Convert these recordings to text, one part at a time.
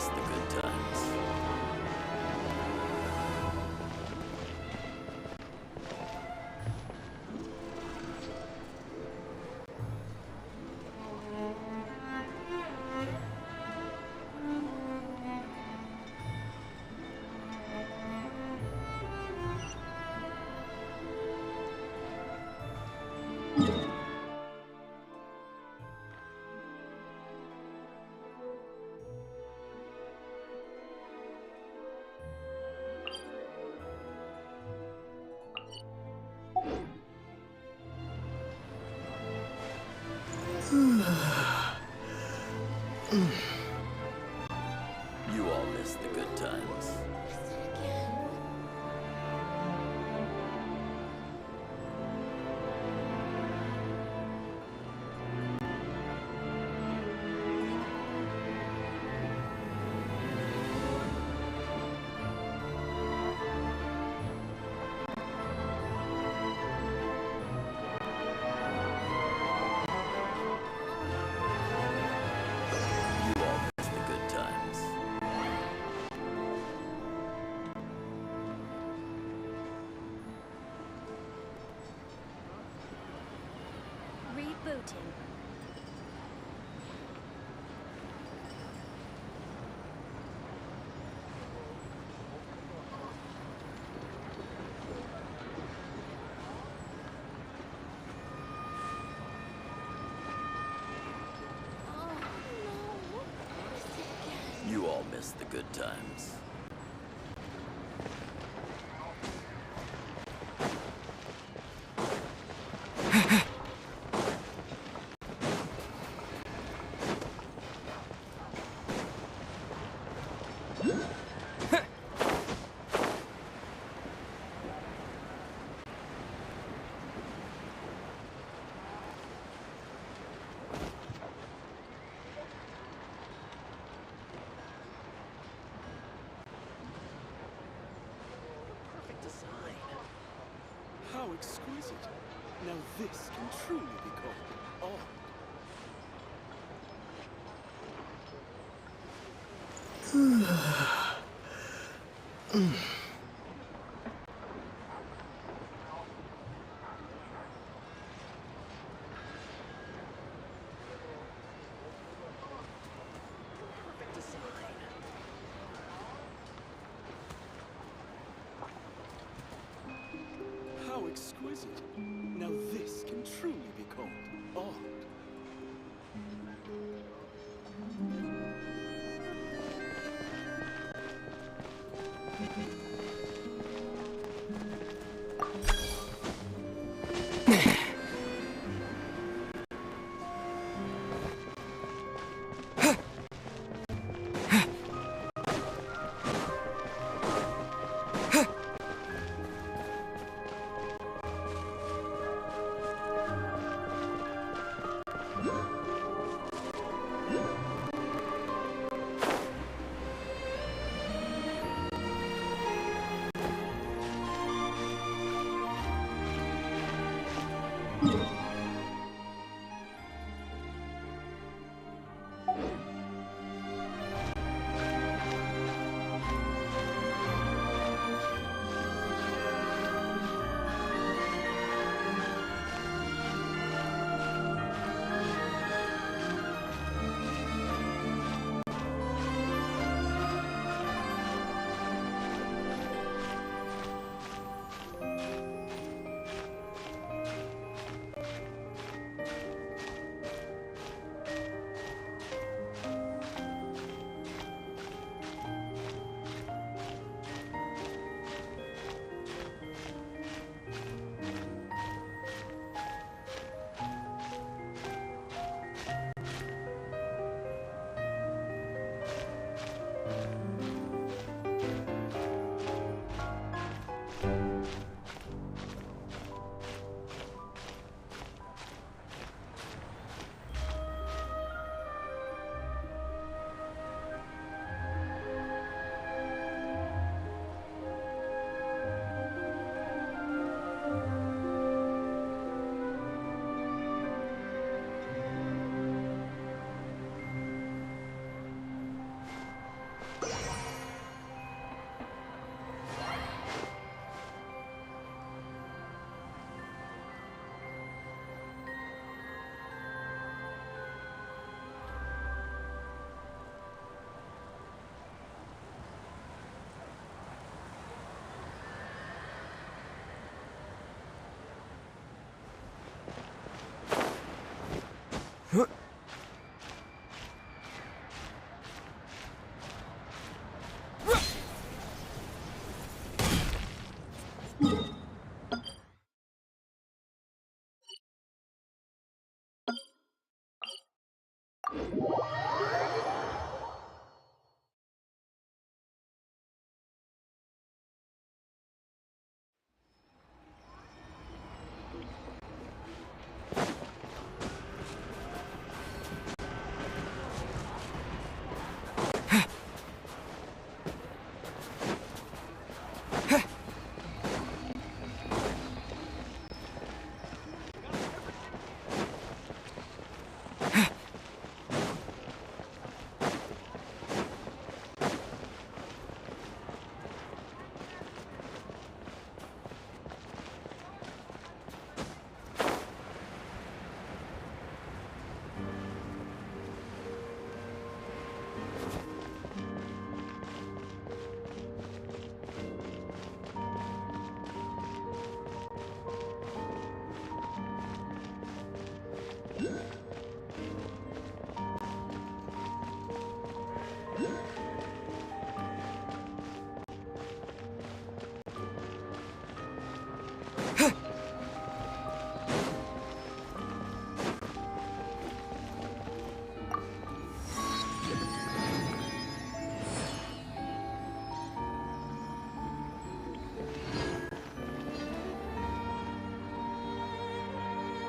miss the good times. You all miss the good times. You all miss the good times. Rebooting. You all miss the good times. Perfect design. How exquisite. Now this can truly be called art. Perfect design. How exquisite. Now this can truly be called art.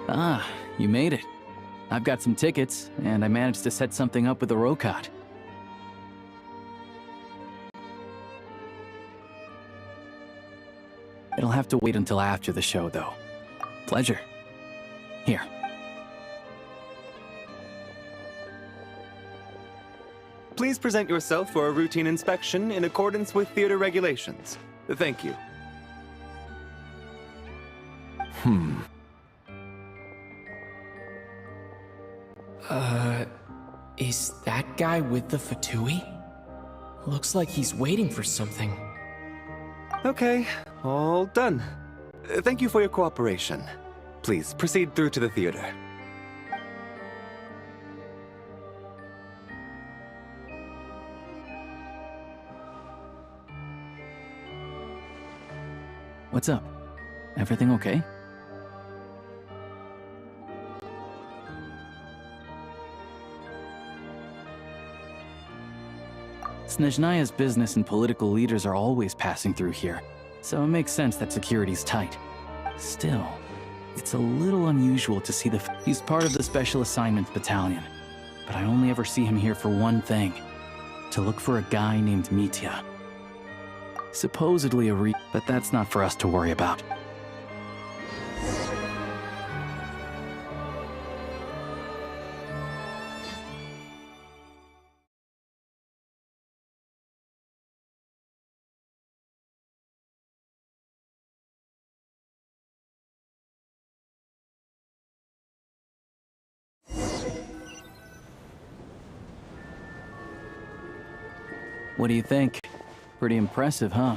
Ah, you made it. I've got some tickets, and I managed to set something up with the Rokot. It'll have to wait until after the show, though. Pleasure. Here. Please present yourself for a routine inspection in accordance with theater regulations. Thank you. Is that guy with the fatui? Looks like he's waiting for something. Okay, all done. Thank you for your cooperation. Please proceed through to the theater. What's up? Everything okay? Snezhnaya's business and political leaders are always passing through here, so it makes sense that security's tight. Still, it's a little unusual to see he's part of the Special Assignments Battalion, but I only ever see him here for one thing, to look for a guy named Mitya. Supposedly but that's not for us to worry about. What do you think? Pretty impressive, huh?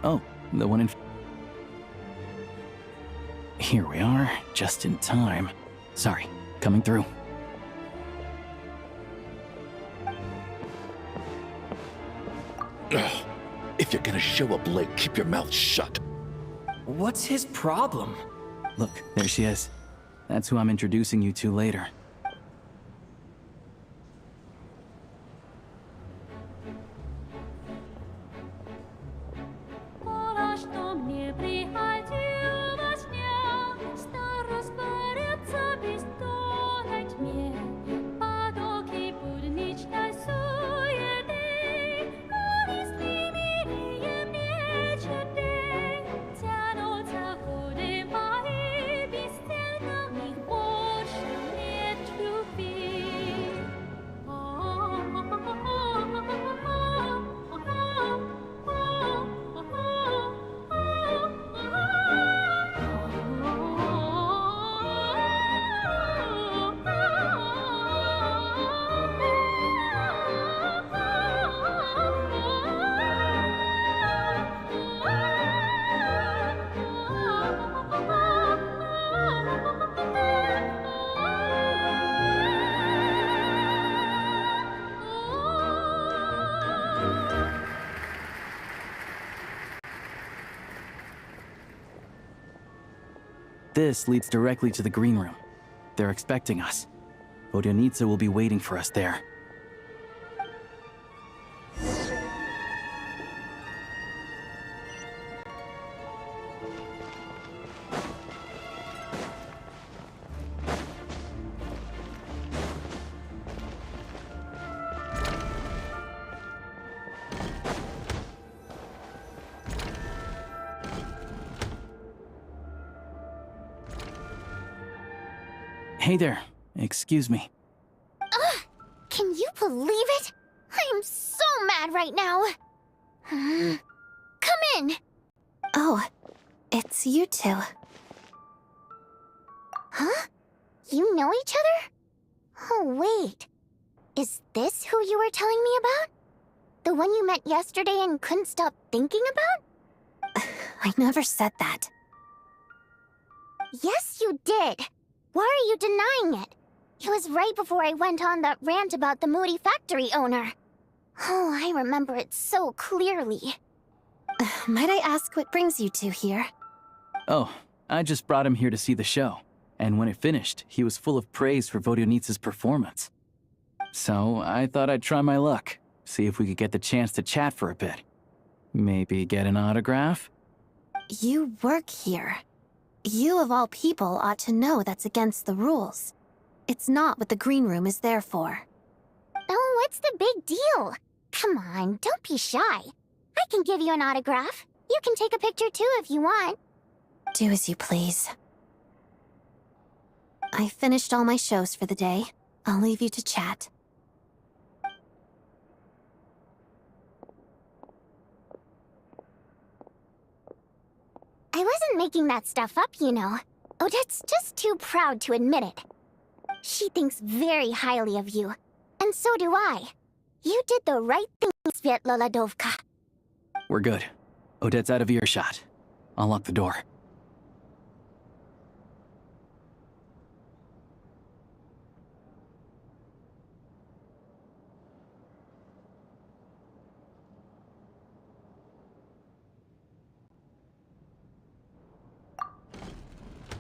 Oh, the one in... Here we are, just in time. Sorry, coming through. Ugh. If you're gonna show up late, keep your mouth shut. What's his problem? Look, there she is. That's who I'm introducing you to later. This leads directly to the green room. They're expecting us. Vodionitsa will be waiting for us there. Hey there. Excuse me. Can you believe it? I am so mad right now. Come in. Oh, it's you two. Huh? You know each other? Oh, wait. Is this who you were telling me about? The one you met yesterday and couldn't stop thinking about? I never said that. Yes, you did. Why are you denying it? It was right before I went on that rant about the moody factory owner. Oh, I remember it so clearly. Might I ask what brings you two here? Oh, I just brought him here to see the show. And when it finished, he was full of praise for Vodionitsa's performance. So I thought I'd try my luck, see if we could get the chance to chat for a bit. Maybe get an autograph? You work here. You of all people ought to know that's against the rules. It's not what the green room is there for. Oh, what's the big deal? Come on, don't be shy. I can give you an autograph. You can take a picture too if you want. Do as you please. I finished all my shows for the day. I'll leave you to chat. I wasn't making that stuff up, you know. Odette's just too proud to admit it. She thinks very highly of you. And so do I. You did the right thing, Svietloladovka. We're good. Odette's out of earshot. I'll lock the door.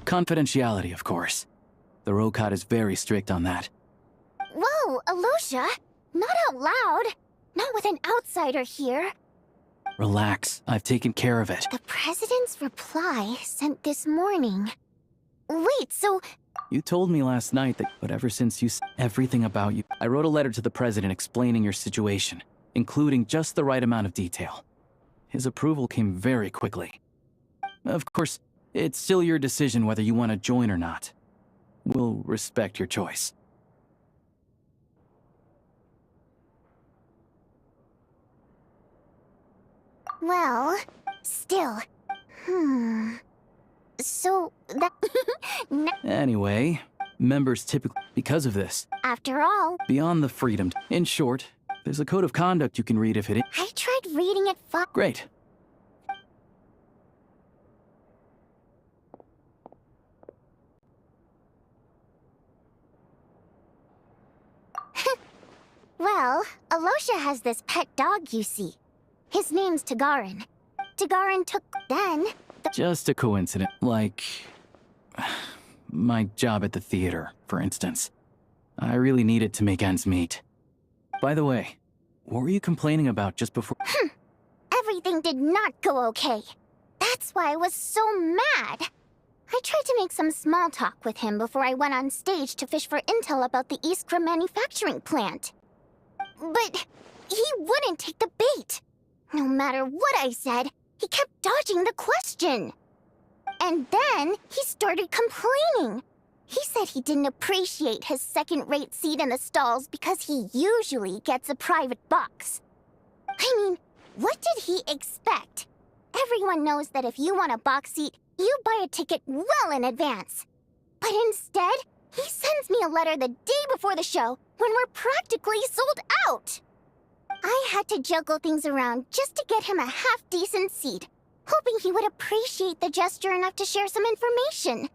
Confidentiality, of course. The Rokad is very strict on that. Whoa, Alosha! Not out loud! Not with an outsider here. Relax, I've taken care of it. The President's reply sent this morning. Wait, so... You told me last night that, but ever since you said everything about you, I wrote a letter to the President explaining your situation, including just the right amount of detail. His approval came very quickly. Of course, it's still your decision whether you want to join or not. We'll respect your choice. Well, still. So, that... Anyway, members typically, because of this, After all, beyond the freedom. In short, there's a code of conduct you can read if it is. I tried reading it Great. Well, Alosha has this pet dog, you see. His name's Tagarin. Tagarin took... Then... Just a coincidence. Like... my job at the theater, for instance. I really needed to make ends meet. By the way, what were you complaining about just before? Everything did not go okay. That's why I was so mad. I tried to make some small talk with him before I went on stage to fish for intel about the Iskra manufacturing plant. But he wouldn't take the bait. No matter what I said, he kept dodging the question. And then he started complaining. He said he didn't appreciate his second-rate seat in the stalls because he usually gets a private box. I mean, what did he expect? Everyone knows that if you want a box seat, you buy a ticket well in advance. But instead, he sends me a letter the day before the show when we're practically sold out. I had to juggle things around just to get him a half-decent seat, hoping he would appreciate the gesture enough to share some information.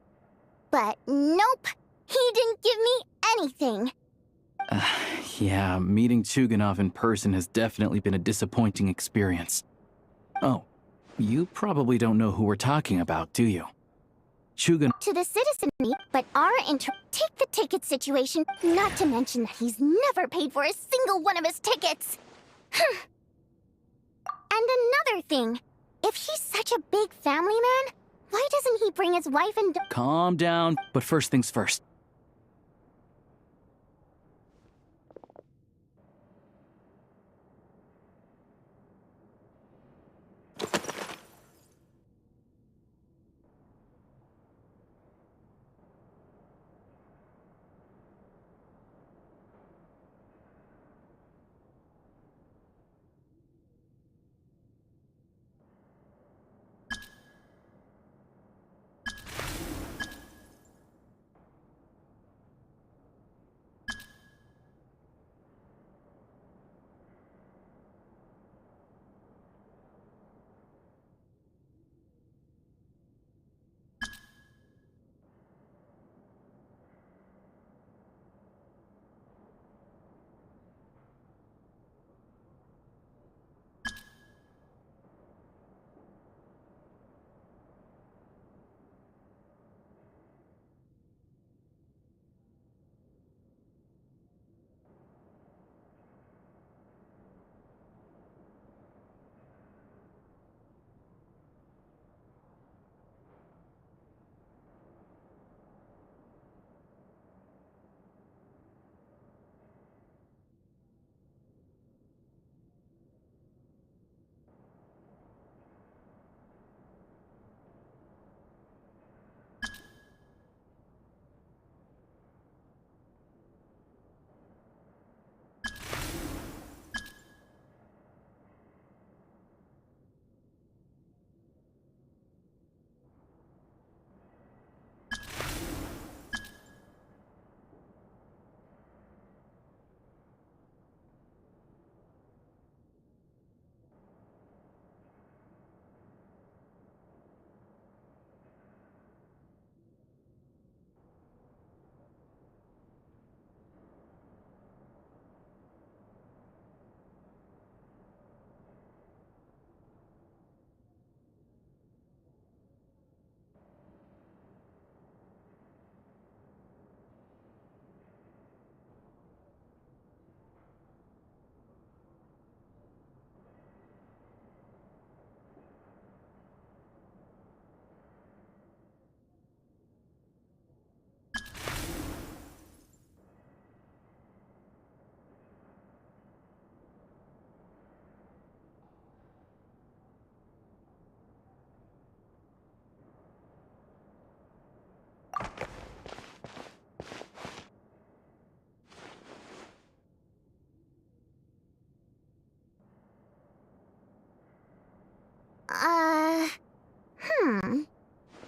But nope, he didn't give me anything. Yeah, meeting Chuganov in person has definitely been a disappointing experience. Oh, you probably don't know who we're talking about, do you? Chugan. To the citizenry, but take the ticket situation, not to mention that he's never paid for a single one of his tickets. And another thing, if he's such a big family man, why doesn't he bring his wife and Calm down, but first things first.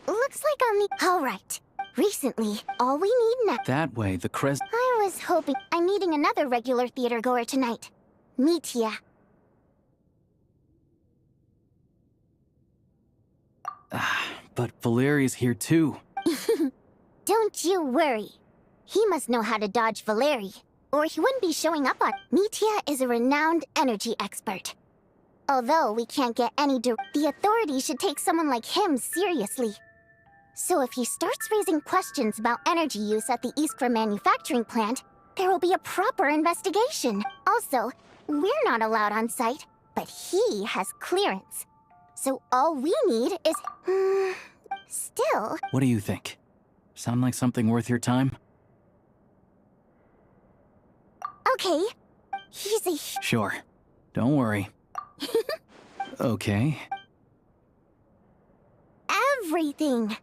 Looks like on the... Alright. Recently, all we need now... That way, the I was hoping... I'm meeting another regular theater goer tonight. Mitya. But Valeria's here too. Don't you worry. He must know how to dodge Valeri, or he wouldn't be showing up on... Mitya is a renowned energy expert. Although we can't get any the authorities should take someone like him seriously. So if he starts raising questions about energy use at the Iskra manufacturing plant, there will be a proper investigation. Also, we're not allowed on site, but he has clearance. So all we need is... still... What do you think? Sound like something worth your time? Okay. He's a... Sure. Don't worry. Okay. Everything.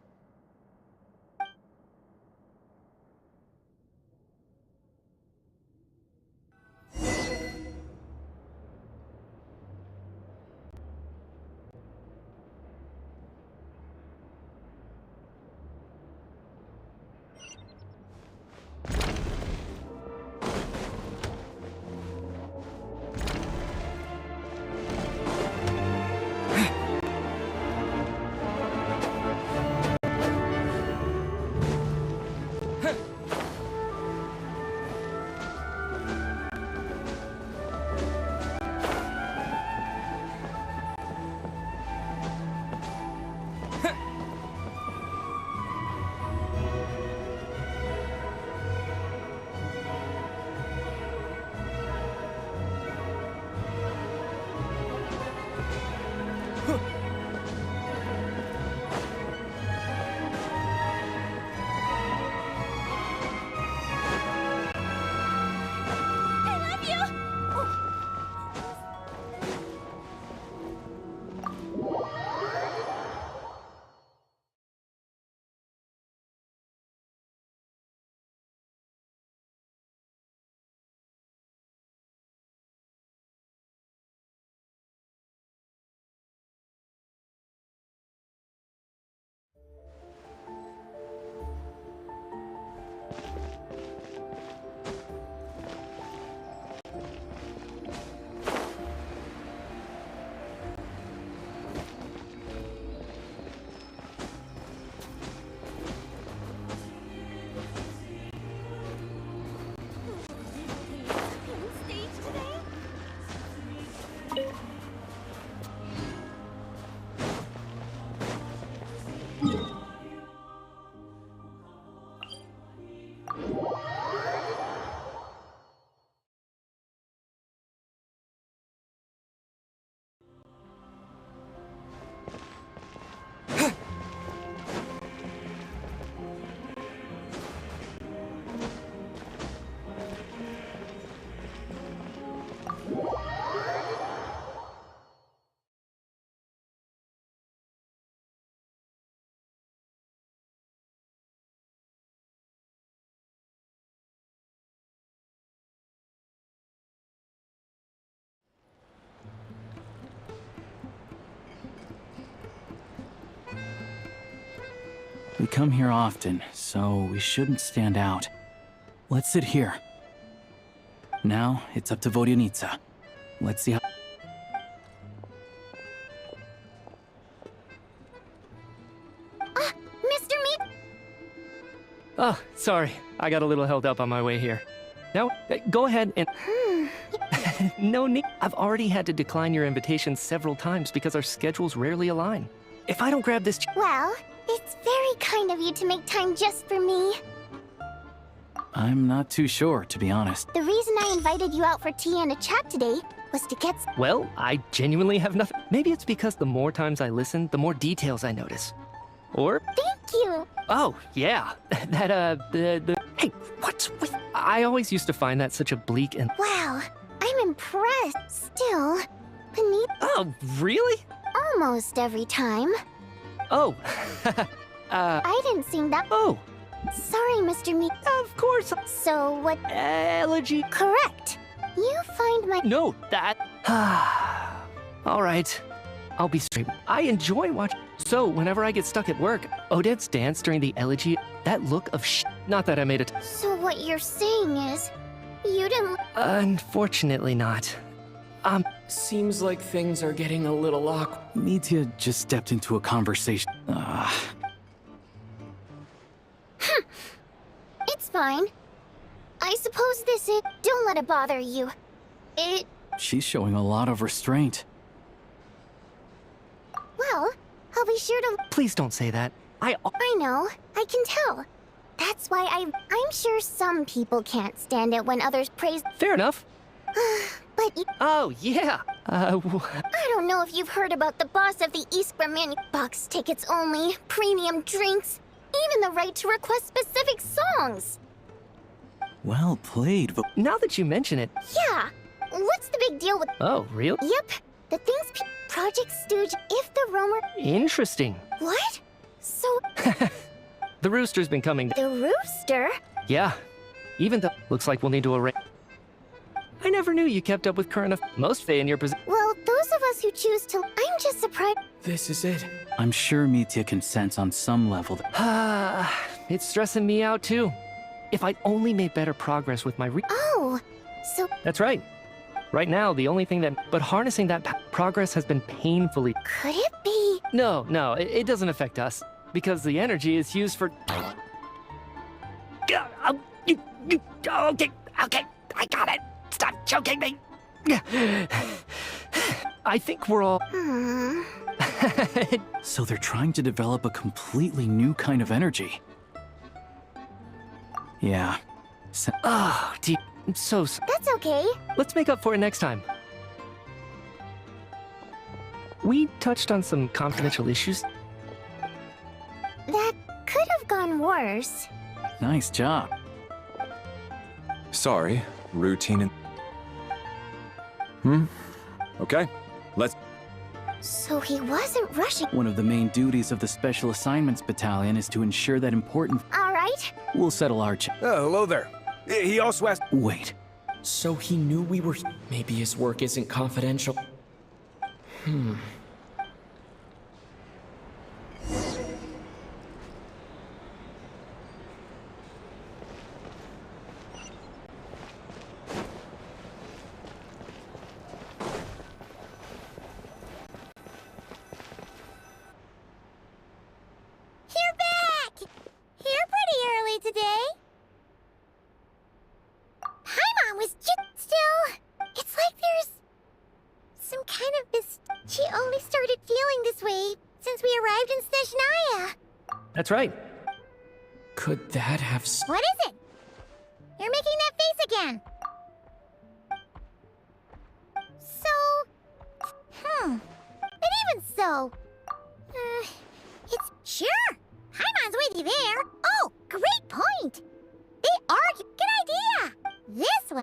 We come here often, so we shouldn't stand out. Let's sit here. Now, it's up to Vodyanitsa. Let's see how... Mr. Meat! Oh, sorry. I got a little held up on my way here. Now, go ahead and... No need. I've already had to decline your invitation several times because our schedules rarely align. If I don't grab this... Well, it's very kind of you to make time just for me. I'm not too sure, to be honest. The reason I invited you out for tea and a chat today was to get Well, I genuinely have nothing. Maybe it's because the more times I listen, the more details I notice. Or... Thank you! Oh, yeah. Hey, what's with... I always used to find that such a bleak and... Wow, I'm impressed. Still, beneath Oh, really? almost every time. Oh. I didn't sing that. Oh, Sorry, Mr. Meat. of course. So what? Allergy. Correct. You find my... No, that... All right. I'll be straight. I enjoy watching... So, whenever I get stuck at work, Odette's dance during the elegy, that look of Not that I made it... So what you're saying is, you didn't... Unfortunately not. Seems like things are getting a little awkward. Mitya just stepped into a conversation. It's fine. I suppose this is... Don't let it bother you. She's showing a lot of restraint. Well, I'll be sure to... Please don't say that. I know. I can tell. That's why I'm sure some people can't stand it when others praise... Fair enough. But Oh, yeah. I don't know if you've heard about the boss of the Iskra box tickets only, premium drinks, even the right to request specific songs. Well played, but... Now that you mention it... Yeah. What's the big deal with... Oh, really? Yep. The things Project Stooge, if the roamer... Interesting. What? So... The rooster's been coming... The rooster? Yeah. Even though... Looks like we'll need to arrange... I never knew you kept up with current... Most Fae in your position... Well, those of us who choose to... I'm just surprised... This is it. I'm sure Mitya can sense on some level that... It's stressing me out, too. If I'd only made better progress with my Oh, so... That's right. Right now, the only thing that... But harnessing that progress has been painfully... Could it be... No, it doesn't affect us. Because the energy is used for... Okay, I got it. Stop choking me. I think we're all... So they're trying to develop a completely new kind of energy. Yeah. Oh, dear. I'm so sorry. That's okay. Let's make up for it next time. We touched on some confidential issues. That could have gone worse. Nice job. Sorry, routine and... Okay, let's... So he wasn't rushing. One of the main duties of the Special Assignments Battalion is to ensure that important... All right. We'll settle our Oh, hello there. He also asked... Wait. So he knew we were... Maybe his work isn't confidential. You're back! Here pretty early today. Hi, Mom was just still... It's like there's... some kind of She only started feeling this way since we arrived in Snezhnaya. That's right. Could that have What is it? You're making that face again. But even so, it's sure. Haimon's with you there. Oh, great point. They argue. Good idea. This one.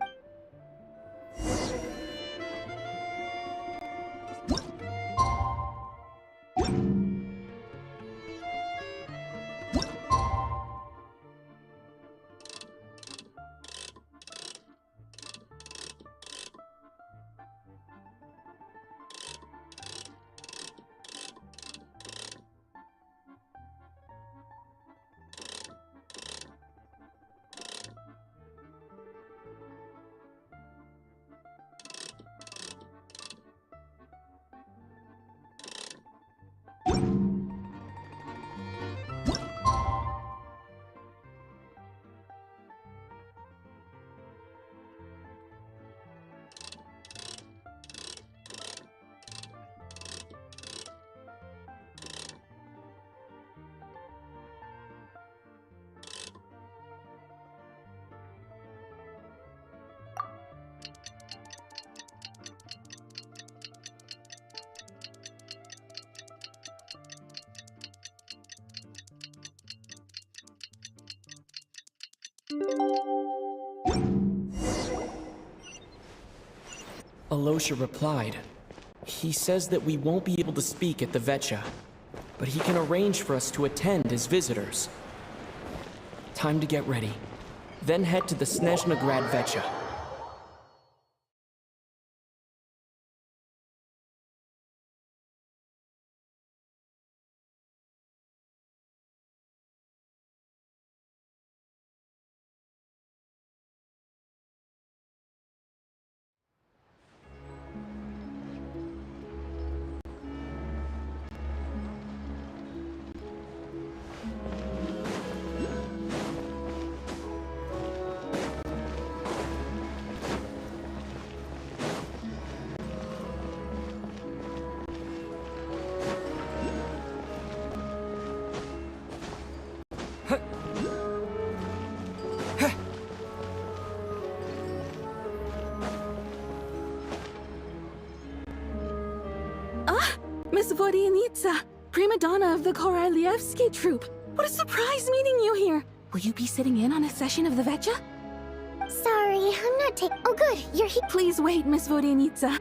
Alosha replied. He says that we won't be able to speak at the Vetcha, but he can arrange for us to attend as visitors. Time to get ready. Then head to the Snezhnaya Vetcha. Miss Vodianitsa, prima donna of the Korolievsky troupe. What a surprise meeting you here. Will you be sitting in on a session of the Vetcha? Sorry, I'm not taking. Oh, good. You're here. Please wait, Miss Vodianitsa.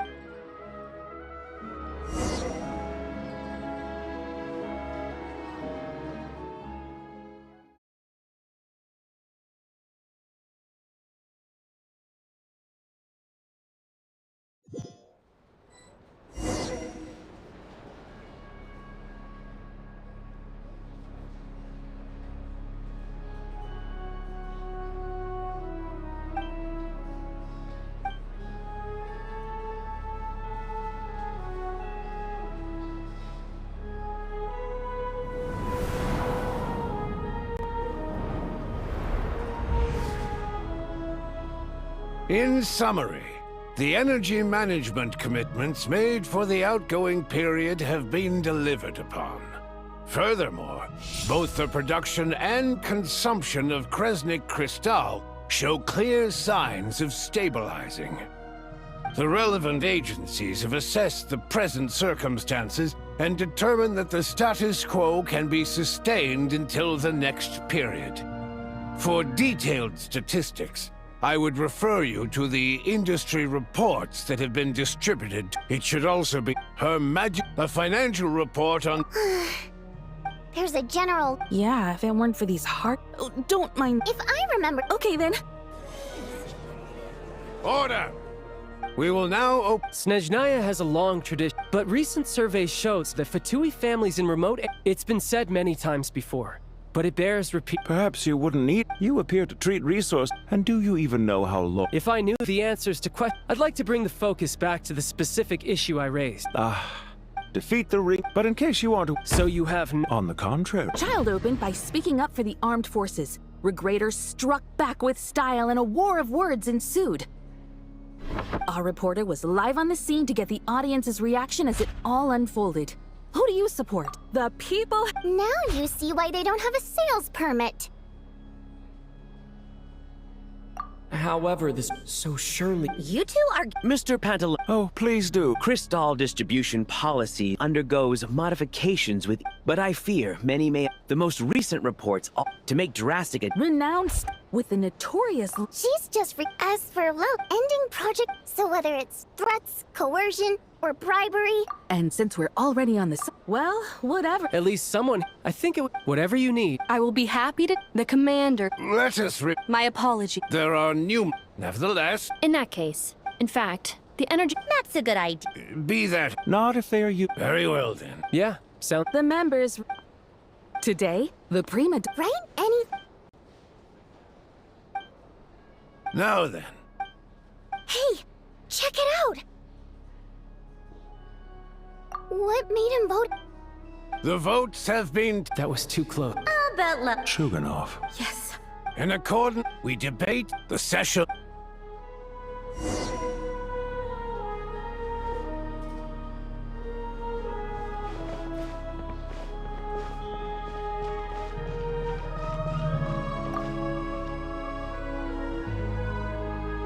In summary, the energy management commitments made for the outgoing period have been delivered upon. Furthermore, both the production and consumption of Kresnik Crystal show clear signs of stabilizing. The relevant agencies have assessed the present circumstances and determined that the status quo can be sustained until the next period. For detailed statistics, I would refer you to the industry reports that have been distributed. It should also be a financial report on... There's a general... Yeah, if it weren't for these Oh, don't mind... If I remember... Okay, then. Order! We will now open... Snezhnaya has a long tradition, but recent surveys shows that Fatui families in remote... It's been said many times before, but it bears repeat. Perhaps you wouldn't need... You appear to treat resource, and do you even know how long... If I knew the answers to questions, I'd like to bring the focus back to the specific issue I raised. Defeat the ring, but in case you want to... So you have... On the contrary. Child opened by speaking up for the armed forces. Regraders struck back with style and a war of words ensued. Our reporter was live on the scene to get the audience's reaction as it all unfolded. Who do you support? The people? Now you see why they don't have a sales permit. However, so surely... You two are... Mr. Pantalone. Oh, please do. Crystal distribution policy undergoes modifications with... But I fear many may... The most recent reports are to make drastic... Renounced with the notorious... She's just as for ending project, so whether it's threats, coercion, or bribery... And since we're already on the... Well, whatever. At least someone... I think it... Whatever you need. I will be happy to... The commander... Let us My apology. There are new... Nevertheless... In that case, in fact, the energy... That's a good idea. Be that... Not if they are you. Very well, then. Yeah, sound... The members... Today, the prima... Right? Any... Now then. Hey! Check it out! What made him vote? The votes have been... That was too close. I'll bet Shuganov. Yes. In accordance, we debate the session.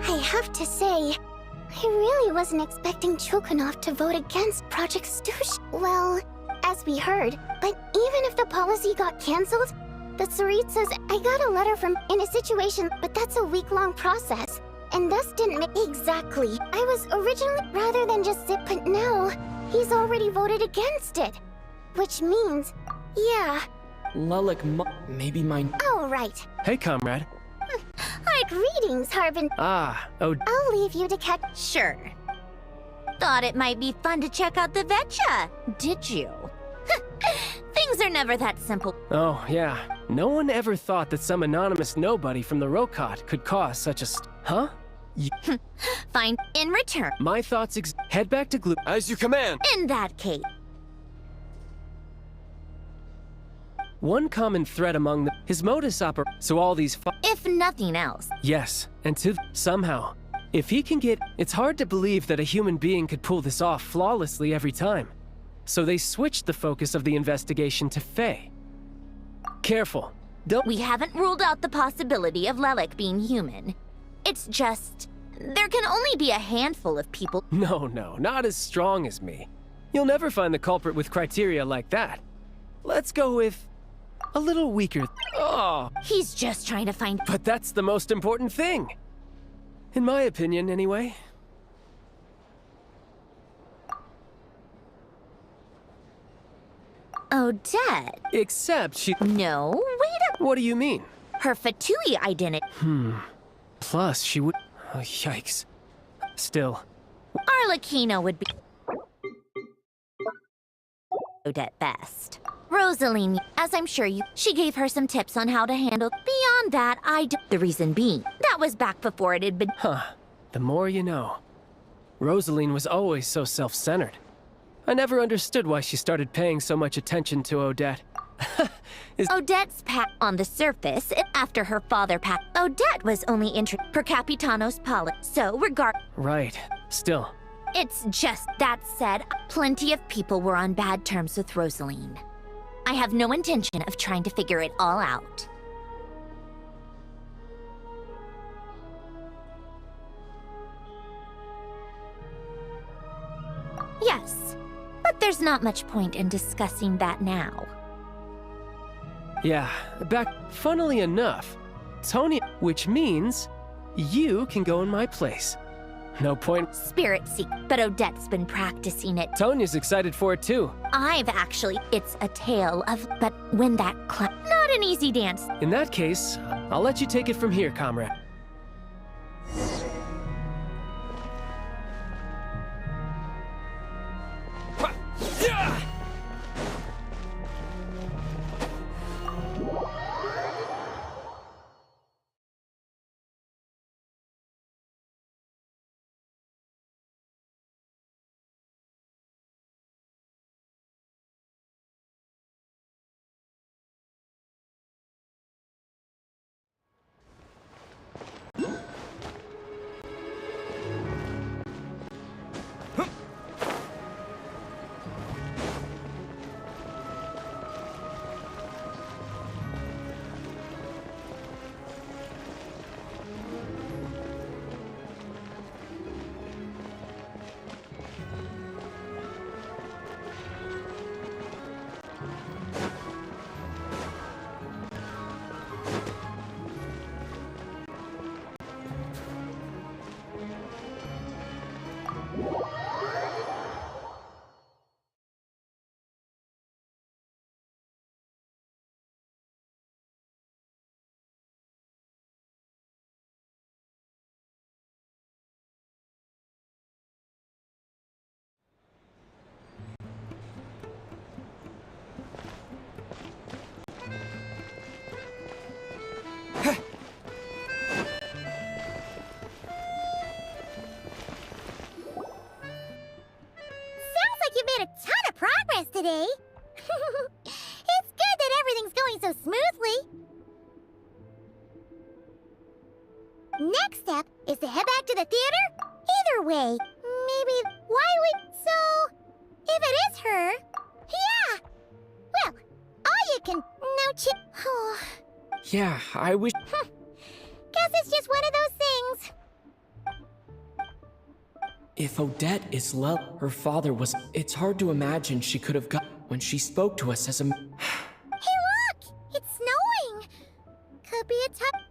I have to say, I really wasn't expecting Chukanov to vote against Project Stoosh. Well, as we heard, but even if the policy got cancelled, the Tsarit says I got a letter from in a situation, but that's a week-long process, and thus didn't make exactly. I was originally rather than just sit, but now he's already voted against it, which means, yeah. Lelik, maybe mine. Oh right. Hey, comrade. Hi, greetings, Harbin. Ah, oh. I'll leave you to catch. Sure. Thought it might be fun to check out the Vetcha, did you? Things are never that simple. Oh, yeah. No one ever thought that some anonymous nobody from the Rokot could cause such a Huh? Fine. In return. My thoughts head back to Glue. As you command. In that case. One common thread among them, his modus operandi. So all these If nothing else. Yes, and somehow. If he can get... It's hard to believe that a human being could pull this off flawlessly every time. So they switched the focus of the investigation to Faye. Careful. Don't... We haven't ruled out the possibility of Lelik being human. It's just... There can only be a handful of people... No, not as strong as me. You'll never find the culprit with criteria like that. Let's go with... a little weaker. Oh! He's just trying to find... But that's the most important thing! In my opinion, anyway. Odette. Except she... No, wait a... What do you mean? Her Fatui identity. Plus, she would... Oh, yikes. Still. Arlecchino would be... Odette best. Rosaline, as I'm sure she gave her some tips on how to handle... Beyond that, The reason being, that was back before it had been... Huh. The more you know. Rosaline was always so self-centered. I never understood why she started paying so much attention to Odette. Odette's on the surface, after her father Odette was only interested per Capitanos Poli, so Right. Still. It's just, that said, plenty of people were on bad terms with Rosaline. I have no intention of trying to figure it all out. Yes, but there's not much point in discussing that now. Yeah, funnily enough, Tony, which means you can go in my place. No point. Spirit seek, but Odette's been practicing it. Tonya's excited for it too. It's a tale of, but when that not an easy dance. In that case, I'll let you take it from here, comrade. the theater? Either way, maybe why we... So, if it is her... Yeah! Well, all you can... No Oh. Yeah, I wish... Guess it's just one of those things. If Odette is her father was... It's hard to imagine she could have got... When she spoke to us as a... Hey look! It's snowing! Could be a tough...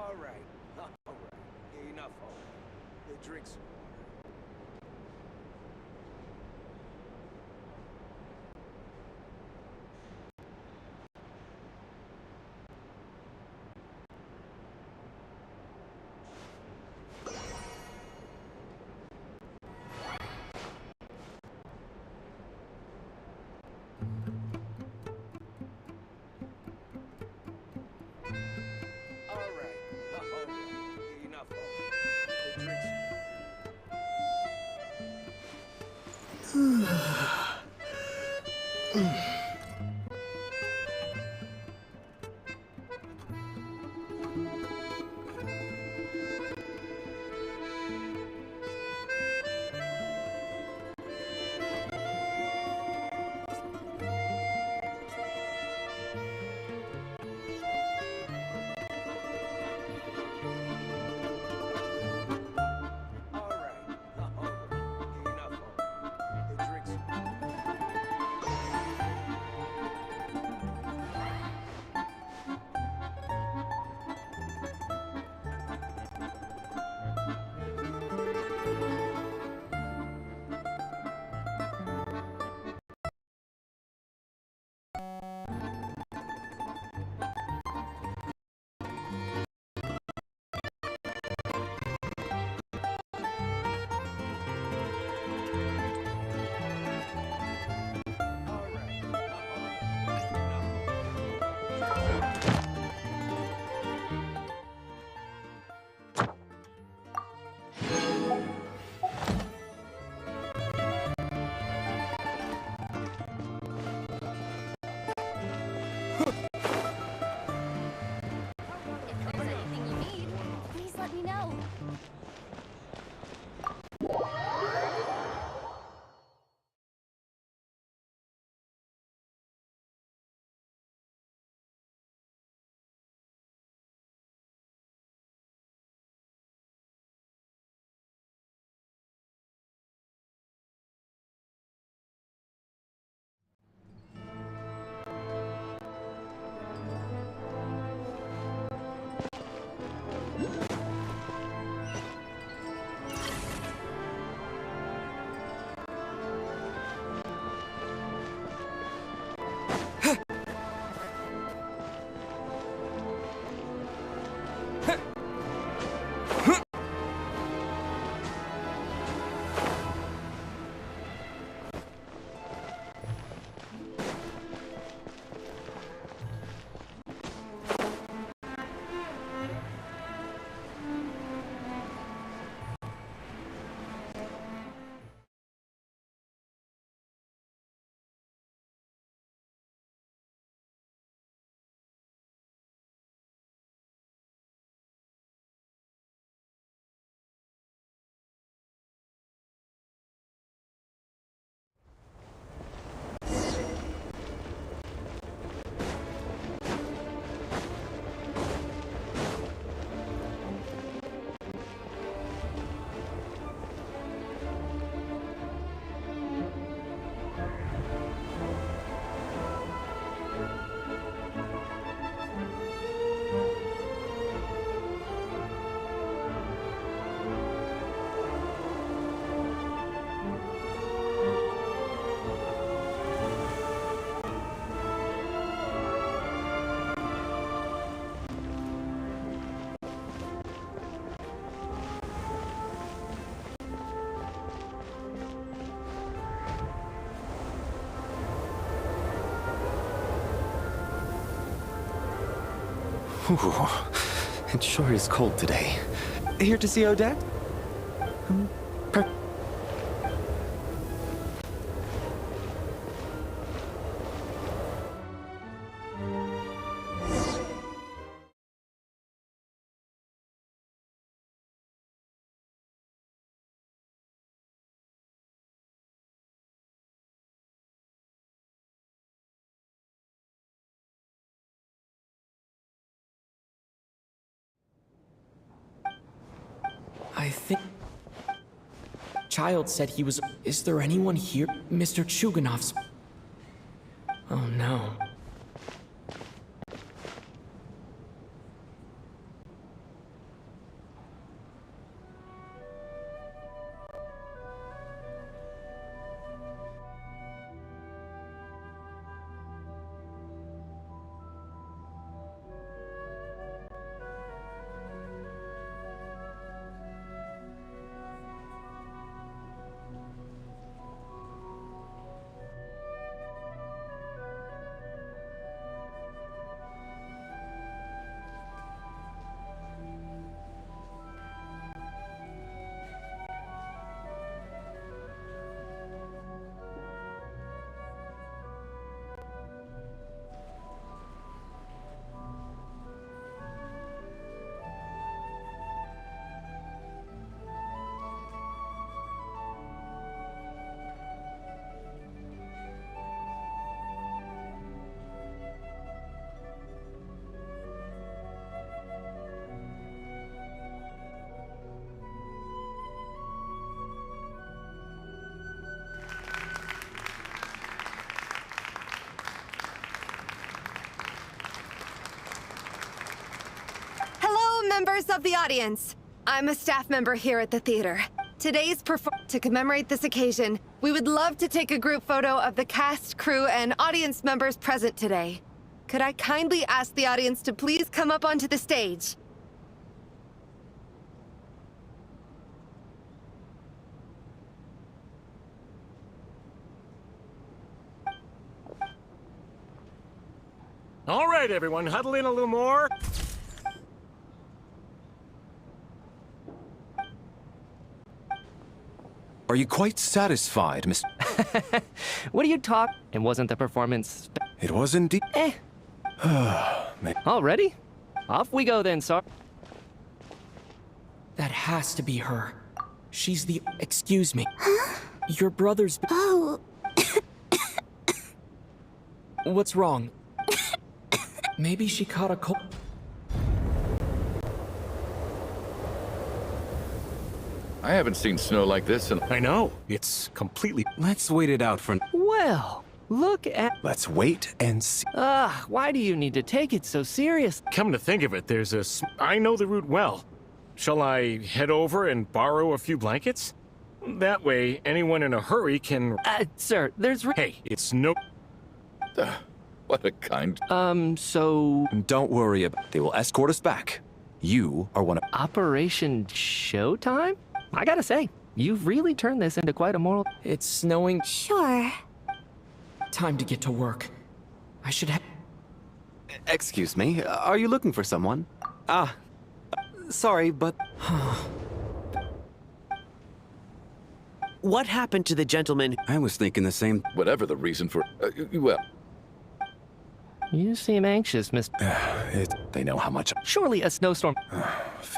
Alright. Enough already. Drink some water. Ooh, it sure is cold today. Here to see Odette? I think... Child said he was... Is there anyone here? Mr. Chuganov's... Oh no. Members of the audience, I'm a staff member here at the theater. Today's to commemorate this occasion, we would love to take a group photo of the cast, crew, and audience members present today. Could I kindly ask the audience to please come up onto the stage? All right, everyone, huddle in a little more. Are you quite satisfied, Miss... What are you talking? And wasn't the performance... It was indeed... Already? Off we go then, sir. That has to be her. She's the... Excuse me. Huh? Your brother's... Oh. What's wrong? Maybe she caught a cold... I haven't seen snow like this in... I know. It's completely... Let's wait it out for... Well, look at... Let's wait and see. Why do you need to take it so serious? Come to think of it, there's a... I know the route well. Shall I head over and borrow a few blankets? That way, anyone in a hurry can... Sir, there's... Hey, it's no... What a kind... so... Don't worry about... They will escort us back. You are one of— Operation Showtime? I gotta say, you've really turned this into quite a moral— It's snowing. Sure. Time to get to work. I should have. Excuse me, are you looking for someone? Ah, sorry, but... What happened to the gentleman? I was thinking the same. Whatever the reason for... well... You seem anxious, Miss... They know how much... Surely a snowstorm...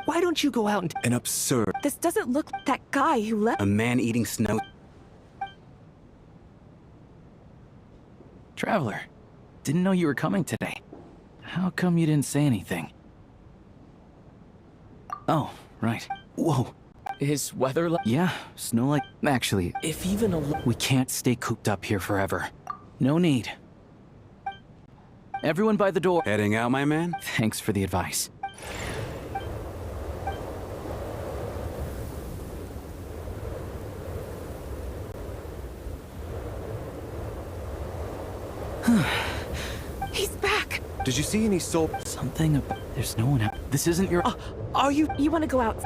Why don't you go out and... An absurd... This doesn't look like that guy who left. A man eating snow... Traveler, didn't know you were coming today. How come you didn't say anything? Oh, right. Whoa. Is weather like... Yeah, snow like... Actually, If even a... we can't stay cooped up here forever. No need. Everyone by the door. Heading out, my man? Thanks for the advice. He's back. Did you see any soul? Something about... There's no one out. This isn't your... Are you... You want to go out?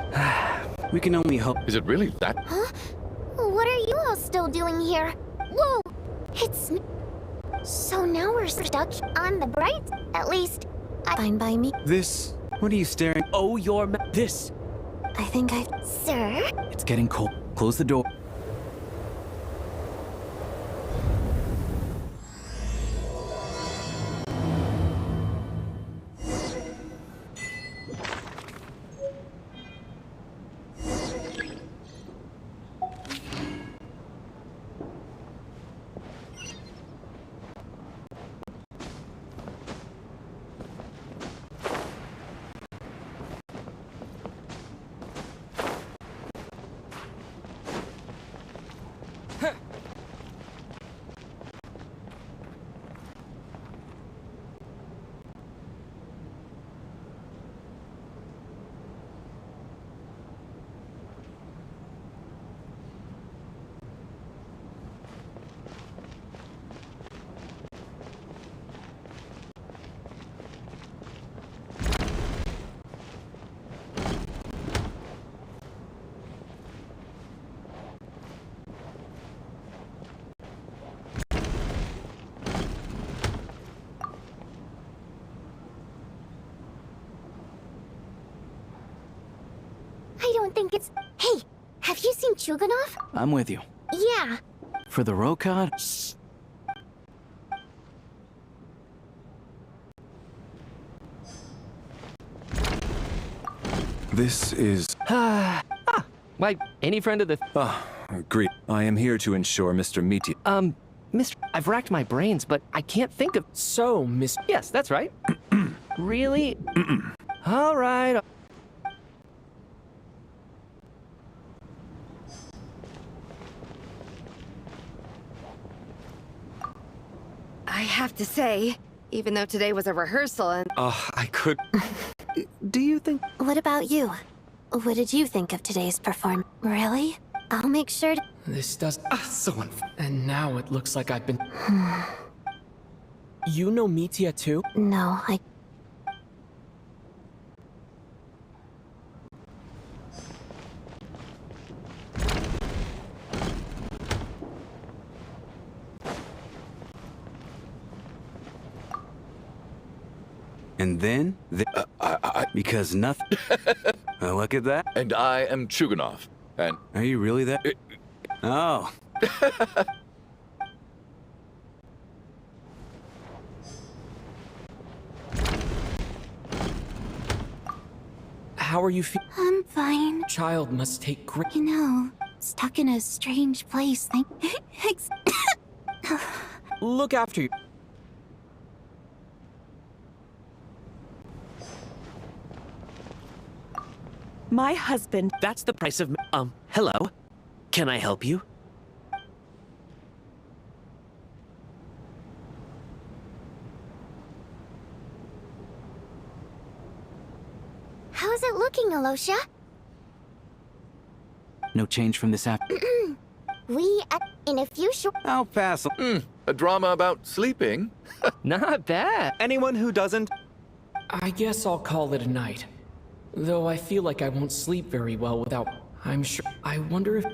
We can only hope... Is it really that? Huh? What are you all still doing here? Whoa! It's... So now we're stuck on the bright? At least, Fine by me. This... What are you staring... Oh, your this. I think I... Sir? It's getting cold. Close the door. I don't think it's... Hey, have you seen Chuganov? I'm with you. Yeah. For the Rokad? Shh. This is... Why, any friend of the... Great. I am here to ensure Mr. Meaty... Mr. I've racked my brains, but I can't think of... So, Miss... Yes, that's right. Really? All right. I have to say, even though today was a rehearsal and... I could... Do you think... What about you? What did you think of today's performance? Really? I'll make sure to... This does... so unfair. And now it looks like I've been... You know Mitya too? No, I... And then... because nothing... look at that. And I am Chuganov. And... Are you really that... Oh. How are you I'm fine. Child must take great... You know, stuck in a strange place. Look after you. My husband... That's the price of... hello? Can I help you? How's it looking, Alosha? No change from this app. In a few short... I'll pass. A drama about sleeping? Not bad. Anyone who doesn't... I guess I'll call it a night. Though I feel like I won't sleep very well without... I'm sure... I wonder if...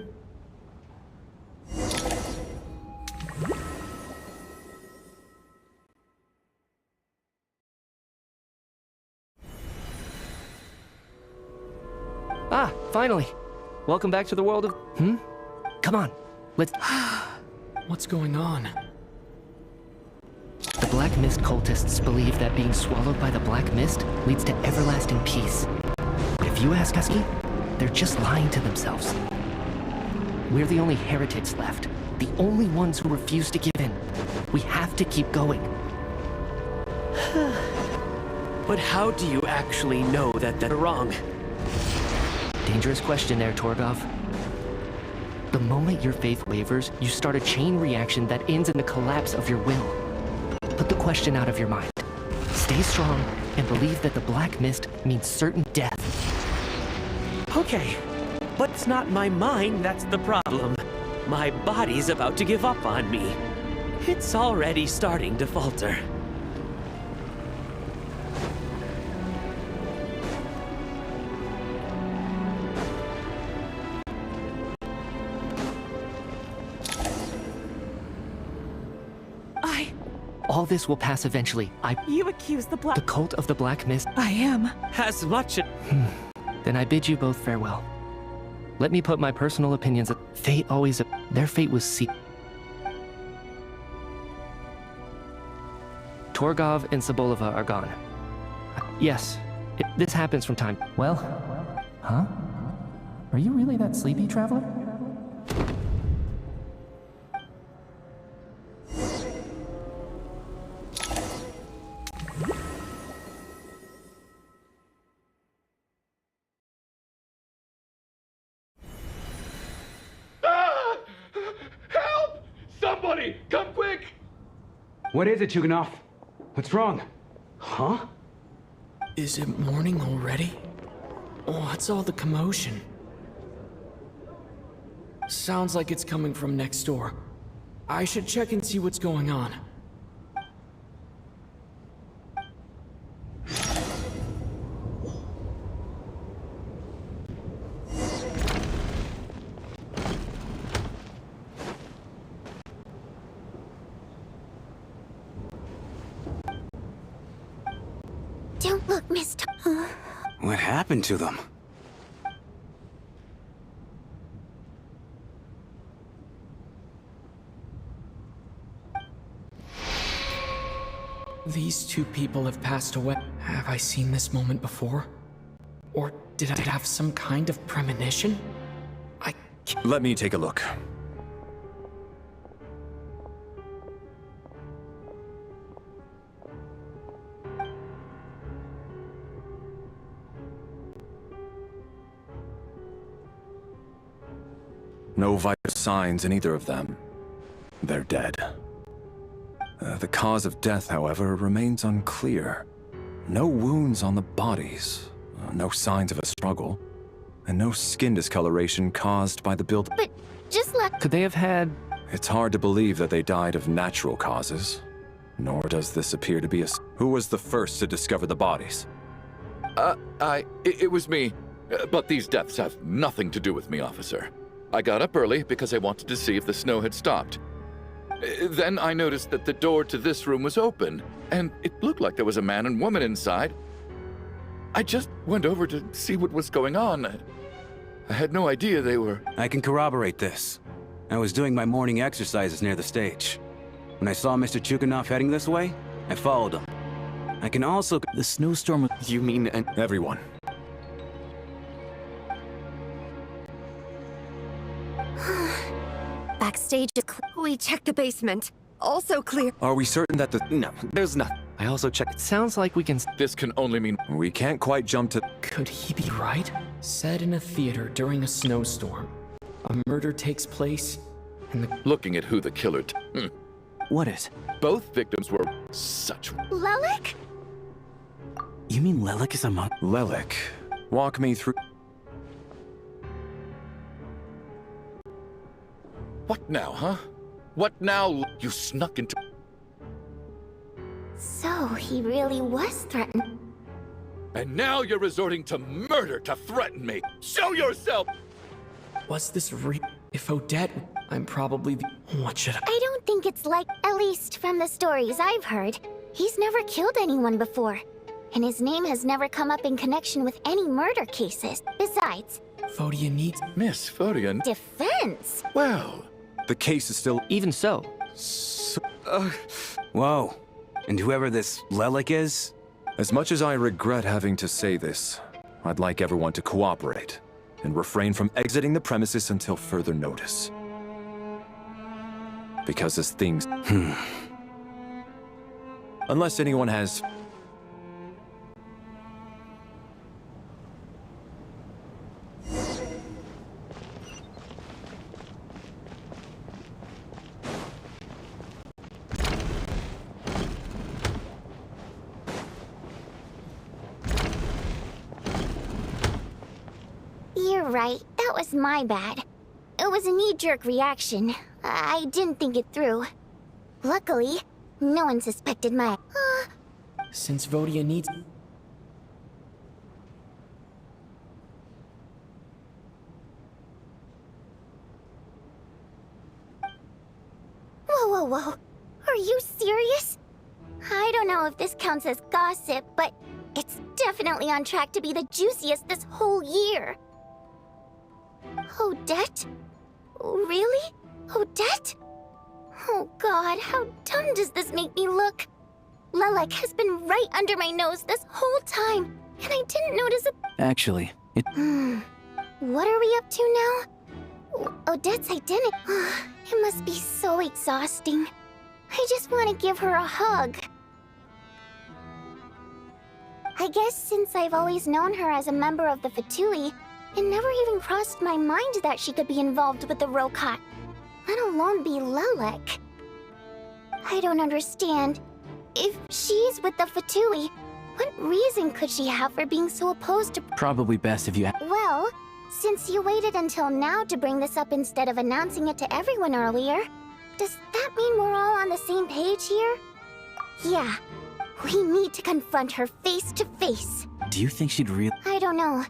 Ah, finally. Welcome back to the world of... Come on, let's... What's going on? The Black Mist cultists believe that being swallowed by the Black Mist leads to everlasting peace. But if you ask Husky, they're just lying to themselves. We're the only heretics left. The only ones who refuse to give in. We have to keep going. But how do you actually know that they're wrong? Dangerous question there, Torgov. The moment your faith wavers, you start a chain reaction that ends in the collapse of your will. Put the question out of your mind. Stay strong and believe that the Black Mist means certain death. Okay, but it's not my mind that's the problem. My body's about to give up on me. It's already starting to falter. All this will pass eventually. You accuse the The cult of the Black Mist. I am. As much... Then I bid you both farewell. Let me put my personal opinions. Fate always... Their fate was Torgov and Sobolova are gone. Yes, this happens from time... Well, huh? Are you really that sleepy, traveler? Somebody, come quick! What is it, Chuganov? What's wrong? Huh? Is it morning already? What's all the commotion? Sounds like it's coming from next door. I should check and see what's going on. Don't look, Mr. What happened to them? These two people have passed away. Have I seen this moment before? Or did I have some kind of premonition? Let me take a look. No vital signs in either of them. They're dead. The cause of death, however, remains unclear. No wounds on the bodies, no signs of a struggle, and no skin discoloration caused by the build. But just let... Could they have had... It's hard to believe that they died of natural causes. Nor does this appear to be a... Who was the first to discover the bodies? It was me. But these deaths have nothing to do with me, officer. I got up early because I wanted to see if the snow had stopped. Then I noticed that the door to this room was open, and it looked like there was a man and woman inside. I just went over to see what was going on. I had no idea they were... I can corroborate this. I was doing my morning exercises near the stage. When I saw Mr. Chuganov heading this way, I followed him. I can also... The snowstorm... You mean everyone? Backstage is we checked the basement. Also clear. Are we certain that the... No, there's nothing. I also checked... It sounds like we can... This can only mean... We can't quite jump to... Could he be right? Set in a theater during a snowstorm. A murder takes place, and the... Looking at who the killer... What is? Both victims were such... Lelik? You mean Lelik is among... Lelik. Walk me through... What now, huh? What now? You snuck into... So, he really was threatened. And now you're resorting to murder to threaten me. Show yourself! Was this real? If Odette, I'm probably the... What should I don't think it's like, at least from the stories I've heard. He's never killed anyone before. And his name has never come up in connection with any murder cases. Besides... Vodiyon needs... Miss Vodiyon... Defense? Well... The case is still... Even so. Whoa. And whoever this Lelik is? As much as I regret having to say this, I'd like everyone to cooperate and refrain from exiting the premises until further notice. Because as things... Unless anyone has... You're right. That was my bad. It was a knee-jerk reaction. I didn't think it through. Luckily, no one suspected my... Since Vodiyon needs... Whoa, whoa, whoa. Are you serious? I don't know if this counts as gossip, but it's definitely on track to be the juiciest this whole year. Odette? Really? Odette? Oh god, how dumb does this make me look? Lelik has been right under my nose this whole time, and I didn't notice a... Actually, it... What are we up to now? Odette's identity... It must be so exhausting. I just want to give her a hug. I guess since I've always known her as a member of the Fatui, it never even crossed my mind that she could be involved with the Rokat, let alone be Lelik. I don't understand. If she's with the Fatui, what reason could she have for being so opposed to... Probably best if you... Well, since you waited until now to bring this up instead of announcing it to everyone earlier, does that mean we're all on the same page here? Yeah, we need to confront her face to face. Do you think she'd really... I don't know.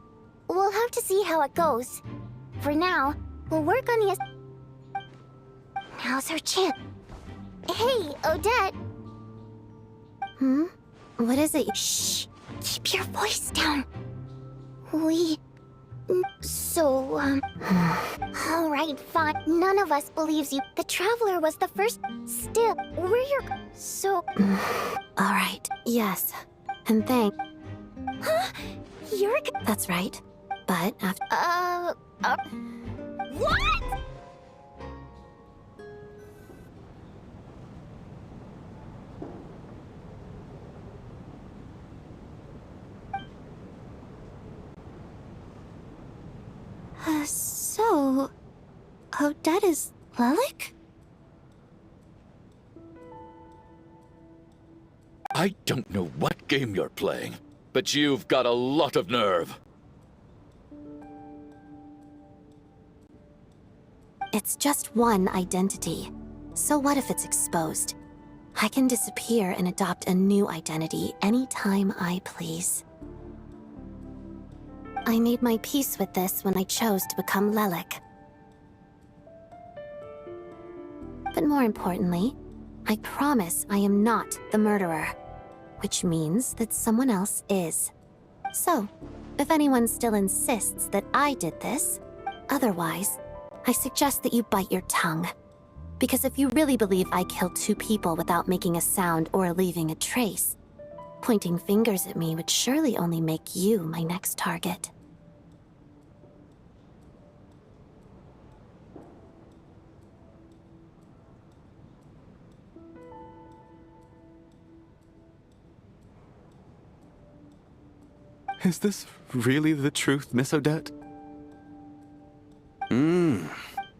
We'll have to see how it goes. For now, we'll work on the... Now's her chance. Hey, Odette! What is it? Shh! Keep your voice down. Alright, fine. None of us believes you. The Traveler was the first... Still, we're your... Alright, yes. And thank... You're... That's right. But after... What?! So... Odette is Lelik? I don't know what game you're playing, but you've got a lot of nerve. It's just one identity. So what if it's exposed? I can disappear and adopt a new identity anytime I please. I made my peace with this when I chose to become Lelik. But more importantly, I promise I am not the murderer, which means that someone else is. So, if anyone still insists that I did this, otherwise, I suggest that you bite your tongue. Because if you really believe I killed 2 people without making a sound or leaving a trace, pointing fingers at me would surely only make you my next target. Is this really the truth, Miss Odette?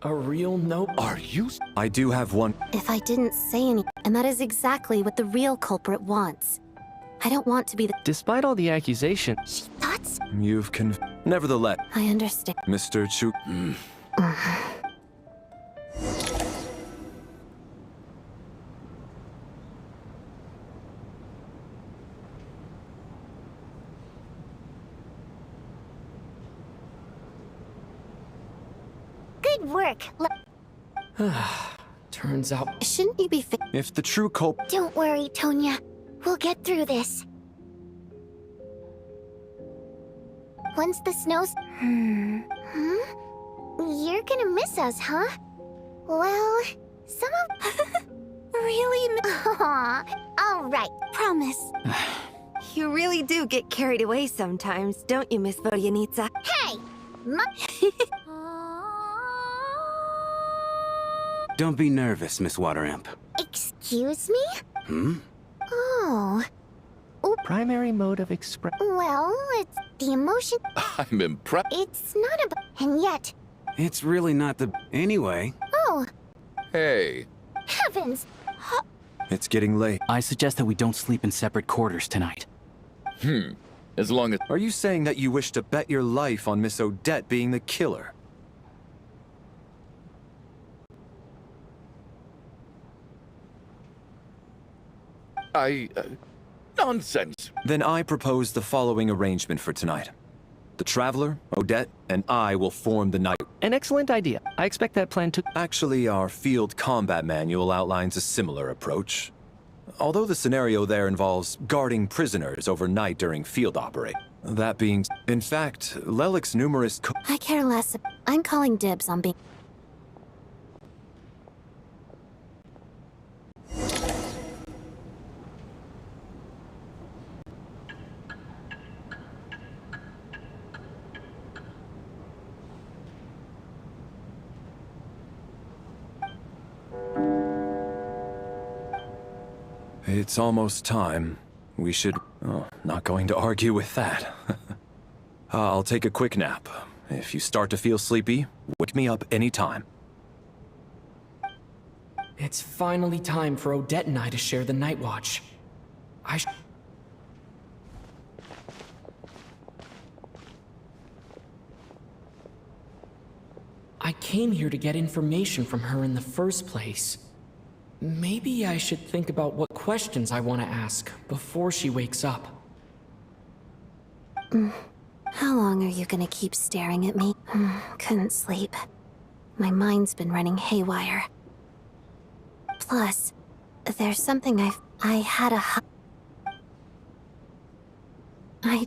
A real note? Are you? I do have one. If I didn't say any, and that is exactly what the real culprit wants. I don't want to be the... Despite all the accusations... Thoughts? You've Nevertheless... I understand. Mr. Chupe... Good work. Turns out... Shouldn't you be If the true culprit... Don't worry, Tonya. We'll get through this. Once the snow's... You're gonna miss us, huh? Well, some of... Really? Aw, all right. Promise. You really do get carried away sometimes, don't you, Miss Vodyanitsa? Hey! Don't be nervous, Miss Wateramp. Excuse me? Hmm? Oh. Primary mode of expression. Well, it's the emotion. I'm impressed. It's not about... And yet... It's really not the... Anyway. Oh, Hey. heavens! It's getting late. I suggest that we don't sleep in separate quarters tonight. As long as... Are you saying that you wish to bet your life on Miss Odette being the killer? Nonsense. Then I propose the following arrangement for tonight. The Traveler, Odette, and I will form the night. An excellent idea. I expect that plan to... Actually, our field combat manual outlines a similar approach. Although the scenario there involves guarding prisoners overnight during field operation. That being... In fact, Lelik's numerous... I care less. I'm calling dibs on being... It's almost time. We should... Oh, not going to argue with that. I'll take a quick nap. If you start to feel sleepy, wake me up anytime. It's finally time for Odette and I to share the night watch. I came here to get information from her in the first place. Maybe I should think about what questions I want to ask before she wakes up. How long are you gonna keep staring at me? Couldn't sleep. My mind's been running haywire. Plus, there's something I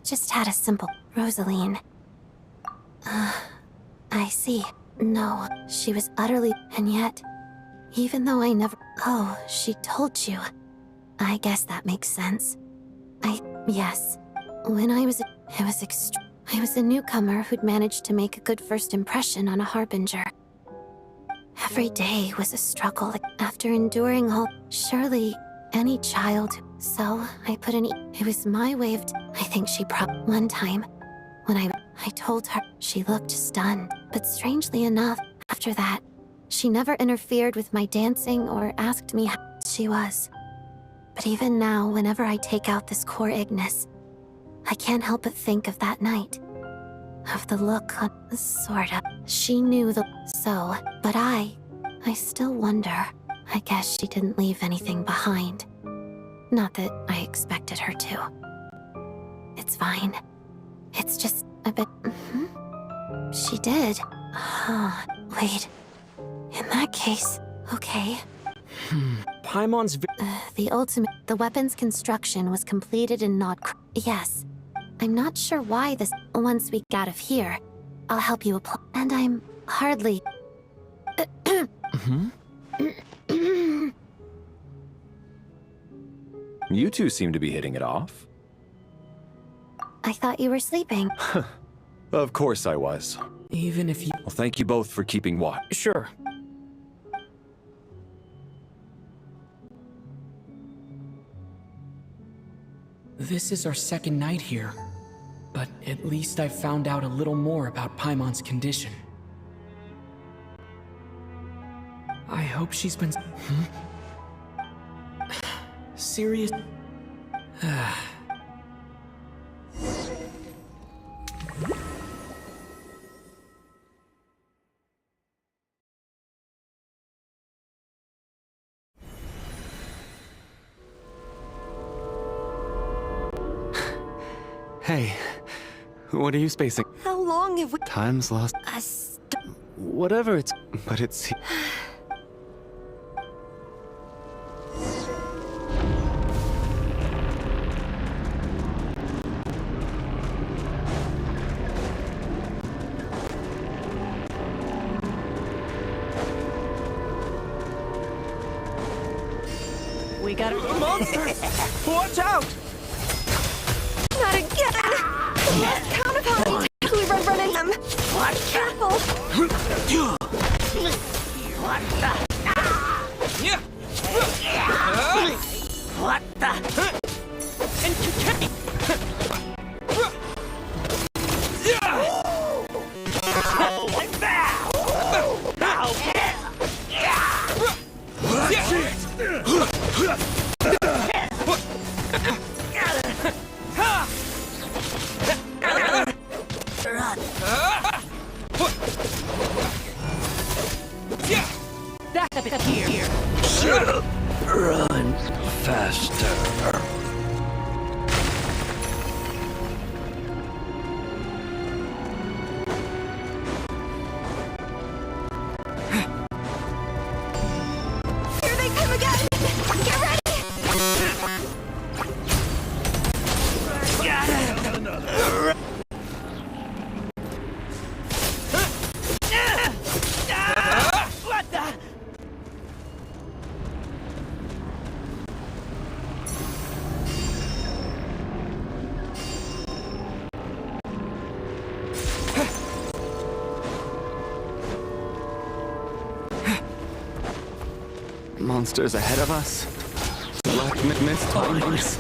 just had a simple... Rosaline. I see. No, she was utterly... And yet, even though I never... Oh, she told you. I guess that makes sense. Yes. When I was a newcomer who'd managed to make a good first impression on a harbinger. Every day was a struggle. After enduring all... Surely, any child... So, I put an... It was my way of... I think she One time, when I told her, she looked stunned. But strangely enough, after that, she never interfered with my dancing or asked me how she was. But even now, whenever I take out this core Ignis, I can't help but think of that night. Of the look on... Sorta. She knew but I still wonder. I guess she didn't leave anything behind. Not that I expected her to. It's fine. It's just a bit... She did. Wait. In that case, okay. Paimon's... The weapon's construction was completed in Yes. I'm not sure why this... Once we get out of here, I'll help you apply... And I'm hardly... You two seem to be hitting it off. I thought you were sleeping. Of course I was. Even if you... Well, thank you both for keeping watch. Sure. This is our second night here, but at least I've found out a little more about Paimon's condition. I hope she's been... Serious... Hey, what are you spacing? How long have we... Time's lost. Whatever it's... But it's... We got monsters! Watch out! Not again! We must count upon any time we run into him. Careful! What the? What the? Here. Shut up! Run faster. Here they come again! Get ready! Got another. What the? Monsters ahead of us. Black mist behind us.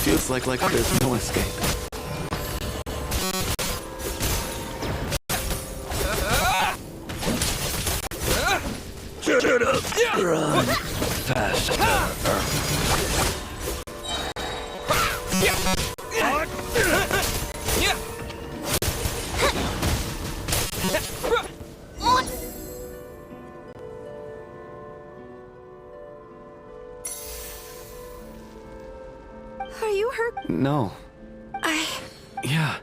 Feels like there's no escape. Shut up! Run faster. Are you hurt? No. I... Yeah.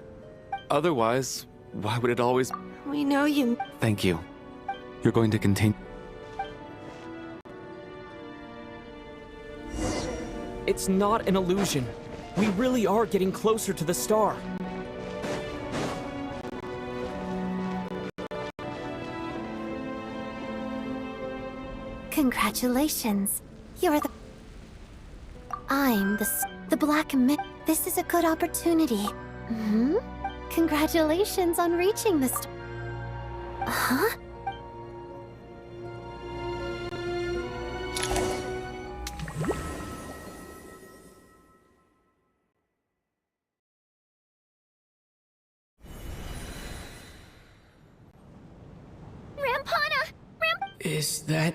Otherwise, why would it always... We know you... Thank you. You're going to continue... It's not an illusion. We really are getting closer to the star. Congratulations. You're the... I'm the Black Mist. This is a good opportunity. Mm-hmm. Congratulations on reaching the Huh? Is that...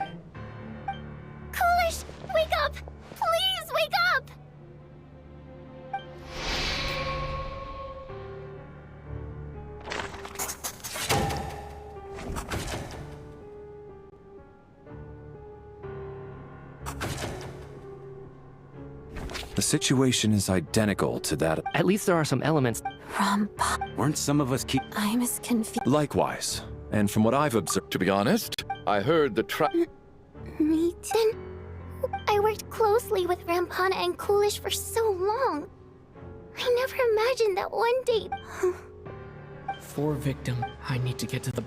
Koshish, wake up! Please wake up! The situation is identical to that. At least there are some elements. Weren't some of us keep... I'm as confused. Likewise, and from what I've observed... To be honest, I heard the Me too. I worked closely with Rampana and Koshish for so long. I never imagined that one day... For victim, I need to get to the...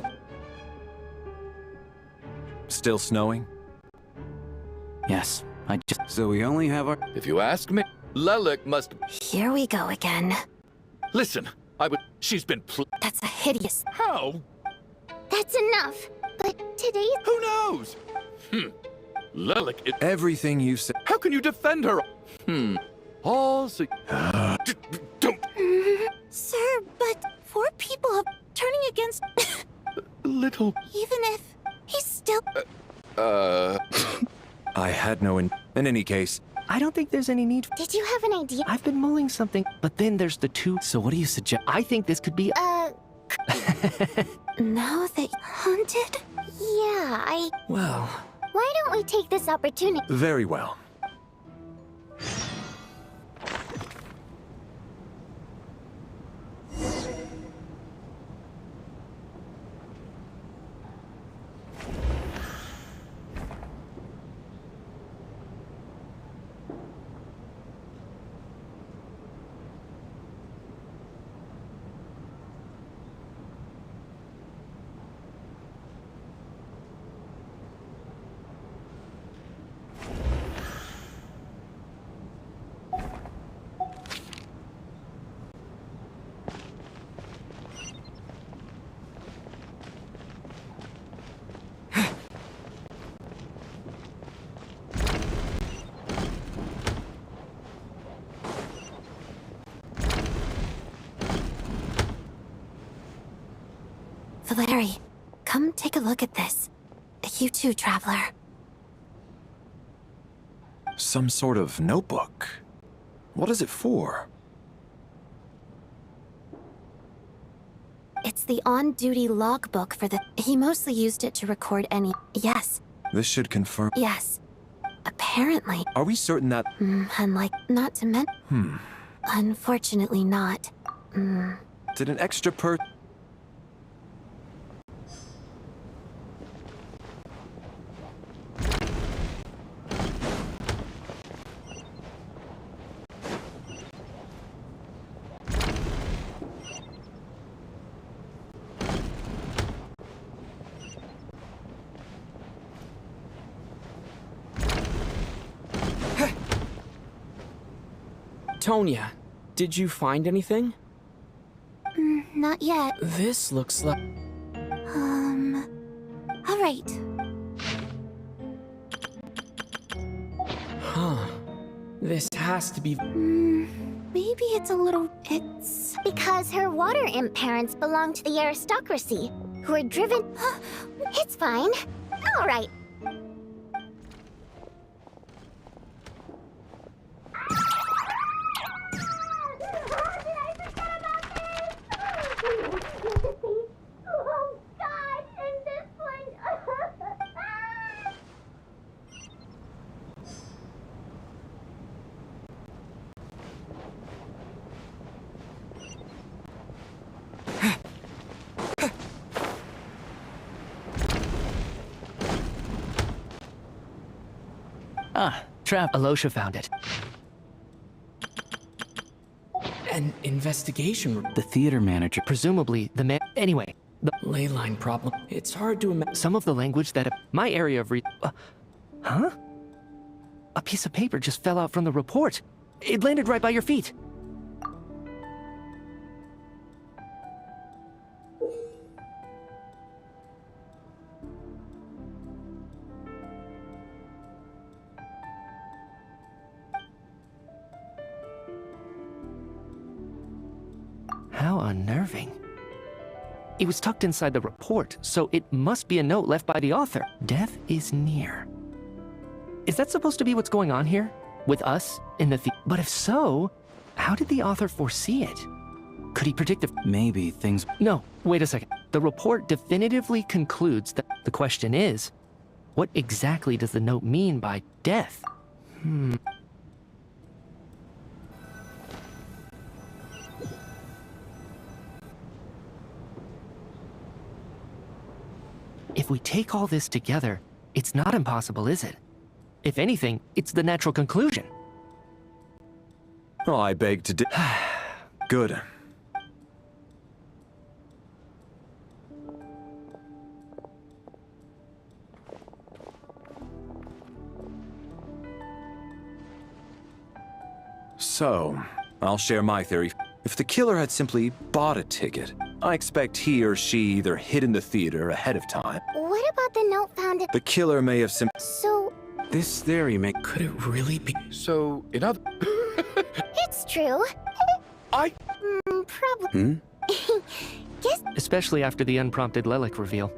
Still snowing? Yes, I just... So we only have our... If you ask me, Lelik must... Here we go again. Listen, she's been That's a hideous... How? That's enough. But today... Who knows? Lelik is... Everything you said... How can you defend her? Also... Don't... Sir, but 4 people are turning against... Little... Even if he's still... I had no in any case. I don't think there's any need. Did you have an idea? I've been mulling something, but then there's the 2. So what do you suggest? I think this could be... Now that haunted? Yeah, Well... Why don't we take this opportunity? Very well. Valeri, come take a look at this. You too, traveler. Some sort of notebook. What is it for? It's the on-duty logbook for the... He mostly used it to record any... Yes. This should confirm... Yes. Apparently. Are we certain that... Unlike... Not to mention... Unfortunately not. Did an extra Tonya, did you find anything? Not yet. This looks like... Alright. Huh. This has to be... Maybe it's a little... It's... Because her water imp parents belong to the aristocracy, who are driven... It's fine. Alright. Alosha found it. An investigation. The theater manager. Presumably, the man. Anyway, the ley line problem. It's hard to imagine. Some of the language that. My area of huh? A piece of paper just fell out from the report. It landed right by your feet. How unnerving. It was tucked inside the report, so it must be a note left by the author. Death is near. Is that supposed to be what's going on here? With us in the But if so, how did the author foresee it? Could he predict the... Maybe things... No, wait a second. The report definitively concludes that... The question is, what exactly does the note mean by death? If we take all this together, it's not impossible, is it? If anything, it's the natural conclusion. Oh, I beg to Good. So, I'll share my theory. If the killer had simply bought a ticket, I expect he or she either hid in the theater ahead of time. What about the note found at... The killer may have simply... So... This theory may... Could it really be... So, in other... It's true. Probably... Guess... Especially after the unprompted Lelik reveal.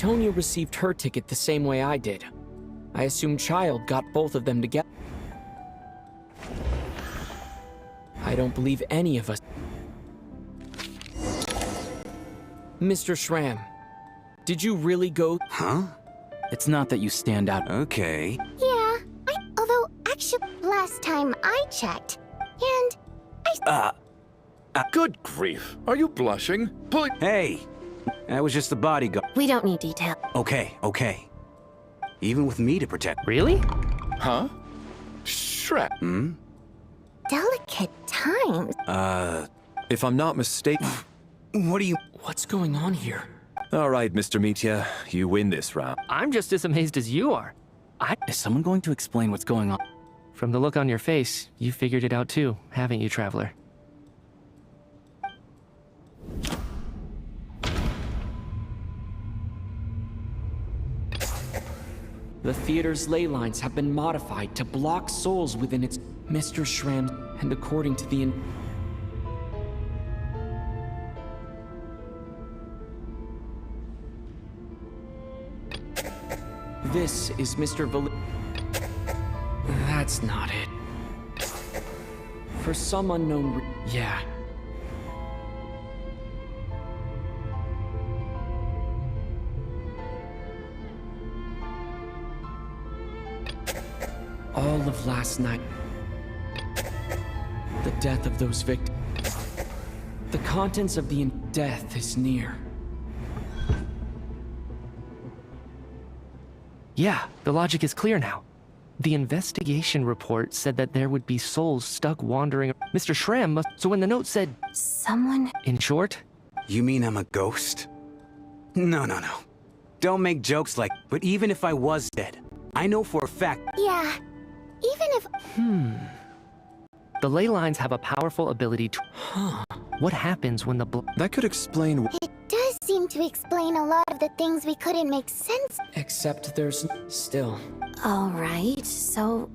Tonya received her ticket the same way I did. I assume Child got both of them together. I don't believe any of us. Mr. Schramm, did you really go? Huh? It's not that you stand out. Okay. Yeah, although actually last time I checked, and Good grief. Are you blushing? Hey, that was just the bodyguard. We don't need detail. Okay, okay. Even with me to protect. Really? Huh? Shrek. Hmm? delicate times. If I'm not mistaken... What do you... What's going on here? All right, Mr. Mitya, you win this round. I'm just as amazed as you are. Is someone going to explain what's going on? From the look on your face, you figured it out too, haven't you, Traveler? The theater's ley lines have been modified to block souls within its... Mr. Schramm, and according to the... This is Mr. That's not it. For some unknown yeah. All of last night. The death of those victims. The contents of the death is near. Yeah, the logic is clear now. The investigation report said that there would be souls stuck wandering. Mr. Schramm must... So when the note said... Someone... In short? You mean I'm a ghost? No. Don't make jokes like... But even if I was dead, I know for a fact... Yeah, even if... The ley lines have a powerful ability to... What happens when the That could explain... It does seem to explain a lot of the things we couldn't make sense. Except there's still... All right, so...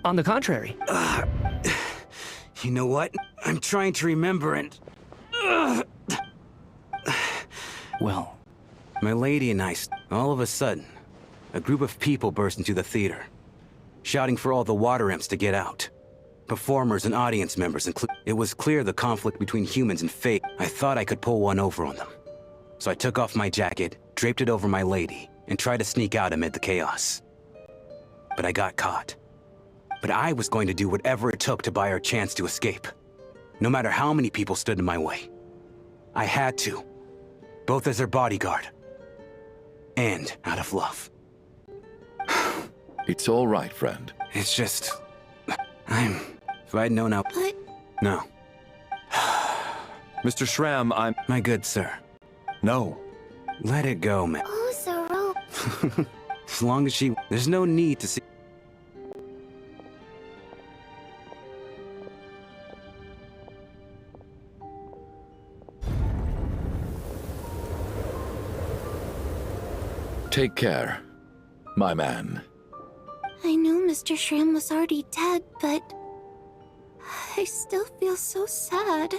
On the contrary. You know what? I'm trying to remember and... Well, my lady and I... All of a sudden, a group of people burst into the theater, shouting for all the water imps to get out. Performers and audience members included. It was clear the conflict between humans and fate. I thought I could pull one over on them. So I took off my jacket, draped it over my lady, and tried to sneak out amid the chaos. But I got caught. But I was going to do whatever it took to buy her a chance to escape. No matter how many people stood in my way. I had to. Both as her bodyguard. And out of love. It's all right, friend. It's just... If I'd known how... What? No. Mr. Schramm, I'm... My good sir. No. Let it go, man. Oh, Zoro. As long as she... There's no need to see... Take care, my man. I knew Mr. Schramm was already dead, but... I still feel so sad.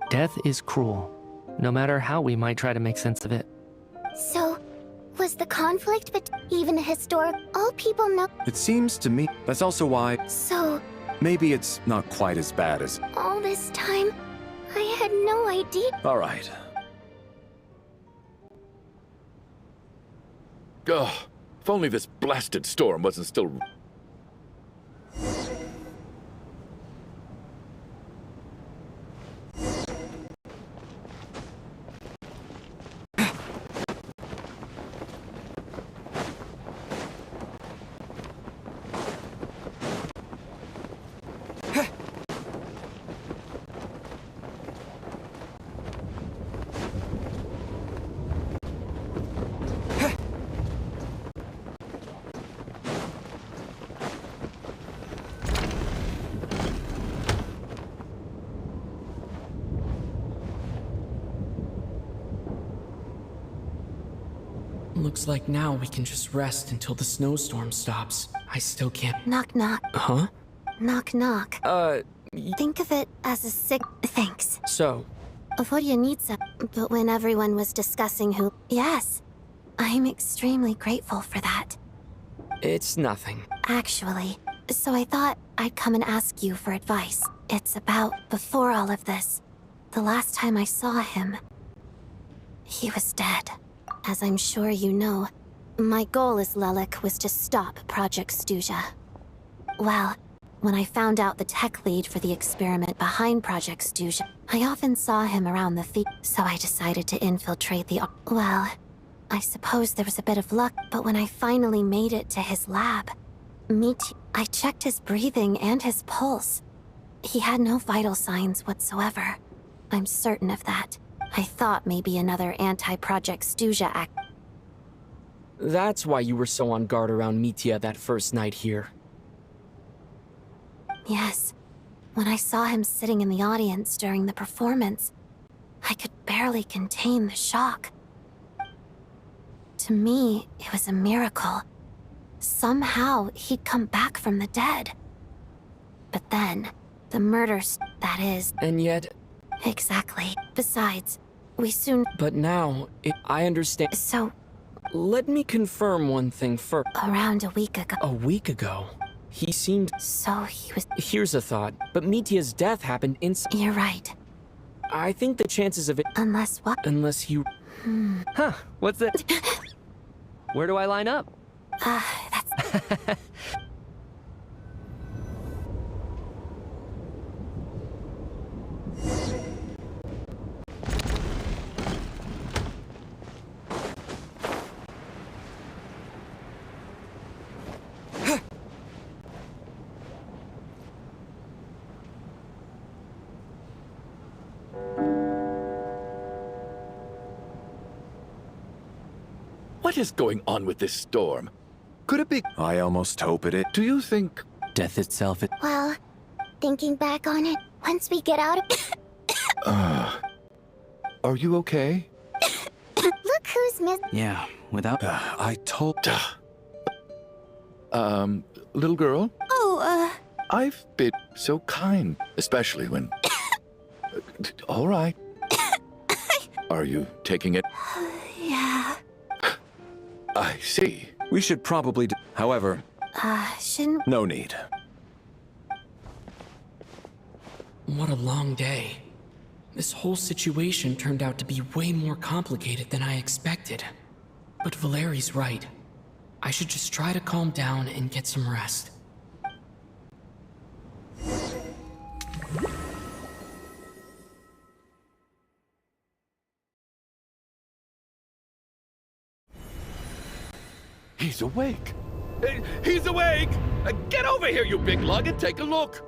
Death is cruel, no matter how we might try to make sense of it. So, was the conflict but even a historic... All people know... It seems to me that's also why... So... Maybe it's not quite as bad as... All this time, I had no idea... All right. Ugh, if only this blasted storm wasn't still... Looks like now we can just rest until the snowstorm stops. I still can't... Knock knock. Huh? Knock knock. Think of it as a sick... Thanks. So? Vodyanitsa, but when everyone was discussing who... Yes. I'm extremely grateful for that. It's nothing. Actually, so I thought I'd come and ask you for advice. It's about before all of this. The last time I saw him, he was dead. As I'm sure you know, my goal as Lelik was to stop Project Stuja. Well, when I found out the tech lead for the experiment behind Project Stuja, I often saw him around the theater, so I decided to infiltrate the... Well, I suppose there was a bit of luck, but when I finally made it to his lab, I checked his breathing and his pulse. He had no vital signs whatsoever. I'm certain of that. I thought maybe another anti-Project Stuja act. That's why you were so on guard around Mitya that first night here. Yes. When I saw him sitting in the audience during the performance, I could barely contain the shock. To me, it was a miracle. Somehow, he'd come back from the dead. But then, the murders, that is... And yet... Exactly. Besides, we soon... But now, I understand... So... Let me confirm one thing first. Around a week ago... A week ago? He seemed... So he was... Here's a thought, but Mitya's death happened You're right. I think the chances of it... Unless what? Unless he... Huh, what's it? Where do I line up? That's... What is going on with this storm? Could it be... I almost hope it is. Do you think... Death itself... Well, thinking back on it, once we get out of... Are you okay? Look who's Yeah, without... I told... Little girl? Oh, I've been so kind, especially when... All right. Are you taking it? Yeah. I see. We should probably however... shouldn't... No need. What a long day. This whole situation turned out to be way more complicated than I expected. But Valeri's right. I should just try to calm down and get some rest. He's awake! He's awake! Get over here, you big lug, and take a look!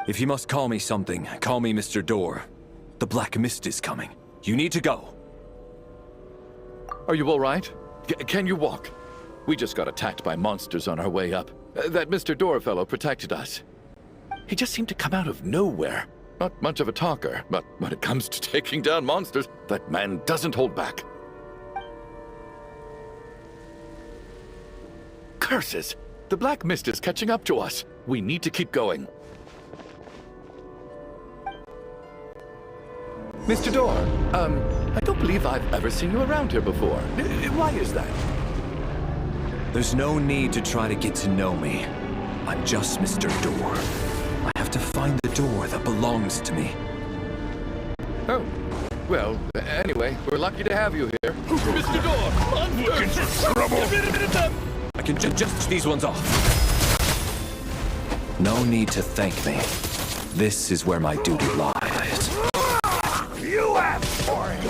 If you must call me something, call me Mr. Door. The Black Mist is coming. You need to go. Are you all right? Can you walk? We just got attacked by monsters on our way up. That Mr. Door fellow protected us. He just seemed to come out of nowhere. Not much of a talker, but when it comes to taking down monsters, that man doesn't hold back. Curses! The Black Mist is catching up to us. We need to keep going. Mr. Door, I don't believe I've ever seen you around here before. Why is that? There's no need to try to get to know me. I'm just Mr. Door. I have to find the door that belongs to me. Oh, well, anyway, we're lucky to have you here. Mr. Door, monster! Looking for trouble! Get rid of them! I can just these ones off. No need to thank me. This is where my duty lies. You asked for it!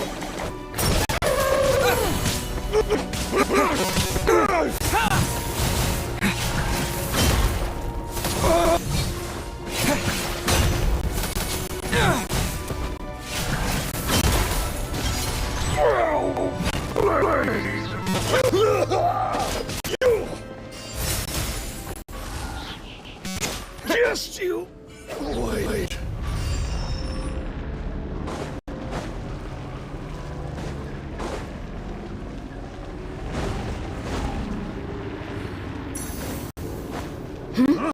Just you wait.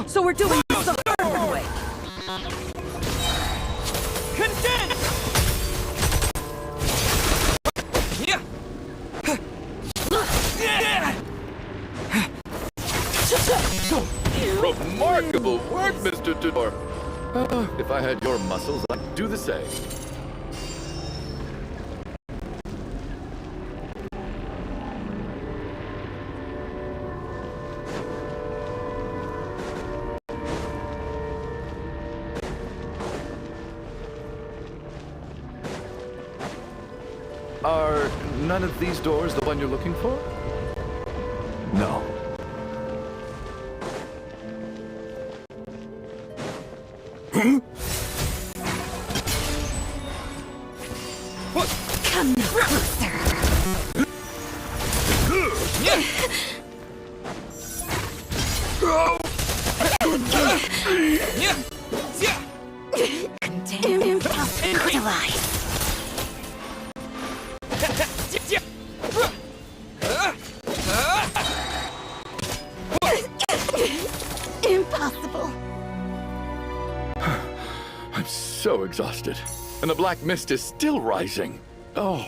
So we're doing this the hard way. Condense! Yeah! If I had your muscles, I'd do the same. Are none of these doors the one you're looking for? No. Come no closer. Impossible. I'm so exhausted, and the black mist is still rising. Oh.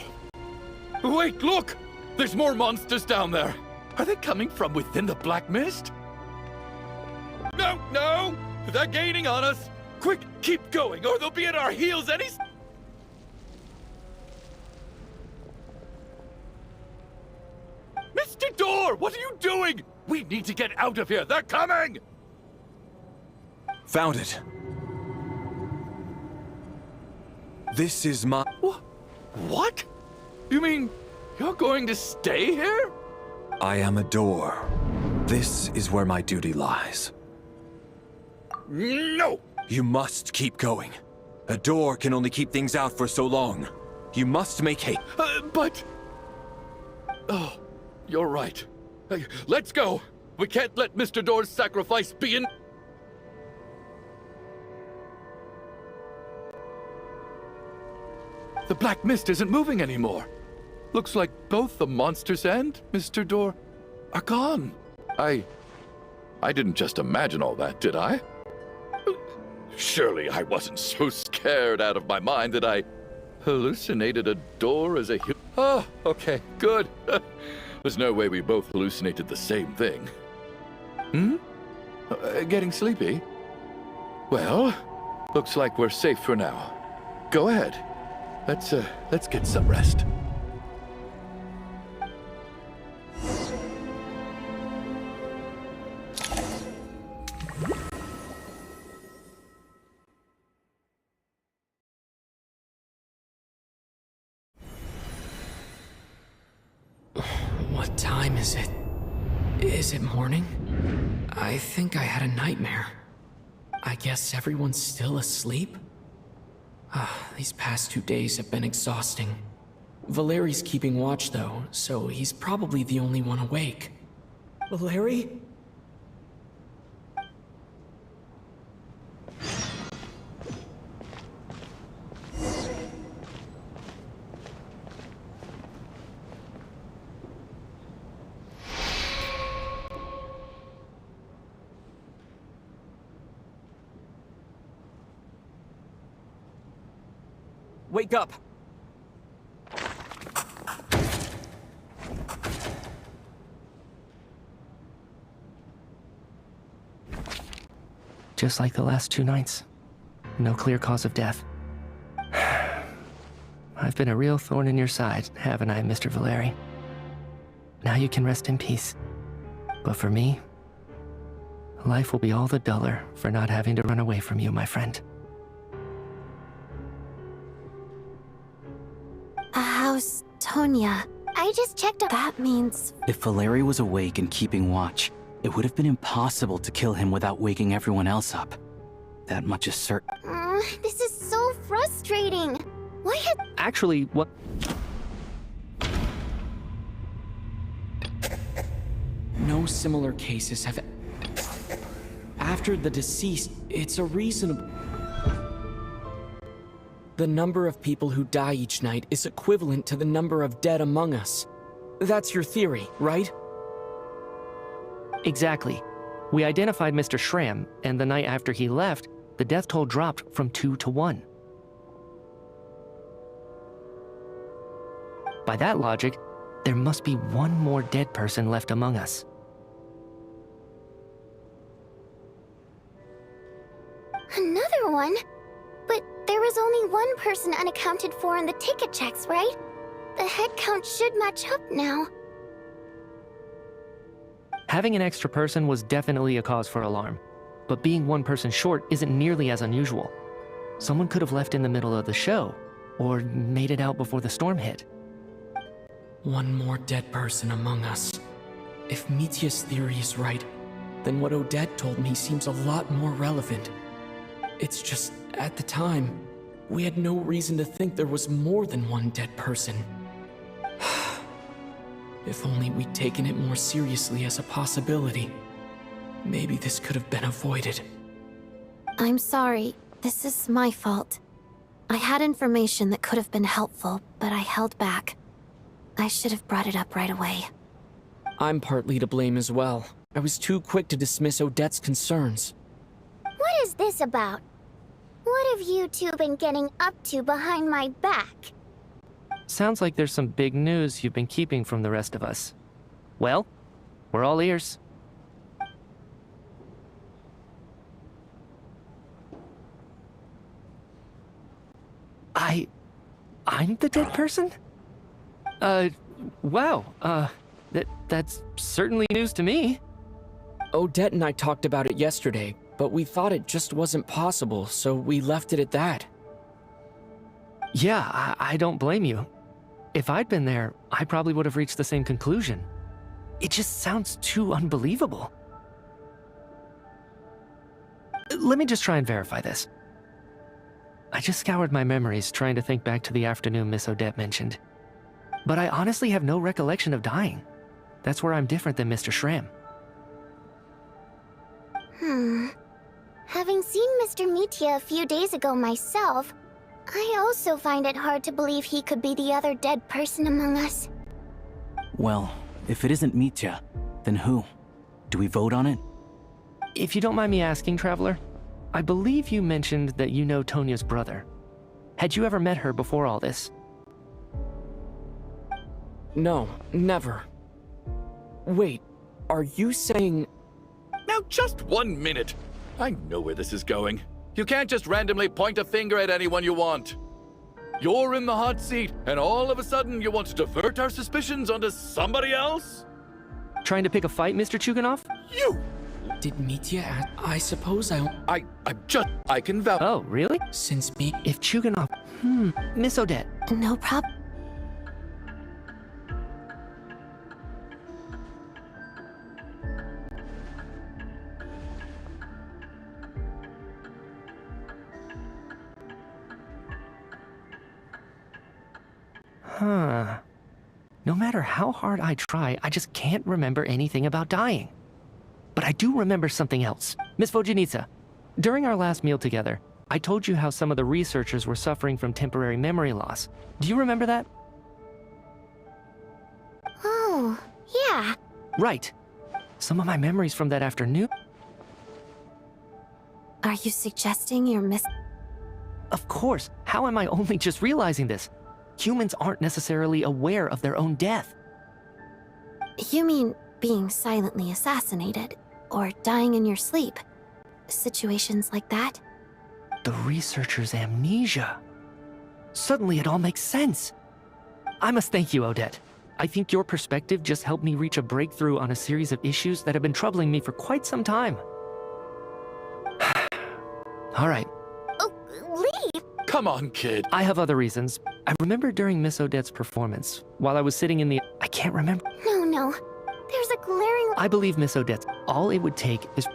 Wait, look! There's more monsters down there. Are they coming from within the black mist? No, no! They're gaining on us! Quick, keep going, or they'll be at our heels any... Mr. Door, what are you doing? We need to get out of here. They're coming! Found it. This is my... What? You mean you're going to stay here? I am a door. This is where my duty lies. No! You must keep going. A door can only keep things out for so long. You must make haste. But... Oh, you're right. Hey, let's go. We can't let Mr. Door's sacrifice be in... The black mist isn't moving anymore. Looks like both the monsters and Mr. Door are gone. I didn't just imagine all that, did I? Surely I wasn't so scared out of my mind that I hallucinated a door as a... Oh, okay, good. There's no way we both hallucinated the same thing. Getting sleepy? Well, looks like we're safe for now. Go ahead. Let's get some rest. What time is it? Is it morning? I think I had a nightmare. I guess everyone's still asleep? These past 2 days have been exhausting. Valeri's keeping watch though, so he's probably the only one awake. Valeri? Wake up! Just like the last 2 nights. No clear cause of death. I've been a real thorn in your side, haven't I, Mr. Valeri? Now you can rest in peace. But for me, life will be all the duller for not having to run away from you, my friend. How's Tonya? I just checked up. That means... If Valeri was awake and keeping watch, it would have been impossible to kill him without waking everyone else up. That much is certain. This is so frustrating. Why had... Actually, what... No similar cases have... After the deceased, it's a reasonable... The number of people who die each night is equivalent to the number of dead among us. That's your theory, right? Exactly. We identified Mr. Schramm, and the night after he left, the death toll dropped from 2 to 1. By that logic, there must be one more dead person left among us. Another one? person unaccounted for in the ticket checks, right? The head count should match up now. Having an extra person was definitely a cause for alarm, but being one person short isn't nearly as unusual. Someone could have left in the middle of the show, or made it out before the storm hit. One more dead person among us. If Mitya's theory is right, then what Odette told me seems a lot more relevant. It's just, at the time, we had no reason to think there was more than one dead person. If only we'd taken it more seriously as a possibility, maybe this could have been avoided. I'm sorry. This is my fault. I had information that could have been helpful, but I held back. I should have brought it up right away. I'm partly to blame as well. I was too quick to dismiss Odette's concerns. What is this about? What have you two been getting up to behind my back? Sounds like there's some big news you've been keeping from the rest of us. Well, we're all ears. I'm the dead person? Wow, that's certainly news to me. Odette and I talked about it yesterday, but we thought it just wasn't possible, so we left it at that. Yeah, I don't blame you. If I'd been there, I probably would have reached the same conclusion. It just sounds too unbelievable. Let me just try and verify this. I just scoured my memories trying to think back to the afternoon Miss Odette mentioned. But I honestly have no recollection of dying. That's where I'm different than Mr. Schramm. Having seen Mr. Mitya a few days ago myself, I also find it hard to believe he could be the other dead person among us. Well, if it isn't Mitya, then who? Do we vote on it? If you don't mind me asking, Traveler, I believe you mentioned that you know Tonya's brother. Had you ever met her before all this? No, never. Wait, are you saying... Now just 1 minute. I know where this is going. You can't just randomly point a finger at anyone you want. You're in the hot seat, and all of a sudden you want to divert our suspicions onto somebody else? Trying to pick a fight, Mr. Chuganov? You! Did Mitya ask? I suppose I can vouch. Oh, really? Since me... If Chuganov... Miss Odette. No problem. Huh. No matter how hard I try, I just can't remember anything about dying. But I do remember something else. Miss Vojanitsa, during our last meal together, I told you how some of the researchers were suffering from temporary memory loss. Do you remember that? Oh, yeah. Right. Some of my memories from that afternoon... Are you suggesting you're Of course. How am I only just realizing this? Humans aren't necessarily aware of their own death. You mean being silently assassinated, or dying in your sleep? Situations like that? The researcher's amnesia. Suddenly it all makes sense. I must thank you, Odette. I think your perspective just helped me reach a breakthrough on a series of issues that have been troubling me for quite some time. All right. Oh, leave! Come on, kid. I have other reasons. I remember during Miss Odette's performance, while I was sitting in the... I can't remember. No. There's a glaring... I believe Miss Odette's. All it would take is...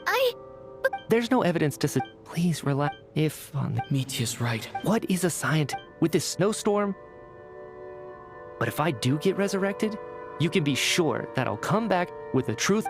There's no evidence to... Please relax. If... Mitya's right. What is a scientist with this snowstorm? But if I do get resurrected, you can be sure that I'll come back with the truth.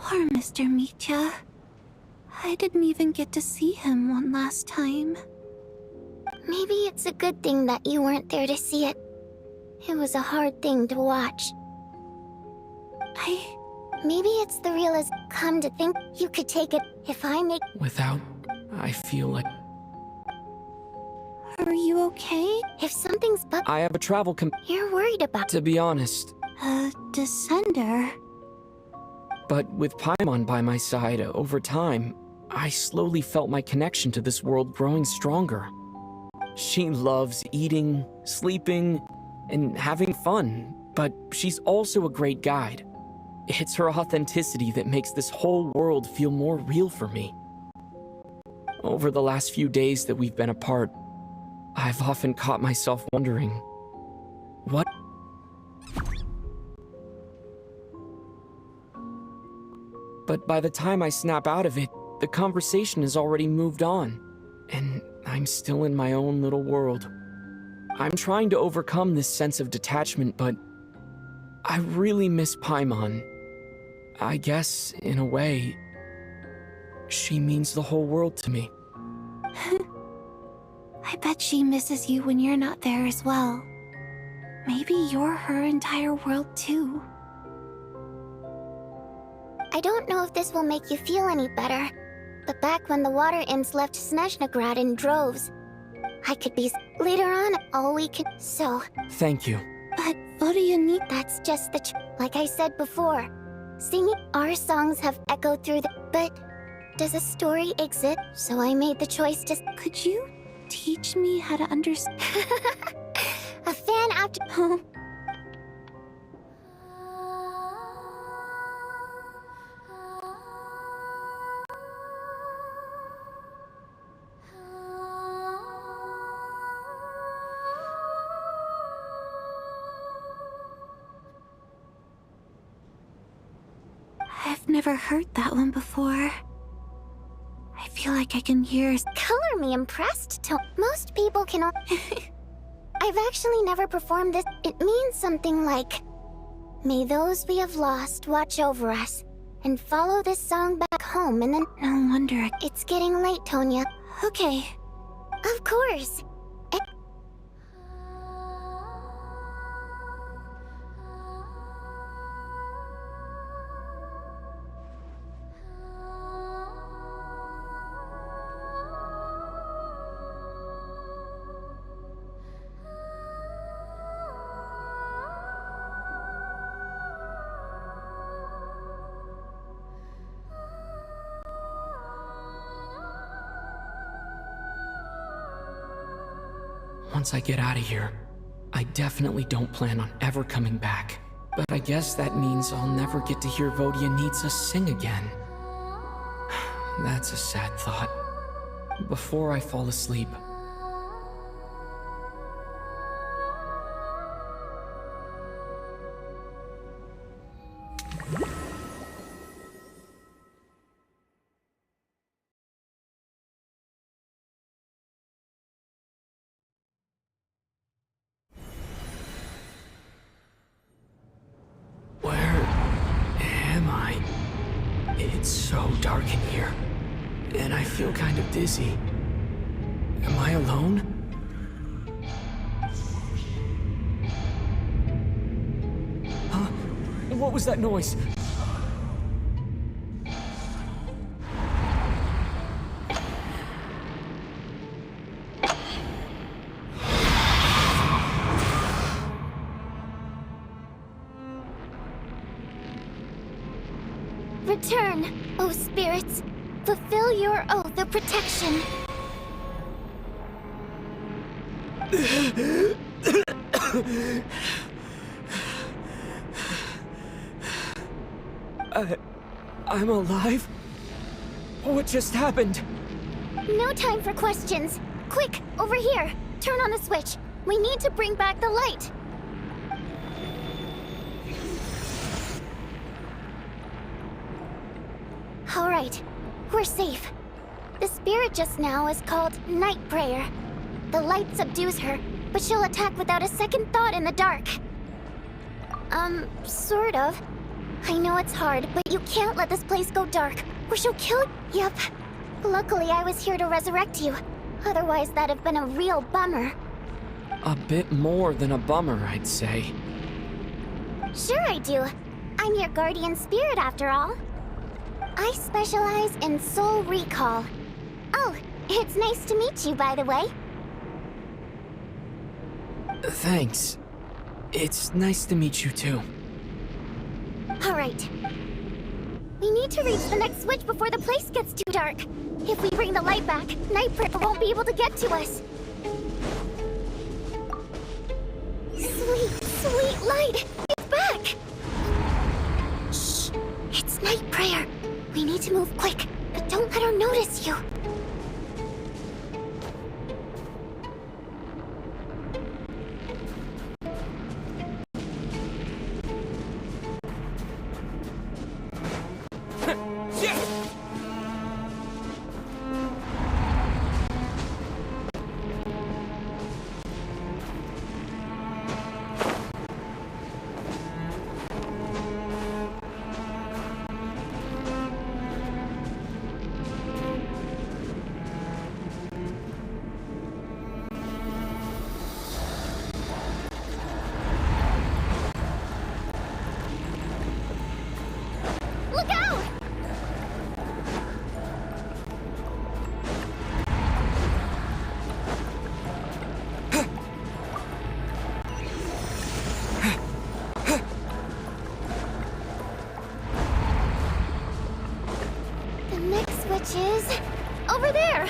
Poor Mr. Mitya. I didn't even get to see him one last time. Maybe it's a good thing that you weren't there to see it. It was a hard thing to watch. Maybe it's the realization. Come to think, you could take it if I make... Without, I feel like... Are you okay? If something's I have a travel You're worried about... To be honest. A descender? But with Paimon by my side, over time, I slowly felt my connection to this world growing stronger. She loves eating, sleeping, and having fun, but she's also a great guide. It's her authenticity that makes this whole world feel more real for me. Over the last few days that we've been apart, I've often caught myself wondering, what? But by the time I snap out of it, the conversation has already moved on, and I'm still in my own little world. I'm trying to overcome this sense of detachment, but I really miss Paimon. I guess, in a way, she means the whole world to me. I bet she misses you when you're not there as well. Maybe you're her entire world too. I don't know if this will make you feel any better, but back when the water imps left Snezhnaya in droves, I could be later on all we can. So thank you. But vadiyon, that's just the like I said before. Singing our songs have echoed through the. But does a story exist? So I made the choice to. Could you teach me how to understand? A fan after. I've never heard that one before. I feel like I can hear... Color me impressed, most people can... I've actually never performed this. It means something like... May those we have lost watch over us, and follow this song back home, and then... No wonder... It's getting late, Tonya. Okay. Of course. Once I get out of here, I definitely don't plan on ever coming back. But I guess that means I'll never get to hear vadiyon sing again. That's a sad thought. Before I fall asleep, it's so dark in here, and I feel kind of dizzy. Am I alone? Huh? What was that noise? Return, O spirits. Fulfill your oath of protection. I'm alive? What just happened? No time for questions. Quick, over here. Turn on the switch. We need to bring back the light. All right, we're safe. The spirit just now is called Night Prayer. The light subdues her, but she'll attack without a second thought in the dark. Sort of. I know it's hard, but you can't let this place go dark, or she'll kill you. Yep. Luckily, I was here to resurrect you. Otherwise, that'd have been a real bummer. A bit more than a bummer, I'd say. Sure I do. I'm your guardian spirit, after all. I specialize in soul recall. Oh, it's nice to meet you, by the way. Thanks. It's nice to meet you, too. Alright. We need to reach the next switch before the place gets too dark. If we bring the light back, Night Prayer won't be able to get to us. Sweet, sweet light! It's back! Shh! It's Night Prayer. We need to move quick, but don't let her notice you. Is over there.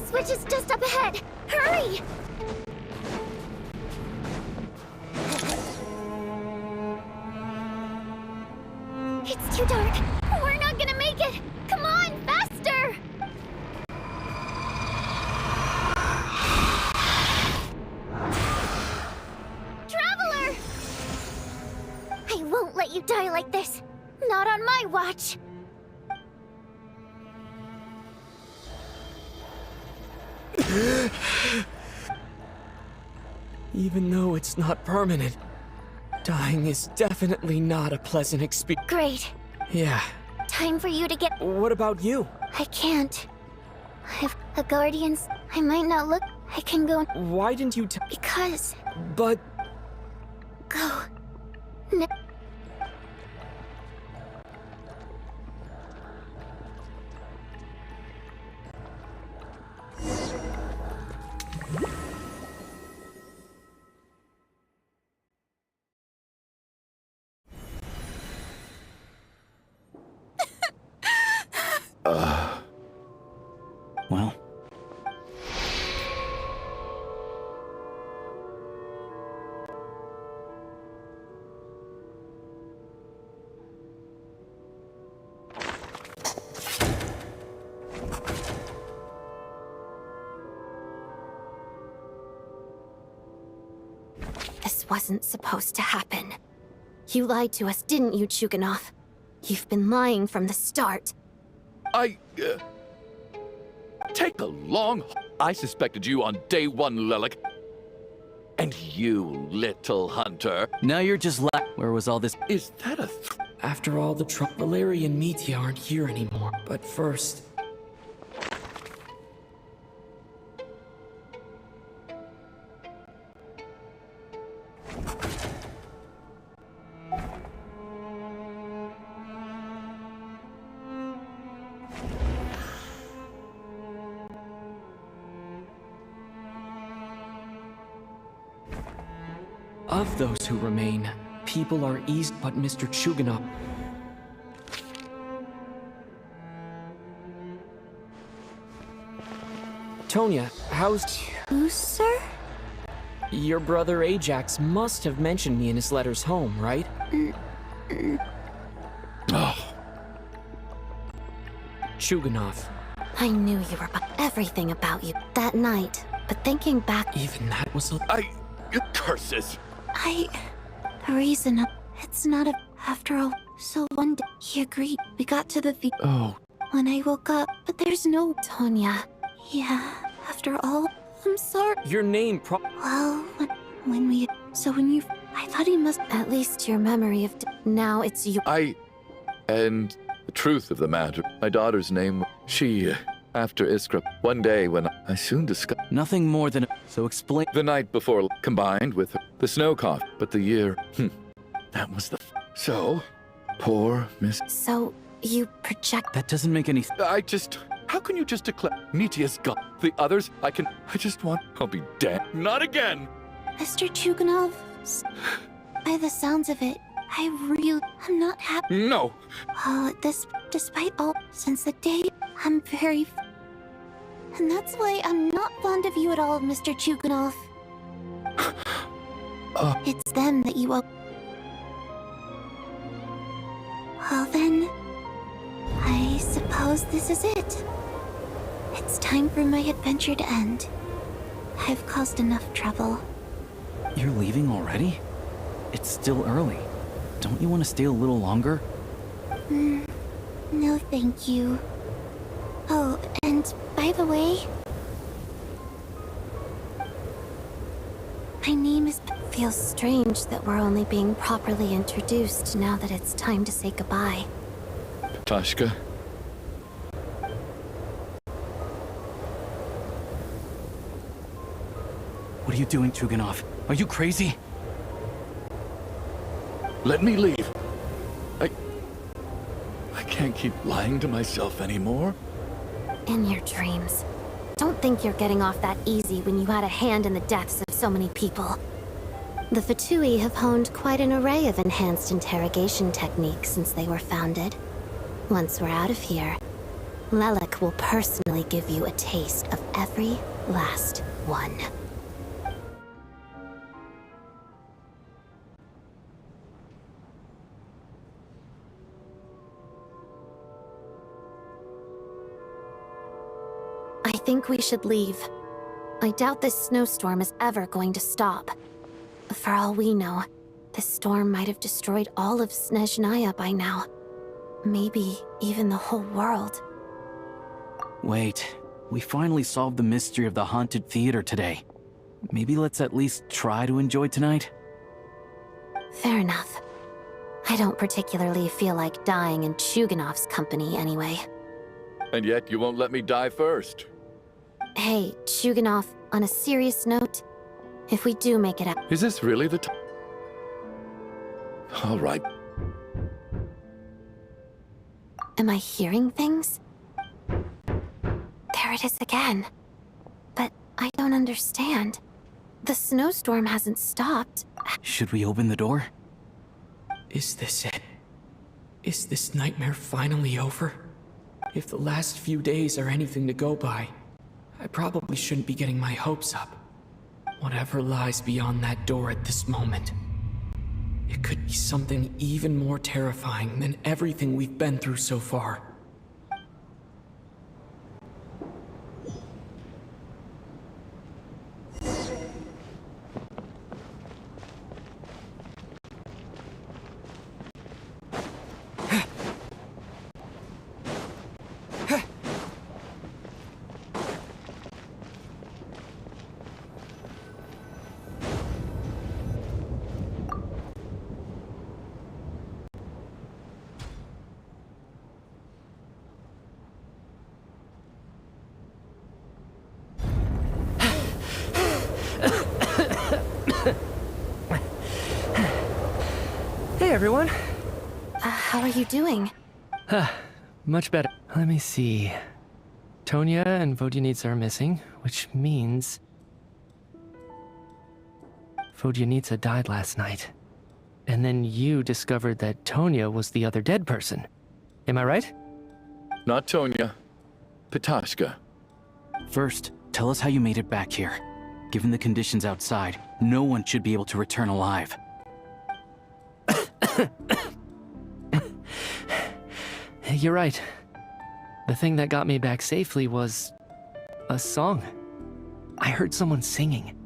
Switch is just up ahead. Hurry! It's too dark. We're not gonna make it. Come on, faster! Traveler! I won't let you die like this. Not on my watch. Even though it's not permanent, dying is definitely not a pleasant experience. Great. Yeah. Time for you to get... What about you? I can't. I have a guardian's... I might not look... I can go... Why didn't you Because... But... Go. Well. This wasn't supposed to happen. You lied to us, didn't you, Chuganov? You've been lying from the start. Take a long... I suspected you on day one, Lelik. And you, little hunter. Now you're just Where was all this? Is that a After all the trouble, Valeria and Mitya aren't here anymore. But first... Of those who remain, people are eased but Mr. Chuganov. Tonya, how's... Who, sir? Your brother Ajax must have mentioned me in his letters home, right? Oh. Chuganov. I knew you were everything about you that night, but thinking back... Even that was a... Curses! The reason... It's not a... After all, so one day, he agreed. We got to the... Oh. When I woke up, but there's no... Tonya. Yeah, after all, I'm sorry. Your name Well, when we... So when you... I thought he must... At least your memory of... Now it's you... And the truth of the matter, my daughter's name... She... After Iskra, one day when I soon discovered... Nothing more than... So explain... The night before, combined with the snow cough, but the year... that was the... So... Poor Miss... So, you project... That doesn't make any... How can you just declare Nitia's gone? The others, I just want... I'll be damned. Not again! Mr. Chuganov... By the sounds of it, I'm not happy. No! Well, despite all, since the day, I'm very... And that's why I'm not fond of you at all, Mr. Chuganov. It's them that you owe. Well then, I suppose this is it. It's time for my adventure to end. I've caused enough trouble. You're leaving already? It's still early. Don't you want to stay a little longer? No thank you. Oh, and by the way... My name is... Feels strange that we're only being properly introduced now that it's time to say goodbye. Tashka. What are you doing, Chuganov? Are you crazy? Let me leave. I can't keep lying to myself anymore. In your dreams. Don't think you're getting off that easy when you had a hand in the deaths of so many people. The Fatui have honed quite an array of enhanced interrogation techniques since they were founded. Once we're out of here, Lelik will personally give you a taste of every last one. I think we should leave. I doubt this snowstorm is ever going to stop. For all we know, this storm might have destroyed all of Snezhnaya by now. Maybe even the whole world. Wait, we finally solved the mystery of the haunted theater today. Maybe let's at least try to enjoy tonight? Fair enough. I don't particularly feel like dying in Chuganov's company anyway. And yet you won't let me die first. Hey, Chuganov, on a serious note, if we do make it out... Is this really the time? All right. Am I hearing things? There it is again. But I don't understand. The snowstorm hasn't stopped. Should we open the door? Is this it? Is this nightmare finally over? If the last few days are anything to go by, I probably shouldn't be getting my hopes up. Whatever lies beyond that door at this moment, it could be something even more terrifying than everything we've been through so far. Hey, everyone. How are you doing? Much better. Let me see. Tonya and Vodyanitsa are missing, which means... Vodyanitsa died last night. And then you discovered that Tonya was the other dead person. Am I right? Not Tonya. Pitashka. First, tell us how you made it back here. Given the conditions outside, no one should be able to return alive. You're right. The thing that got me back safely was a song. I heard someone singing.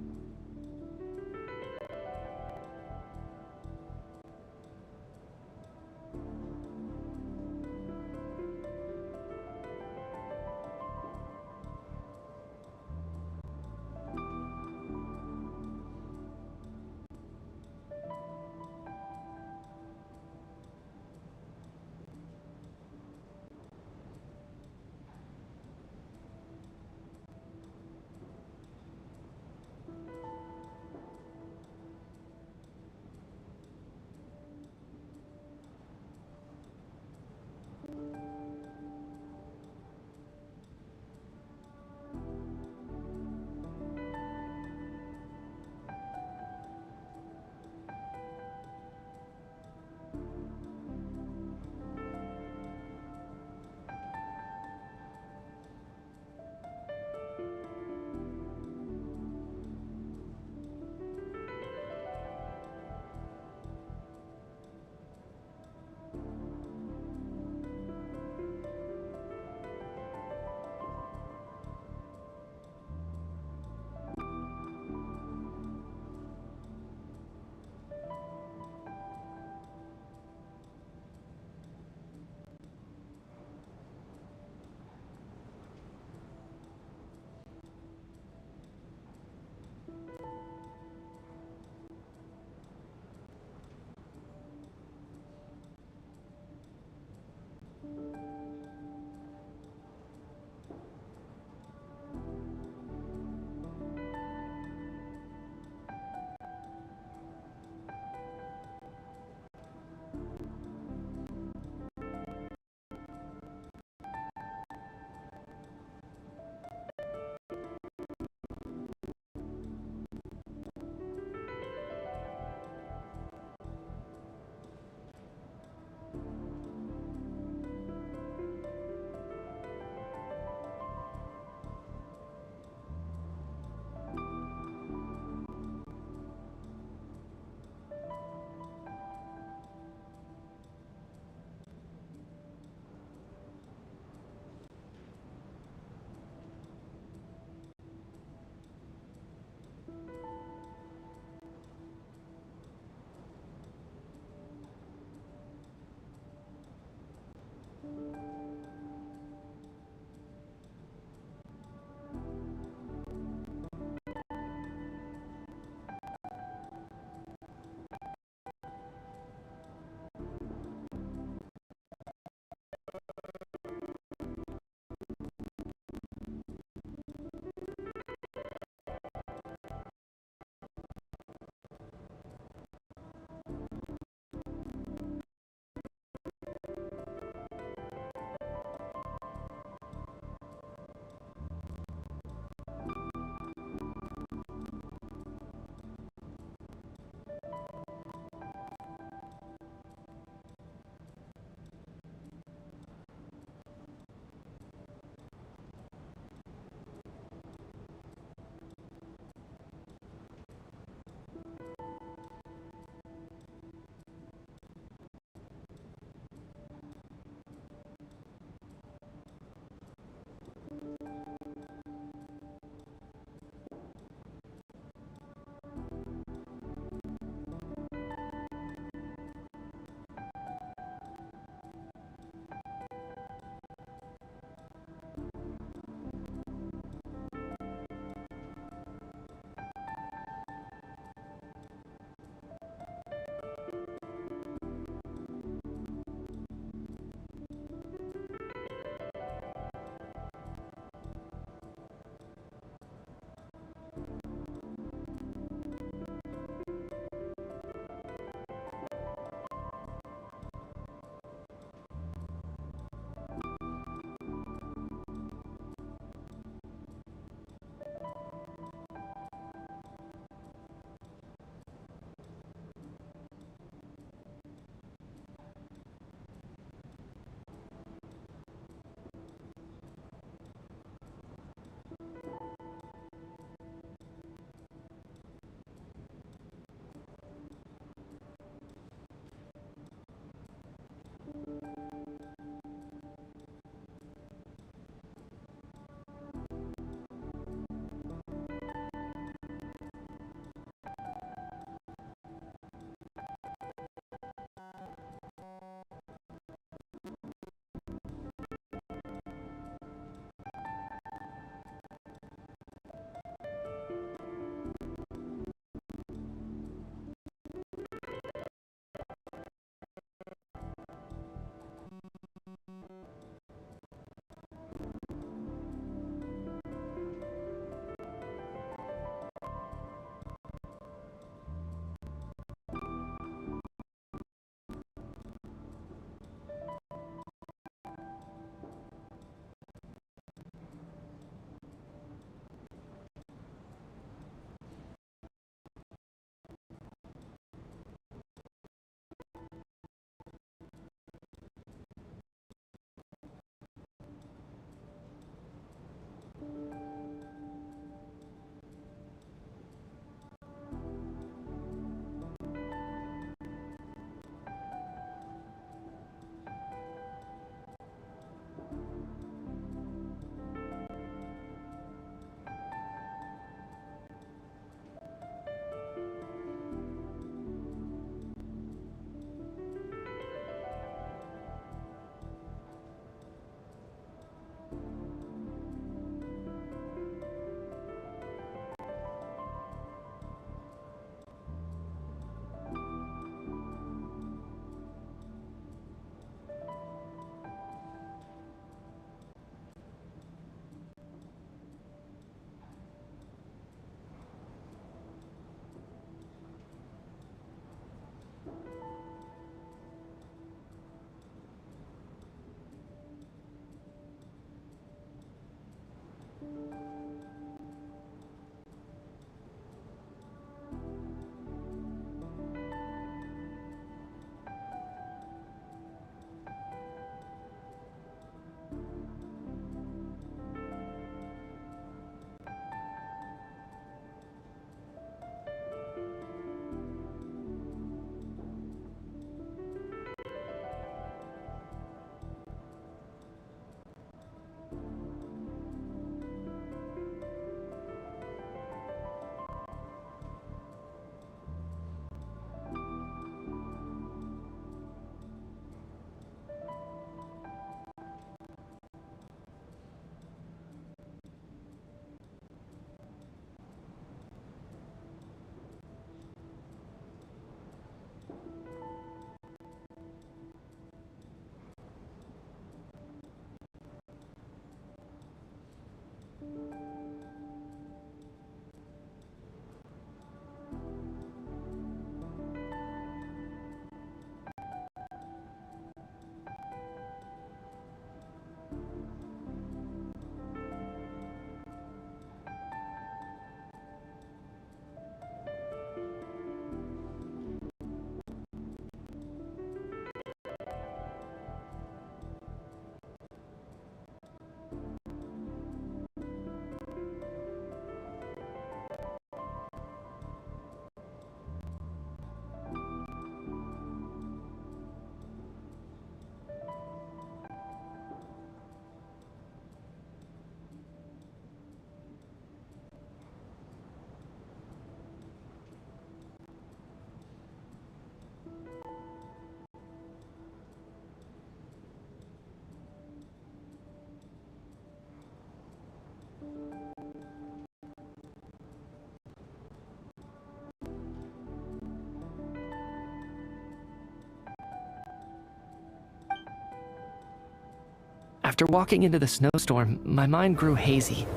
After walking into the snowstorm, my mind grew hazy.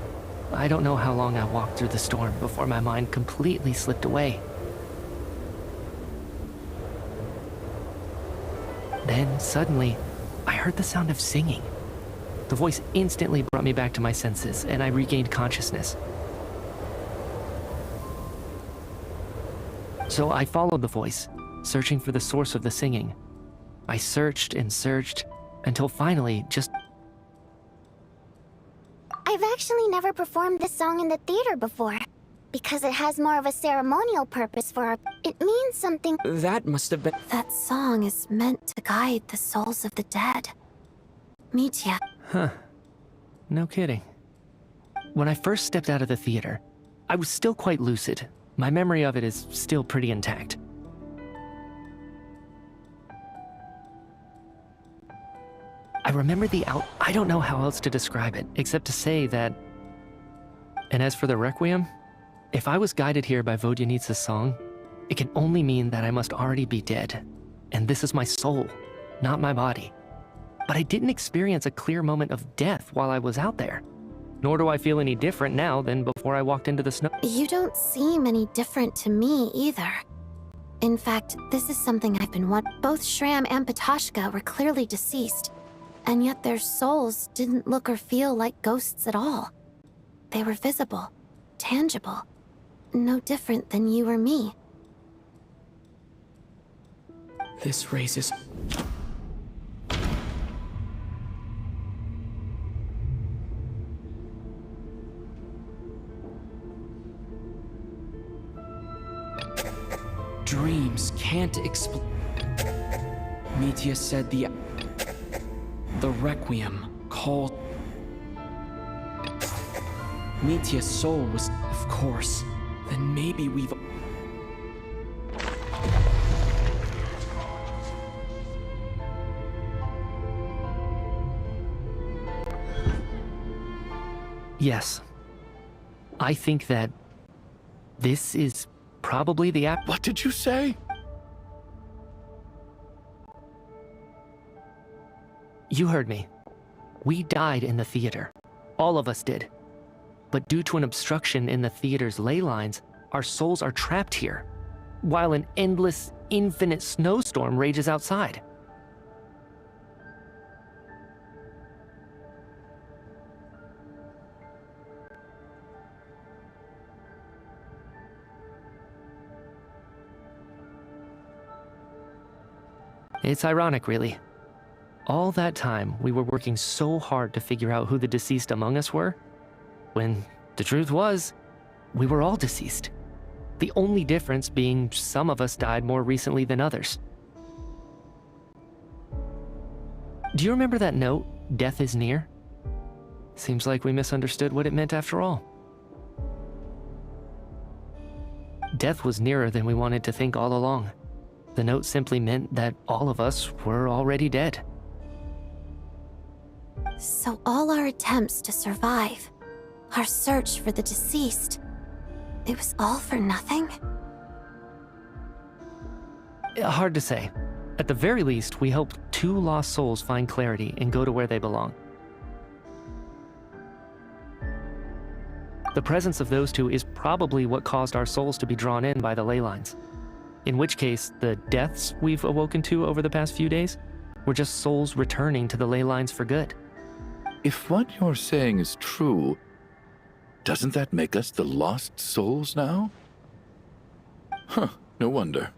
I don't know how long I walked through the storm before my mind completely slipped away. Then, suddenly, I heard the sound of singing. The voice instantly brought me back to my senses, and I regained consciousness. So I followed the voice, searching for the source of the singing. I searched and searched, until finally, I've actually never performed this song in the theater before. Because it has more of a ceremonial purpose for it means something. That must have been... That song is meant to guide the souls of the dead. Mitya. Huh. No kidding. When I first stepped out of the theater, I was still quite lucid. My memory of it is still pretty intact. I remember I don't know how else to describe it, except to say that... And as for the Requiem, if I was guided here by Vodyanitsa's song, it can only mean that I must already be dead. And this is my soul, not my body. But I didn't experience a clear moment of death while I was out there. Nor do I feel any different now than before I walked into the snow. You don't seem any different to me either. In fact, this is something I've been wanting. Both Shram and Patashka were clearly deceased, and yet their souls didn't look or feel like ghosts at all. They were visible, tangible, no different than you or me. This raises... Dreams can't explain. Mitya said the Requiem called... Mitya's soul was... Of course. Then maybe we've... Yes. I think that this is probably the app. What did you say? You heard me. We died in the theater. All of us did. But due to an obstruction in the theater's ley lines, our souls are trapped here, while an endless, infinite snowstorm rages outside. It's ironic, really. All that time, we were working so hard to figure out who the deceased among us were, when the truth was, we were all deceased. The only difference being some of us died more recently than others. Do you remember that note, "Death is near"? Seems like we misunderstood what it meant after all. Death was nearer than we wanted to think all along. The note simply meant that all of us were already dead. So all our attempts to survive, our search for the deceased, it was all for nothing? Hard to say. At the very least, we helped 2 lost souls find clarity and go to where they belong. The presence of those 2 is probably what caused our souls to be drawn in by the ley lines. In which case, the deaths we've awoken to over the past few days were just souls returning to the ley lines for good. If what you're saying is true, doesn't that make us the lost souls now? Huh, no wonder.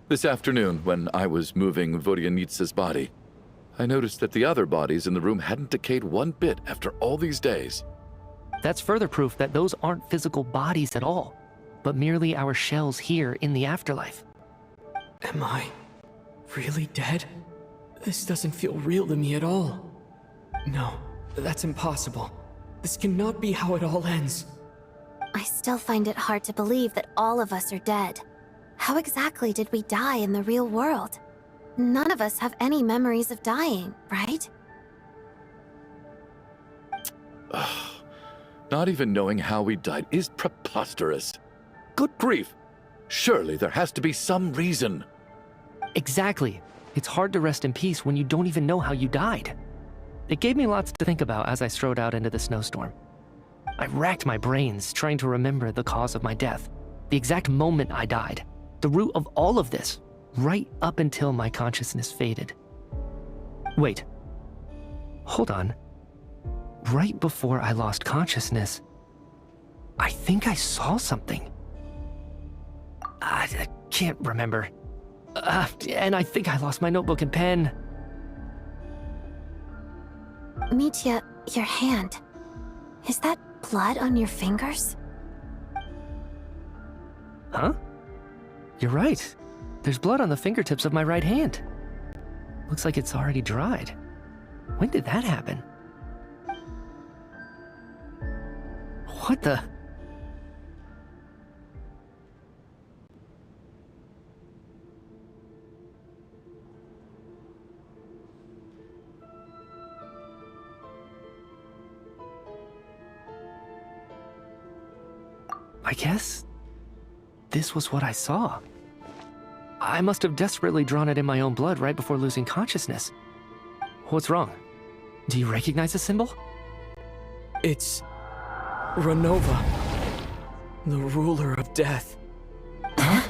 This afternoon, when I was moving Vodyanitsa's body, I noticed that the other bodies in the room hadn't decayed one bit after all these days. That's further proof that those aren't physical bodies at all, but merely our shells here in the afterlife. Am I really dead? This doesn't feel real to me at all. No, that's impossible. This cannot be how it all ends. I still find it hard to believe that all of us are dead. How exactly did we die in the real world? None of us have any memories of dying, right? Not even knowing how we died is preposterous. Good grief! Surely there has to be some reason. Exactly. It's hard to rest in peace when you don't even know how you died. It gave me lots to think about as I strode out into the snowstorm. I racked my brains trying to remember the cause of my death, the exact moment I died, the root of all of this, right up until my consciousness faded. Wait. Hold on. Right before I lost consciousness, I think I saw something. I can't remember. And I think I lost my notebook and pen. Mitya, your hand. Is that blood on your fingers? Huh? You're right. There's blood on the fingertips of my right hand. Looks like it's already dried. When did that happen? What the? I guess this was what I saw. I must have desperately drawn it in my own blood right before losing consciousness. What's wrong? Do you recognize the symbol? It's Renova, the ruler of death. Huh?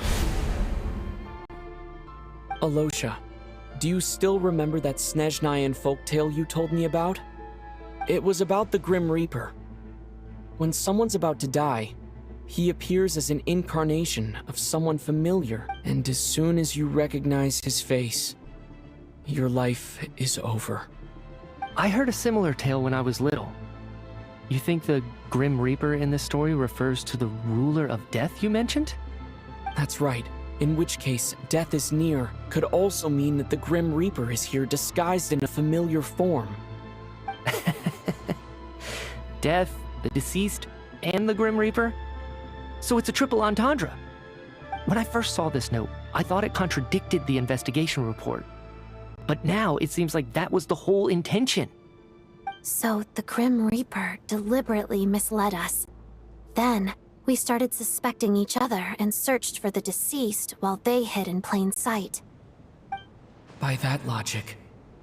Alosha, do you still remember that Snezhnayan folktale you told me about? It was about the Grim Reaper. When someone's about to die, he appears as an incarnation of someone familiar, and as soon as you recognize his face, your life is over. I heard a similar tale when I was little. You think the Grim Reaper in this story refers to the ruler of death you mentioned? That's right. In which case, death is near could also mean that the Grim Reaper is here disguised in a familiar form. Death, the deceased, and the Grim Reaper? So it's a triple entendre. When I first saw this note, I thought it contradicted the investigation report. But now it seems like that was the whole intention. So the Grim Reaper deliberately misled us. Then, we started suspecting each other and searched for the deceased while they hid in plain sight. By that logic,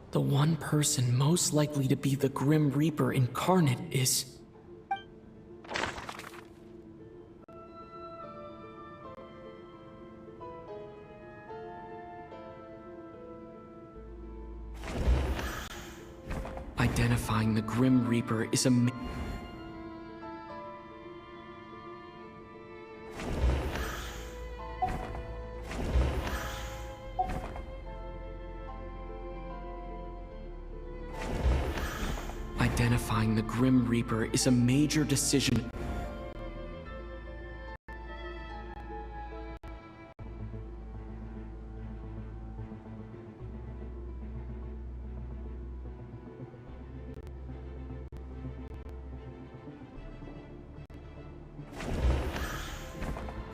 the one person most likely to be the Grim Reaper incarnate is... Identifying the Grim Reaper is a... Identifying the Grim Reaper is a major decision.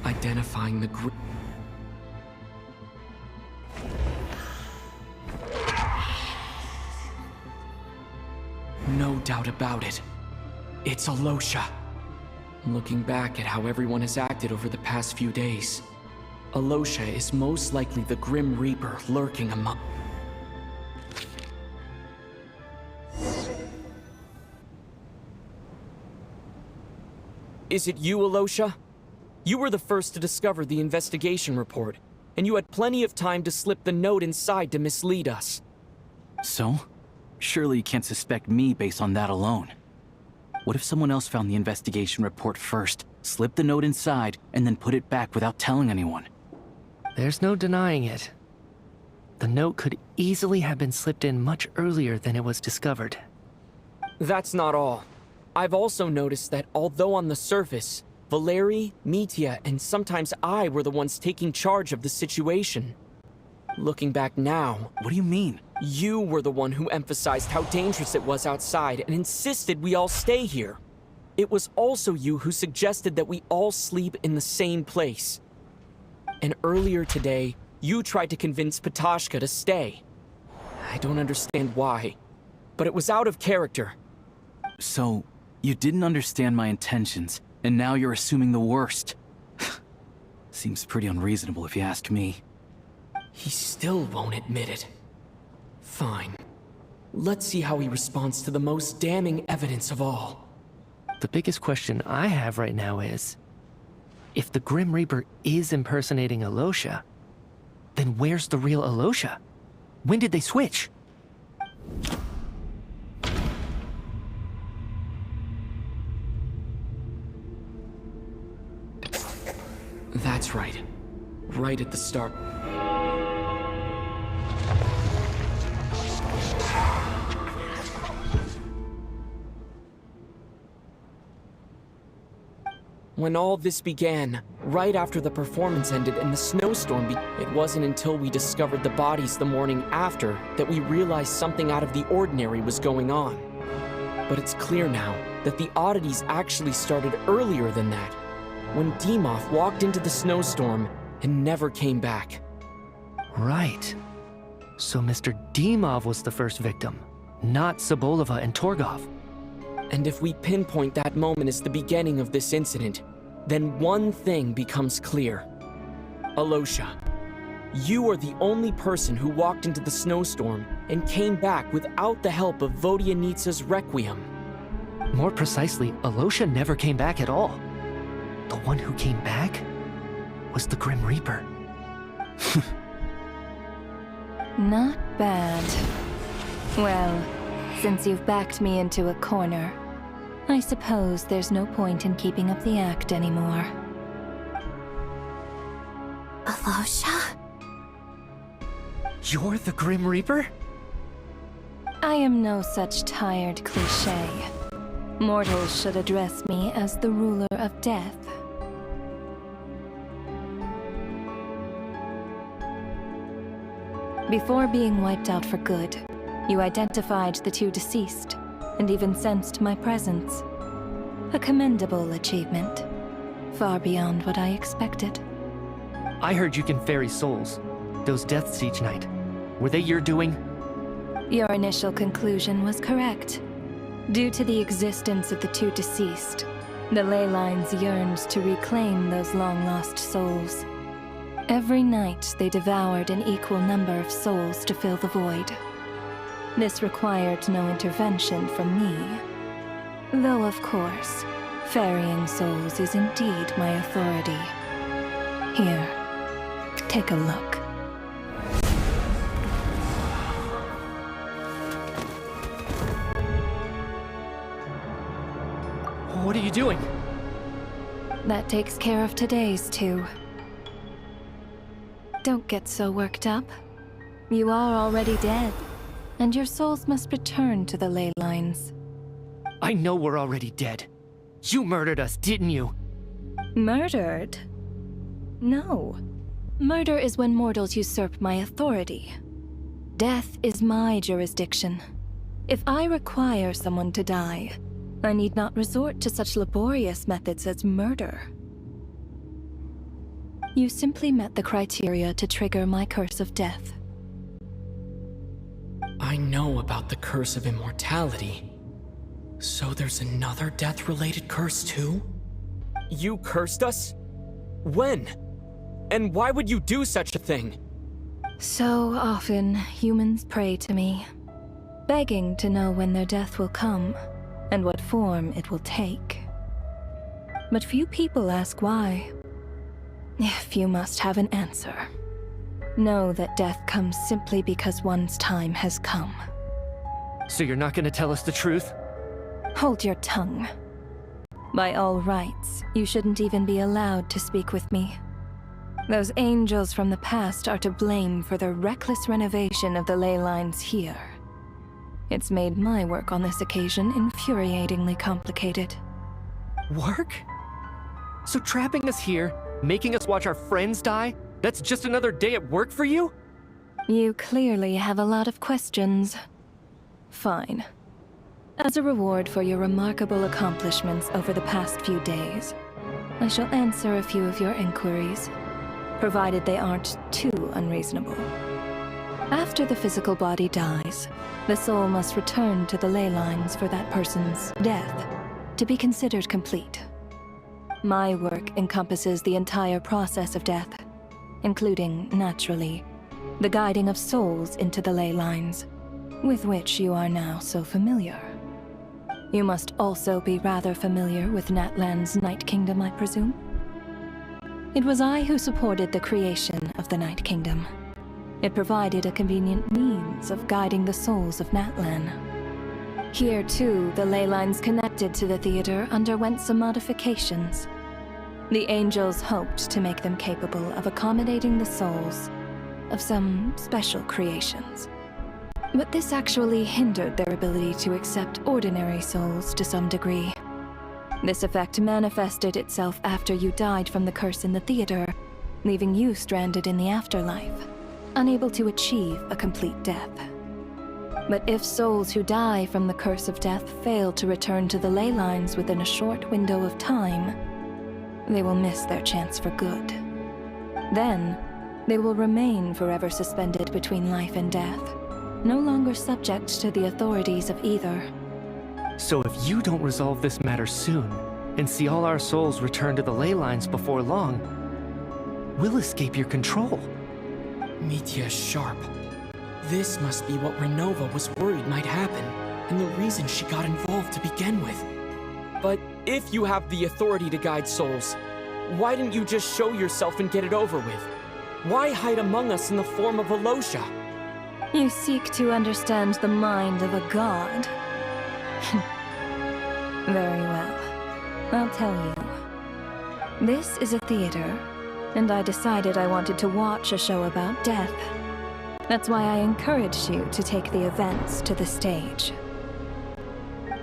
Identifying the Grim... No doubt about it. It's Alosha. Looking back at how everyone has acted over the past few days, Alosha is most likely the Grim Reaper lurking among... Is it you, Alosha? You were the first to discover the investigation report, and you had plenty of time to slip the note inside to mislead us. So? Surely you can't suspect me based on that alone. What if someone else found the investigation report first, slipped the note inside, and then put it back without telling anyone? There's no denying it. The note could easily have been slipped in much earlier than it was discovered. That's not all. I've also noticed that although on the surface, Valeri, Mitya, and sometimes I were the ones taking charge of the situation. Looking back now... What do you mean? You were the one who emphasized how dangerous it was outside and insisted we all stay here. It was also you who suggested that we all sleep in the same place. And earlier today, you tried to convince Patashka to stay. I don't understand why, but it was out of character. So, you didn't understand my intentions, and now you're assuming the worst. Seems pretty unreasonable if you ask me. He still won't admit it. Fine. Let's see how he responds to the most damning evidence of all. The biggest question I have right now is, if the Grim Reaper is impersonating Alosha, then where's the real Alosha? When did they switch? That's right. Right at the start. When all this began, right after the performance ended and the snowstorm it wasn't until we discovered the bodies the morning after that we realized something out of the ordinary was going on. But it's clear now that the oddities actually started earlier than that, when Dimov walked into the snowstorm and never came back. Right. So Mr. Dimov was the first victim, not Sobolova and Torgov. And if we pinpoint that moment as the beginning of this incident, then one thing becomes clear. Alosha, you are the only person who walked into the snowstorm and came back without the help of Vodyanitsa's Requiem. More precisely, Alosha never came back at all. The one who came back was the Grim Reaper. Not bad. Well, since you've backed me into a corner, I suppose there's no point in keeping up the act anymore. Alosha? You're the Grim Reaper? I am no such tired cliché. Mortals should address me as the ruler of death. Before being wiped out for good, you identified the two deceased, and even sensed my presence. A commendable achievement, far beyond what I expected. I heard you can ferry souls. Those deaths each night. Were they your doing? Your initial conclusion was correct. Due to the existence of the two deceased, the ley lines yearned to reclaim those long-lost souls. Every night they devoured an equal number of souls to fill the void. This required no intervention from me. Though, of course, ferrying souls is indeed my authority. Here, take a look. What are you doing? That takes care of today's two. Don't get so worked up. You are already dead, and your souls must return to the ley lines. I know we're already dead. You murdered us, didn't you? Murdered? No. Murder is when mortals usurp my authority. Death is my jurisdiction. If I require someone to die, I need not resort to such laborious methods as murder. You simply met the criteria to trigger my curse of death. I know about the curse of immortality. So there's another death-related curse too? You cursed us? When? And why would you do such a thing? So often, humans pray to me, begging to know when their death will come, and what form it will take. But few people ask why. If you must have an answer, know that death comes simply because one's time has come. So you're not gonna tell us the truth? Hold your tongue. By all rights, you shouldn't even be allowed to speak with me. Those angels from the past are to blame for the reckless renovation of the ley lines here. It's made my work on this occasion infuriatingly complicated. Work? So trapping us here, making us watch our friends die, that's just another day at work for you? You clearly have a lot of questions. Fine. As a reward for your remarkable accomplishments over the past few days, I shall answer a few of your inquiries, provided they aren't too unreasonable. After the physical body dies, the soul must return to the ley lines for that person's death to be considered complete. My work encompasses the entire process of death, including, naturally, the guiding of souls into the ley lines, with which you are now so familiar. You must also be rather familiar with Natlan's Night Kingdom, I presume? It was I who supported the creation of the Night Kingdom. It provided a convenient means of guiding the souls of Natlan. Here, too, the ley lines connected to the theater underwent some modifications. The angels hoped to make them capable of accommodating the souls of some special creations. But this actually hindered their ability to accept ordinary souls to some degree. This effect manifested itself after you died from the curse in the theater, leaving you stranded in the afterlife, unable to achieve a complete death. But if souls who die from the curse of death fail to return to the ley lines within a short window of time, they will miss their chance for good. Then, they will remain forever suspended between life and death, no longer subject to the authorities of either. So if you don't resolve this matter soon, and see all our souls return to the ley lines before long, we'll escape your control. Mitya is sharp. This must be what Renova was worried might happen, and the reason she got involved to begin with. But if you have the authority to guide souls, why didn't you just show yourself and get it over with? Why hide among us in the form of Alosha? You seek to understand the mind of a god. Very well. I'll tell you. This is a theater, and I decided I wanted to watch a show about death. That's why I encouraged you to take the events to the stage.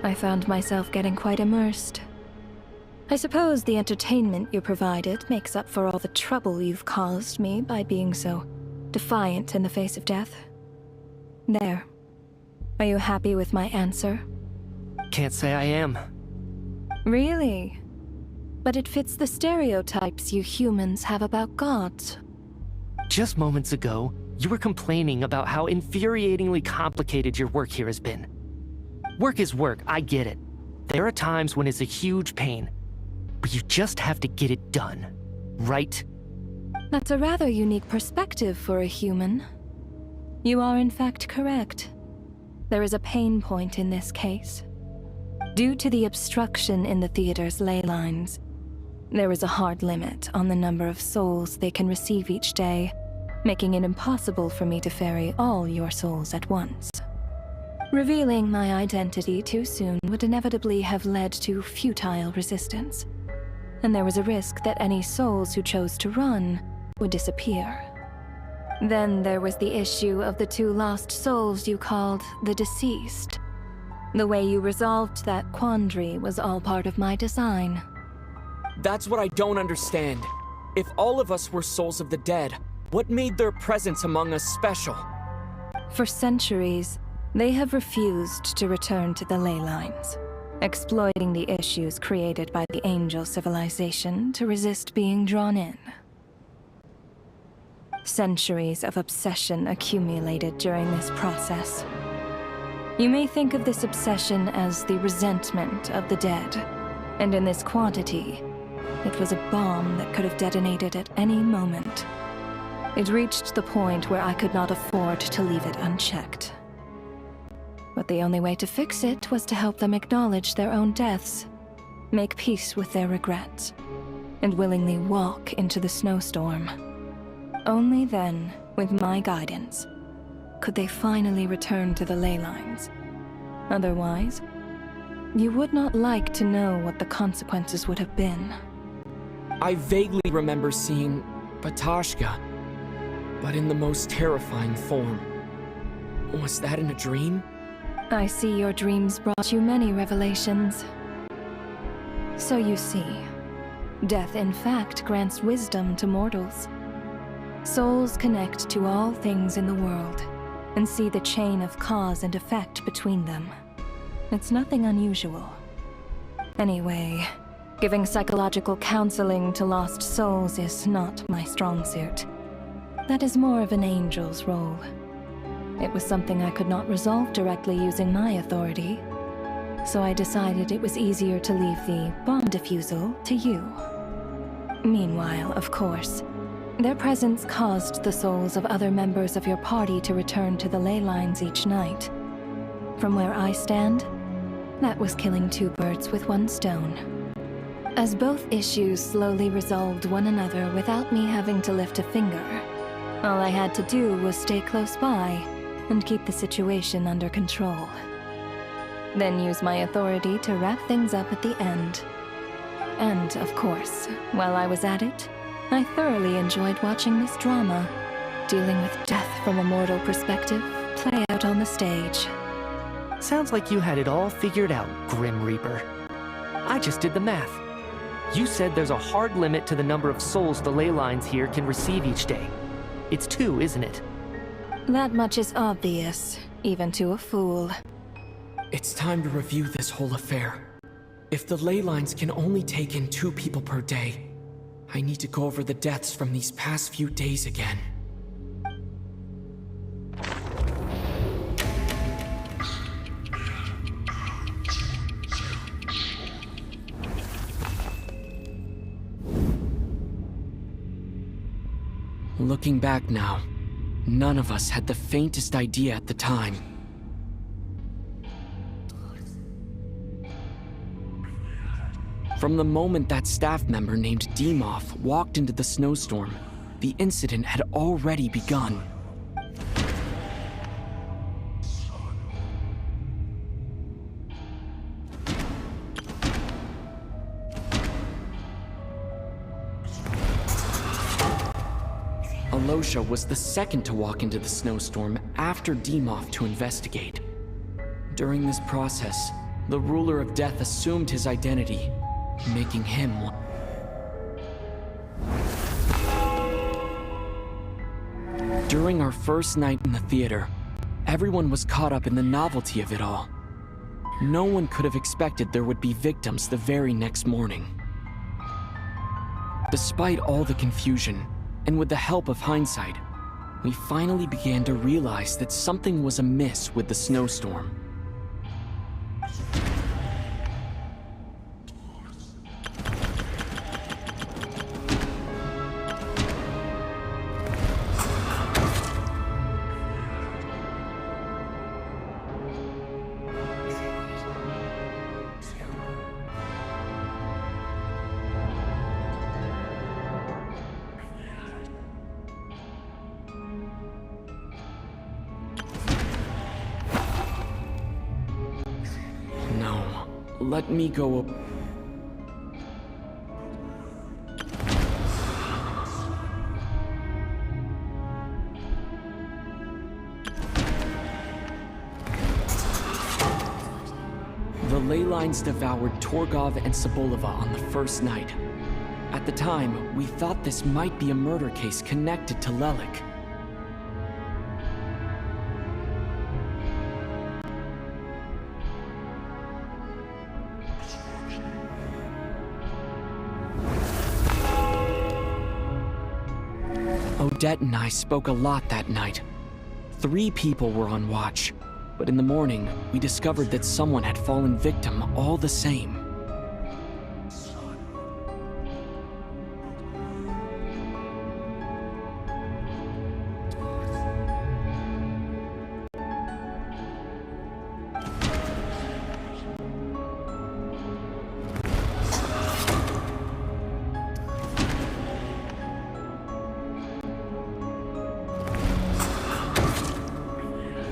I found myself getting quite immersed. I suppose the entertainment you provided makes up for all the trouble you've caused me by being so defiant in the face of death. There. Are you happy with my answer? Can't say I am. Really? But it fits the stereotypes you humans have about gods. Just moments ago, you were complaining about how infuriatingly complicated your work here has been. Work is work, I get it. There are times when it's a huge pain, but you just have to get it done, right? That's a rather unique perspective for a human. You are in fact correct. There is a pain point in this case. Due to the obstruction in the theater's ley lines, there is a hard limit on the number of souls they can receive each day, making it impossible for me to ferry all your souls at once. Revealing my identity too soon would inevitably have led to futile resistance, and there was a risk that any souls who chose to run would disappear. Then there was the issue of the 2 lost souls you called the deceased. The way you resolved that quandary was all part of my design. That's what I don't understand. If all of us were souls of the dead, what made their presence among us special? For centuries, they have refused to return to the ley lines, exploiting the issues created by the angel civilization to resist being drawn in. Centuries of obsession accumulated during this process. You may think of this obsession as the resentment of the dead, and in this quantity, it was a bomb that could have detonated at any moment. It reached the point where I could not afford to leave it unchecked. But the only way to fix it was to help them acknowledge their own deaths, make peace with their regrets, and willingly walk into the snowstorm. Only then, with my guidance, could they finally return to the ley lines. Otherwise, you would not like to know what the consequences would have been. I vaguely remember seeing Batashka, but in the most terrifying form. Was that in a dream? I see your dreams brought you many revelations. So you see, death in fact grants wisdom to mortals. Souls connect to all things in the world, and see the chain of cause and effect between them. It's nothing unusual. Anyway, giving psychological counseling to lost souls is not my strong suit. That is more of an angel's role. It was something I could not resolve directly using my authority, so I decided it was easier to leave the bomb defusal to you. Meanwhile, of course, their presence caused the souls of other members of your party to return to the ley lines each night, From where I stand, that was killing 2 birds with 1 stone. As both issues slowly resolved one another without me having to lift a finger, all I had to do was stay close by and keep the situation under control. Then use my authority to wrap things up at the end. And, of course, while I was at it, I thoroughly enjoyed watching this drama, dealing with death from a mortal perspective, play out on the stage. Sounds like you had it all figured out, Grim Reaper. I just did the math. You said there's a hard limit to the number of souls the ley lines here can receive each day. It's 2, isn't it? That much is obvious, even to a fool. It's time to review this whole affair. If the ley lines can only take in 2 people per day, I need to go over the deaths from these past few days again. Looking back now, none of us had the faintest idea at the time. From the moment that staff member named Demoff walked into the snowstorm, the incident had already begun. Alosha was the second to walk into the snowstorm after Demoff to investigate. During this process, the ruler of death assumed his identity, making him one. During our first night in the theater, everyone was caught up in the novelty of it all. No one could have expected there would be victims the very next morning. Despite all the confusion, and with the help of hindsight, we finally began to realize that something was amiss with the snowstorm. Let me go. The ley lines devoured Torgov and Sobolova on the first night. At the time, we thought this might be a murder case connected to Lelik. Odette and I spoke a lot that night. 3 people were on watch, but in the morning, we discovered that someone had fallen victim all the same.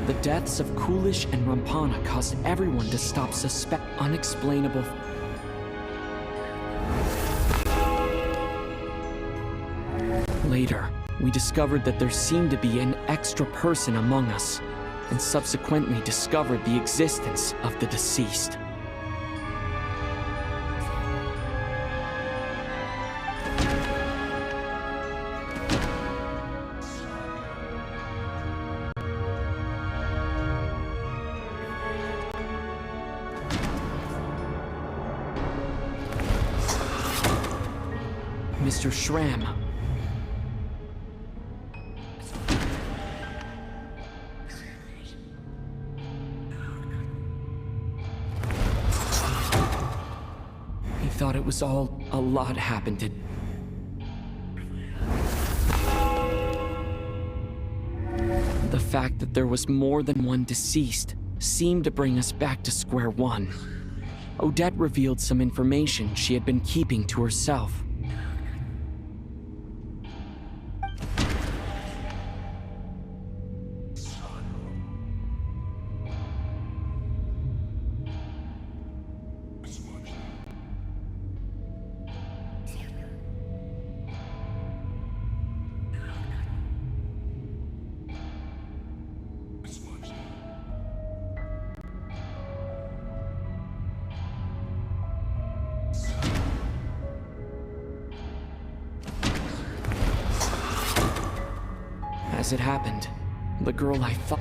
The deaths of Kulish and Rampana caused everyone to stop suspect unexplainable. Later, we discovered that there seemed to be an extra person among us, and subsequently discovered the existence of the deceased. Mr. Schramm. He thought it was all a lot happened to... The fact that there was more than one deceased seemed to bring us back to square one. Odette revealed some information she had been keeping to herself. As it happened, the girl I thought...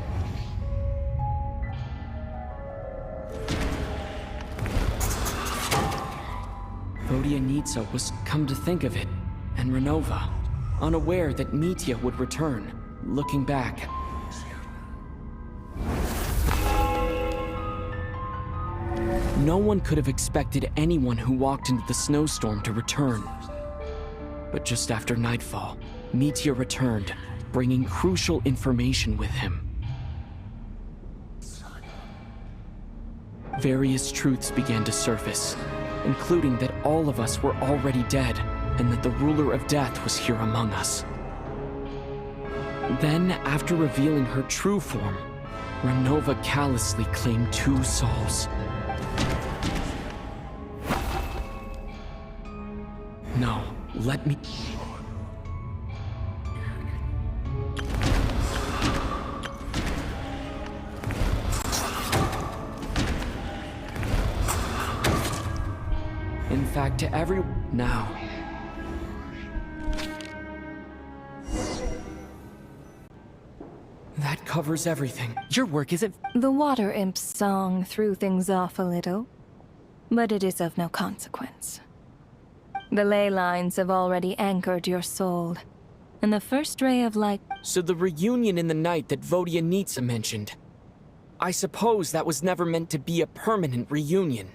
Vodianitsa was, come to think of it, and Renova, unaware that Mitya would return, looking back. No one could have expected anyone who walked into the snowstorm to return. But just after nightfall, Mitya returned, bringing crucial information with him. Various truths began to surface, including that all of us were already dead, and that the ruler of death was here among us. Then, after revealing her true form, Renova callously claimed 2 souls. No, let me... In fact, to every... Now. That covers everything. Your work isn't... The water imp's song threw things off a little, but it is of no consequence. The ley lines have already anchored your soul, and the first ray of light... So the reunion in the night that Vodianitsa mentioned. I suppose that was never meant to be a permanent reunion.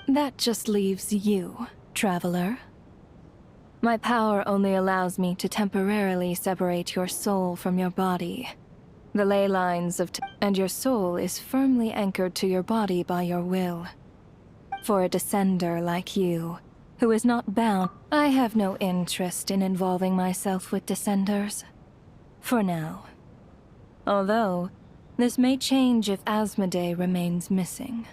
That just leaves you, traveler. My power only allows me to temporarily separate your soul from your body. The ley lines of and your soul is firmly anchored to your body by your will. For a descender like you, who is not bound, I have no interest in involving myself with descenders. For now. Although, this may change if Asmodee remains missing.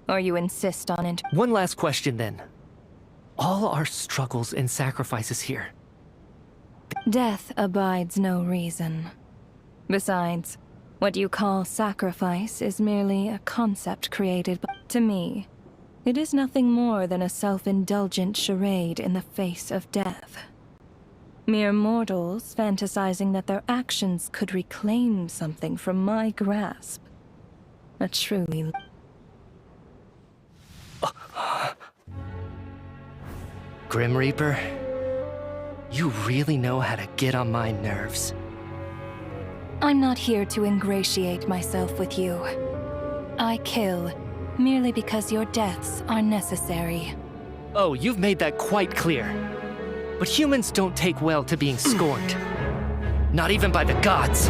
Or you insist on it. One last question then. All our struggles and sacrifices here. Death abides no reason. Besides, what you call sacrifice is merely a concept created by... To me, it is nothing more than a self-indulgent charade in the face of death. Mere mortals fantasizing that their actions could reclaim something from my grasp. A truly... Grim Reaper, you really know how to get on my nerves. I'm not here to ingratiate myself with you. I kill merely because your deaths are necessary. Oh, you've made that quite clear. But humans don't take well to being scorned. Not even by the gods.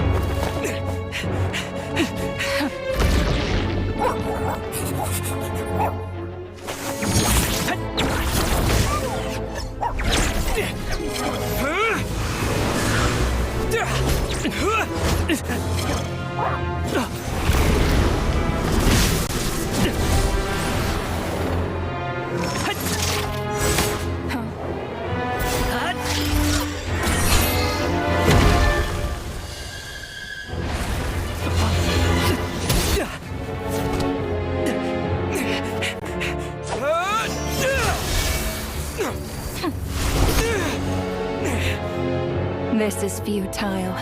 This is futile.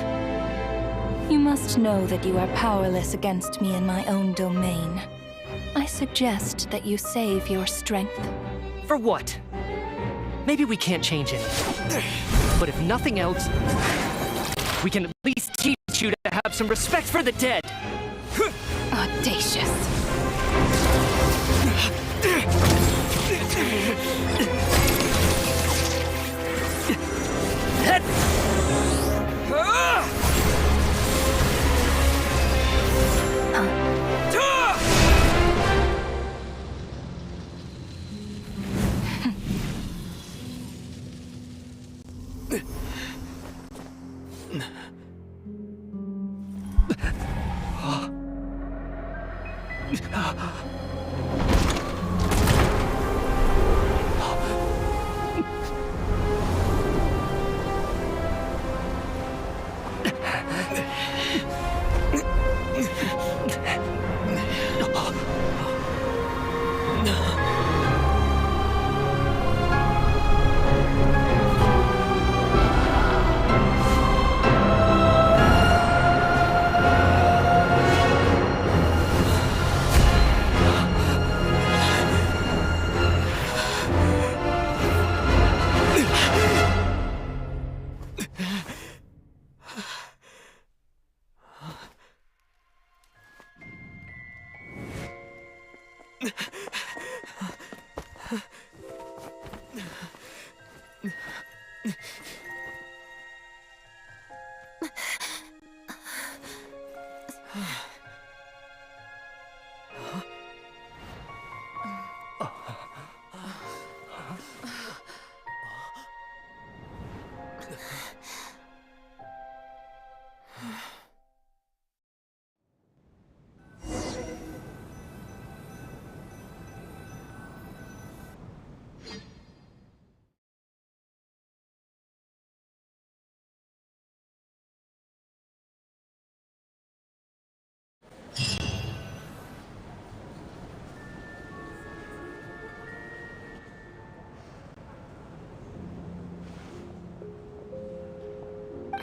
You must know that you are powerless against me in my own domain. I suggest that you save your strength. For what? Maybe we can't change it. But if nothing else, we can at least teach you to have some respect for the dead. Audacious.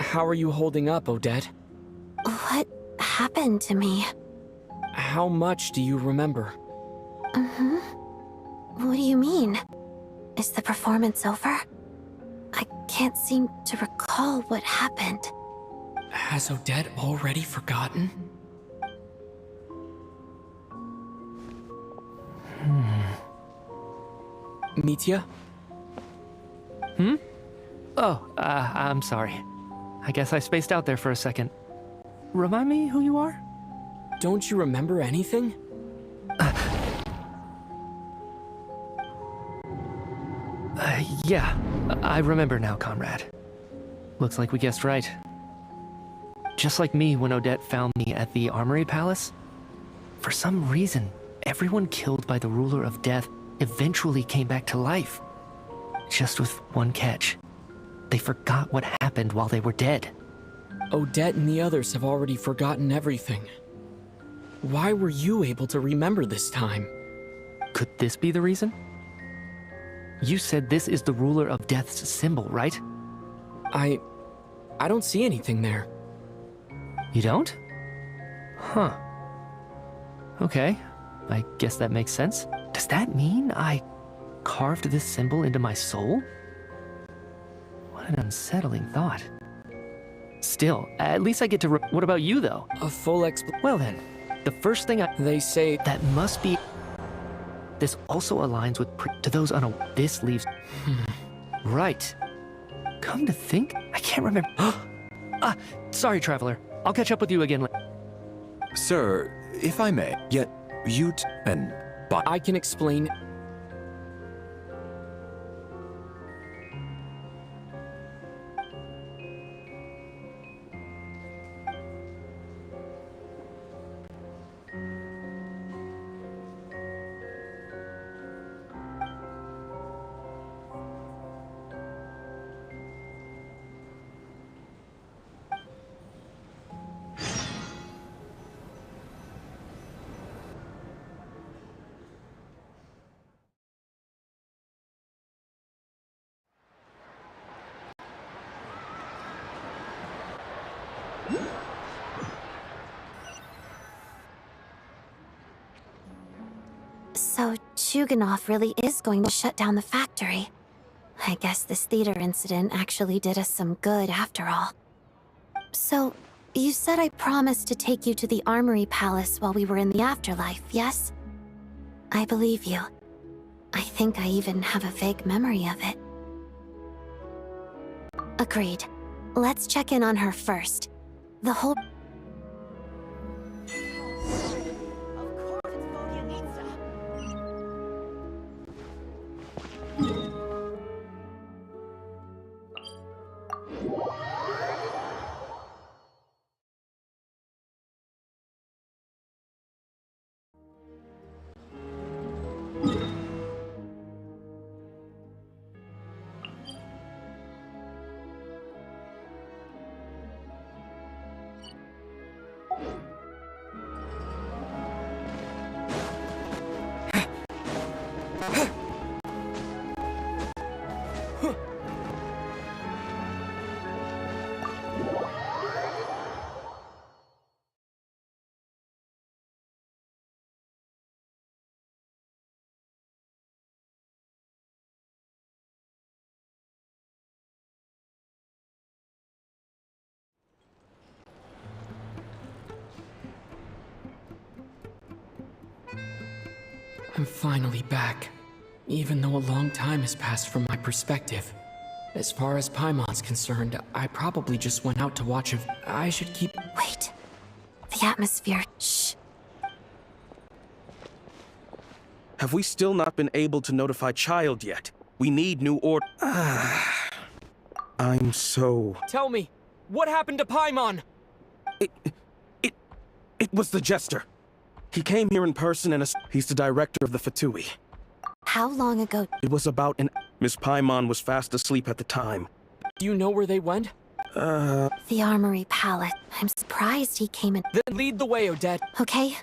How are you holding up, Odette? What happened to me? How much do you remember? What do you mean? Is the performance over? I can't seem to recall what happened. Has Odette already forgotten? Mitya? Oh, I'm sorry. I guess I spaced out there for a second. Remind me who you are? Don't you remember anything? Yeah, I remember now, comrade. Looks like we guessed right. Just like me when Odette found me at the Armory Palace. For some reason, everyone killed by the ruler of death eventually came back to life. Just with one catch. They forgot what happened while they were dead. Odette and the others have already forgotten everything. Why were you able to remember this time? Could this be the reason? You said this is the ruler of death's symbol, right? I don't see anything there. You don't? Huh. Okay, I guess that makes sense. Does that mean I carved this symbol into my soul? What an unsettling thought. Still, at least I get to what about you, though? A full Well then, the first thing They say... That must be... This also aligns with to those unaware. This leaves... Right. Come to think, I can't remember... Sorry, Traveler. I'll catch up with you again later. Sir, if I may, yet you and... I can explain... So, Chuganov really is going to shut down the factory. I guess this theater incident actually did us some good after all. So, you said I promised to take you to the Armory Palace while we were in the afterlife, yes? I believe you. I think I even have a vague memory of it. Agreed. Let's check in on her first. The whole... I'm finally back. Even though a long time has passed from my perspective. As far as Paimon's concerned, I probably just went out to watch a... I should keep... Wait. The atmosphere... Shh. Have we still not been able to notify Child yet? We need new order. I'm so... Tell me, what happened to Paimon? It was the Jester. He came here in person and he's the director of the Fatui. How long ago? It was about an... Miss Paimon was fast asleep at the time. Do you know where they went? The Armory Palace. I'm surprised he came in. Then lead the way, Odette. Okay.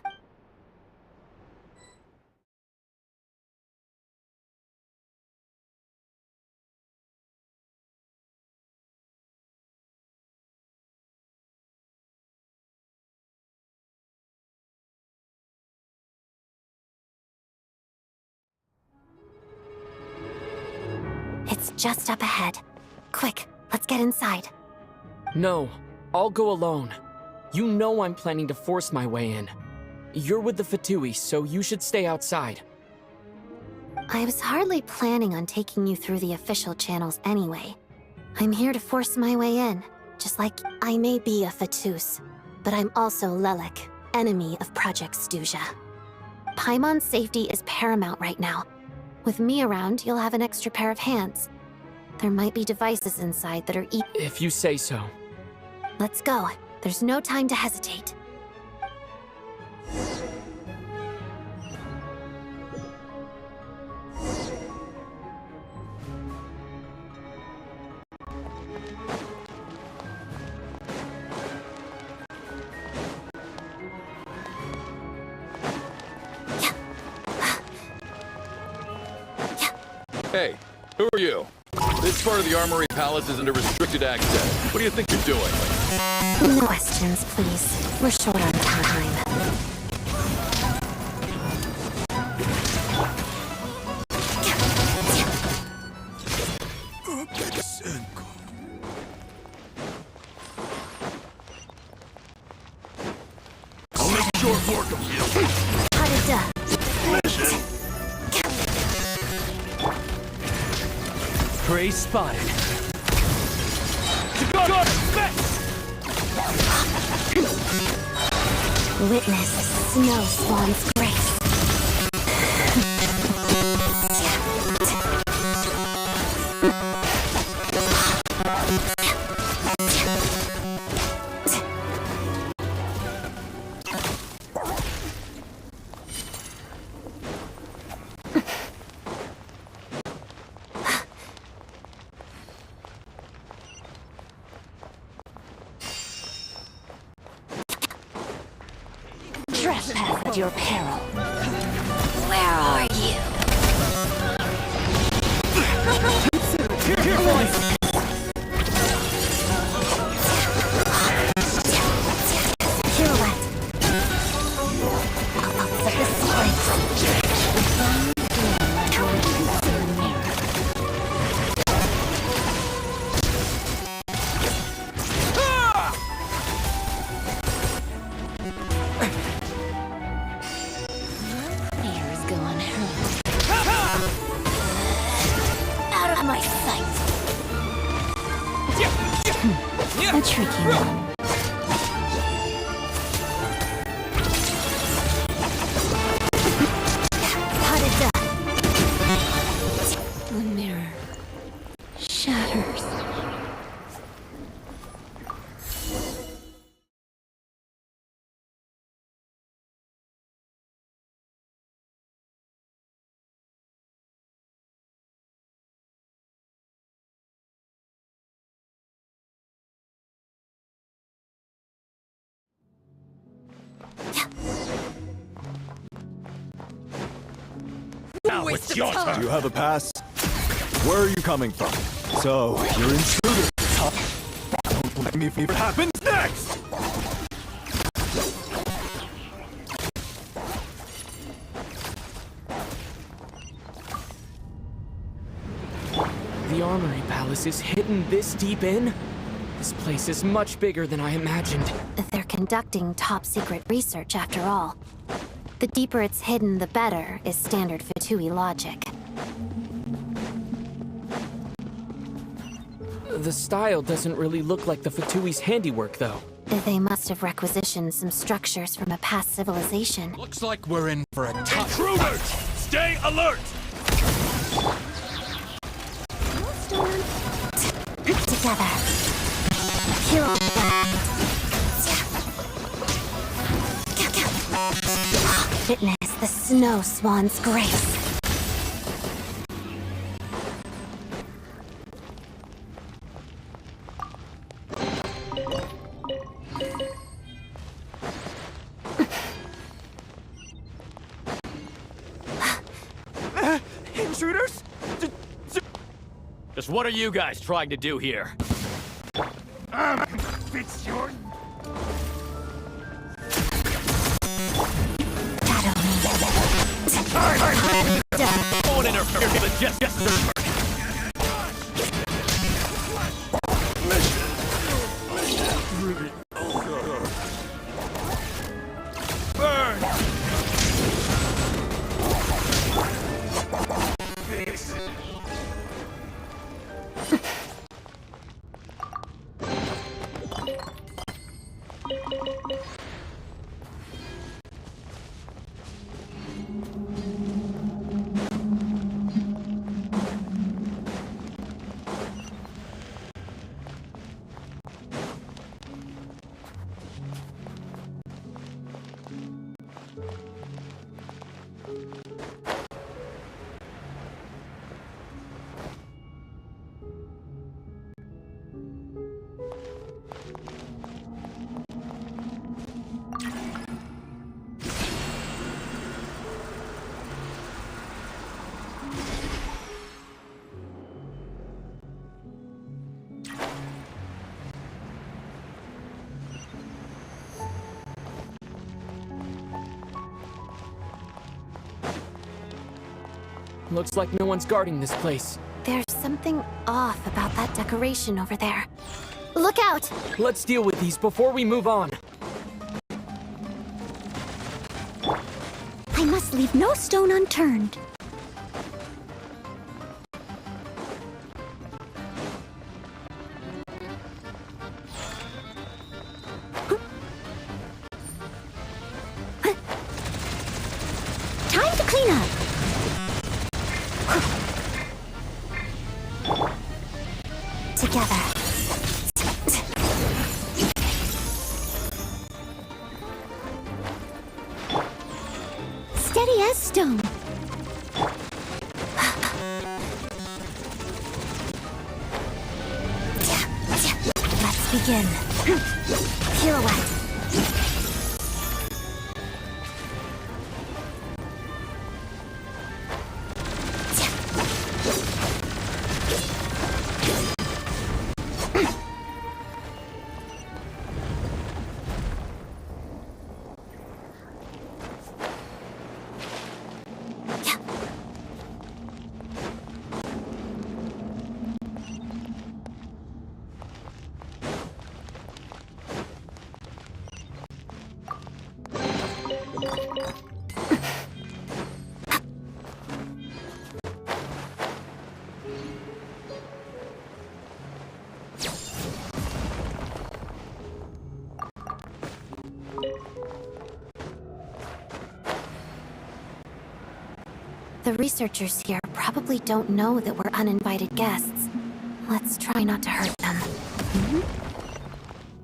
It's just up ahead. Quick, let's get inside. No, I'll go alone. You know I'm planning to force my way in. You're with the Fatui, so you should stay outside. I was hardly planning on taking you through the official channels anyway. I'm here to force my way in, just like I may be a Fatus, but I'm also Lelik, enemy of Project Stuzha. Paimon's safety is paramount right now. With me around, you'll have an extra pair of hands. There might be devices inside that are If you say so. Let's go. There's no time to hesitate. Hey, who are you? This part of the Armory Palace isn't a restricted access. What do you think you're doing? No questions, please. We're short on time. I'll make short work of you. Prey spotted. Witness Snow Swan's grace. Trespass at your peril. Where are you? Pirouette. Set the springs. A tricky one. The mirror shatters. Now it's your turn. Do you have a pass? Where are you coming from? So, you're intruders, huh? Don't let me see what happens next! The Armory Palace is hidden this deep in? This place is much bigger than I imagined. They're conducting top-secret research after all. The deeper it's hidden, the better, is standard Fatui logic. The style doesn't really look like the Fatui's handiwork, though. They must have requisitioned some structures from a past civilization. Looks like we're in for a tough Intruders! Stay alert! Together. Witness the Snow Swan's grace. Intruders? Just what are you guys trying to do here? It's your... Don't interfere with the gesture. Looks like no one's guarding this place. There's something off about that decoration over there. Look out! Let's deal with these before we move on. I must leave no stone unturned. Time to clean up. Together. Steady as stone. Let's begin. Pirouette. The researchers here probably don't know that we're uninvited guests. Let's try not to hurt them.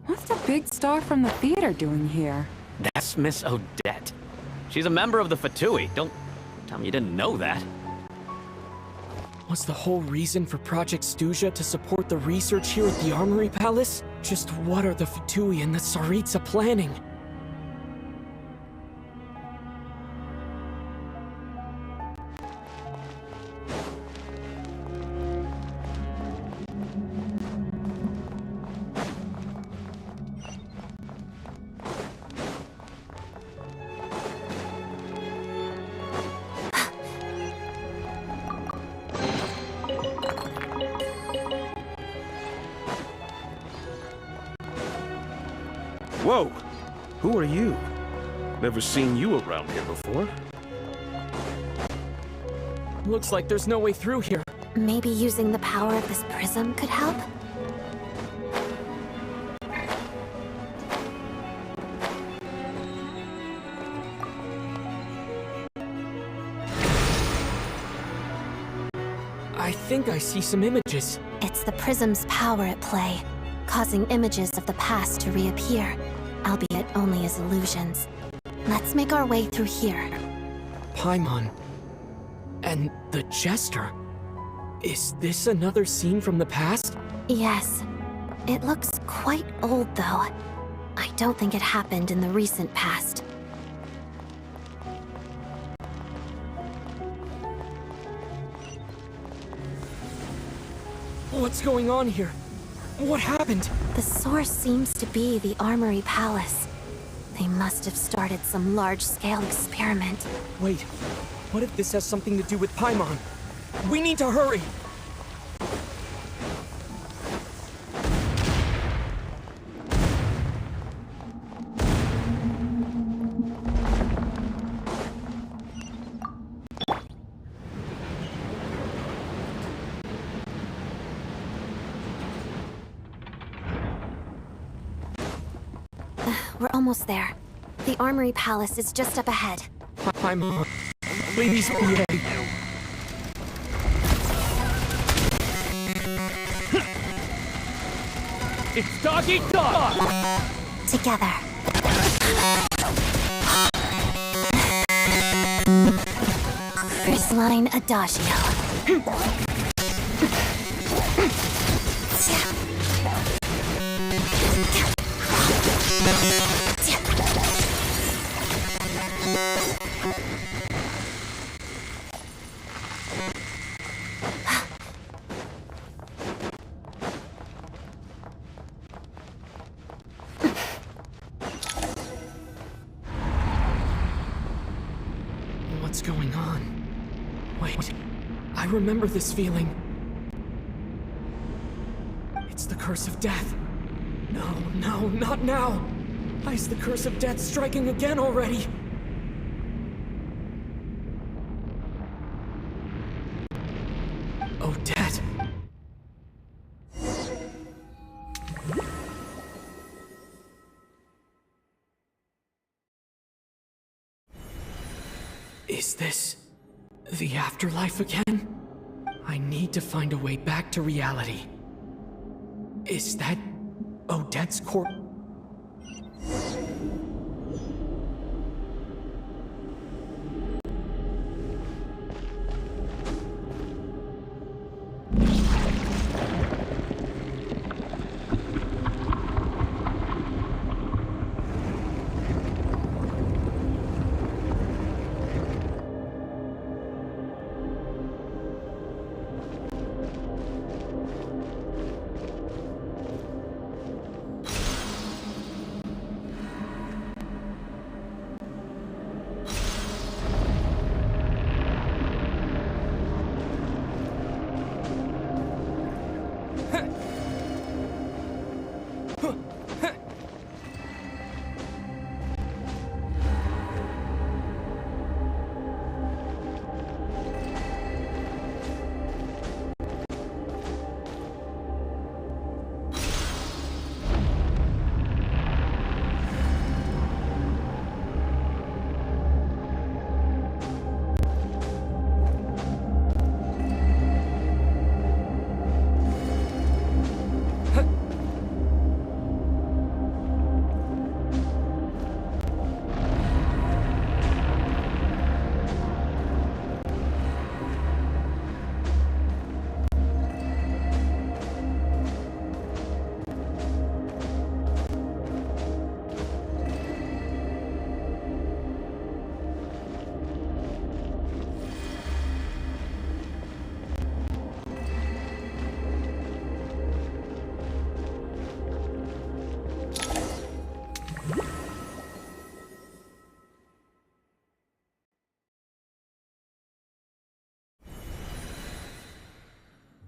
What's the big star from the theater doing here? That's Miss Odette. She's a member of the Fatui. Don't tell me you didn't know that. Was the whole reason for Project Stuja to support the research here at the Armory Palace? Just what are the Fatui and the Tsaritsa planning? Whoa! Who are you? Never seen you around here before. Looks like there's no way through here. Maybe using the power of this prism could help? I think I see some images. It's the prism's power at play, causing images of the past to reappear, albeit only as illusions. Let's make our way through here. Paimon. And the Jester. Is this another scene from the past? Yes. It looks quite old, though. I don't think it happened in the recent past. What's going on here? What happened? The source seems to be the Armory Palace. They must have started some large-scale experiment. Wait, what if this has something to do with Paimon? We need to hurry! We're almost there. The Armory Palace is just up ahead. Paimon, please behave. It's dog eat dog! Together. First line adagio. What's going on? Wait, I remember this feeling. It's the curse of death. No, not now. Why is the curse of death striking again already? Odette. Is this the afterlife again? I need to find a way back to reality. Is that Odette's corpse?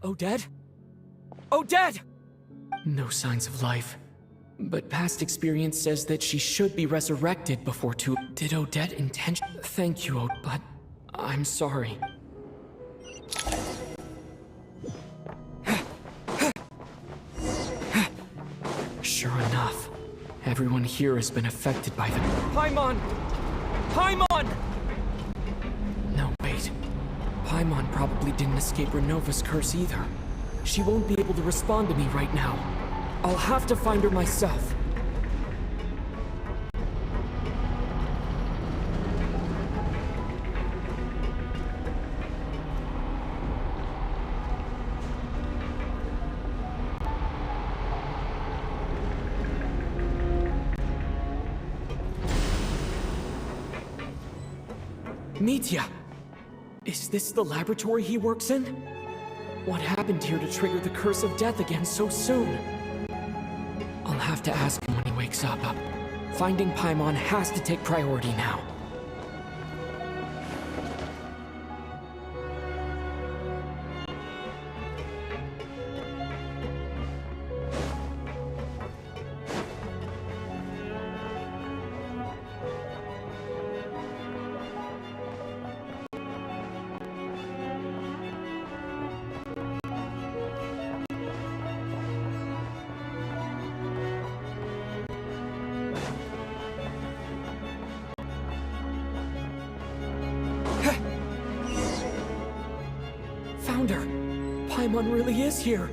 Odette? Odette! No signs of life. But past experience says that she should be resurrected before too. Did Odette intention? Thank you, but I'm sorry. Sure enough, everyone here has been affected by the Paimon! Paimon! No, wait. Paimon probably didn't escape Renova's curse either. She won't be able to respond to me right now. I'll have to find her myself. Mitya! Is this the laboratory he works in? What happened here to trigger the curse of death again so soon? I'll have to ask him when he wakes up. Finding Paimon has to take priority now. Found her! Paimon really is here!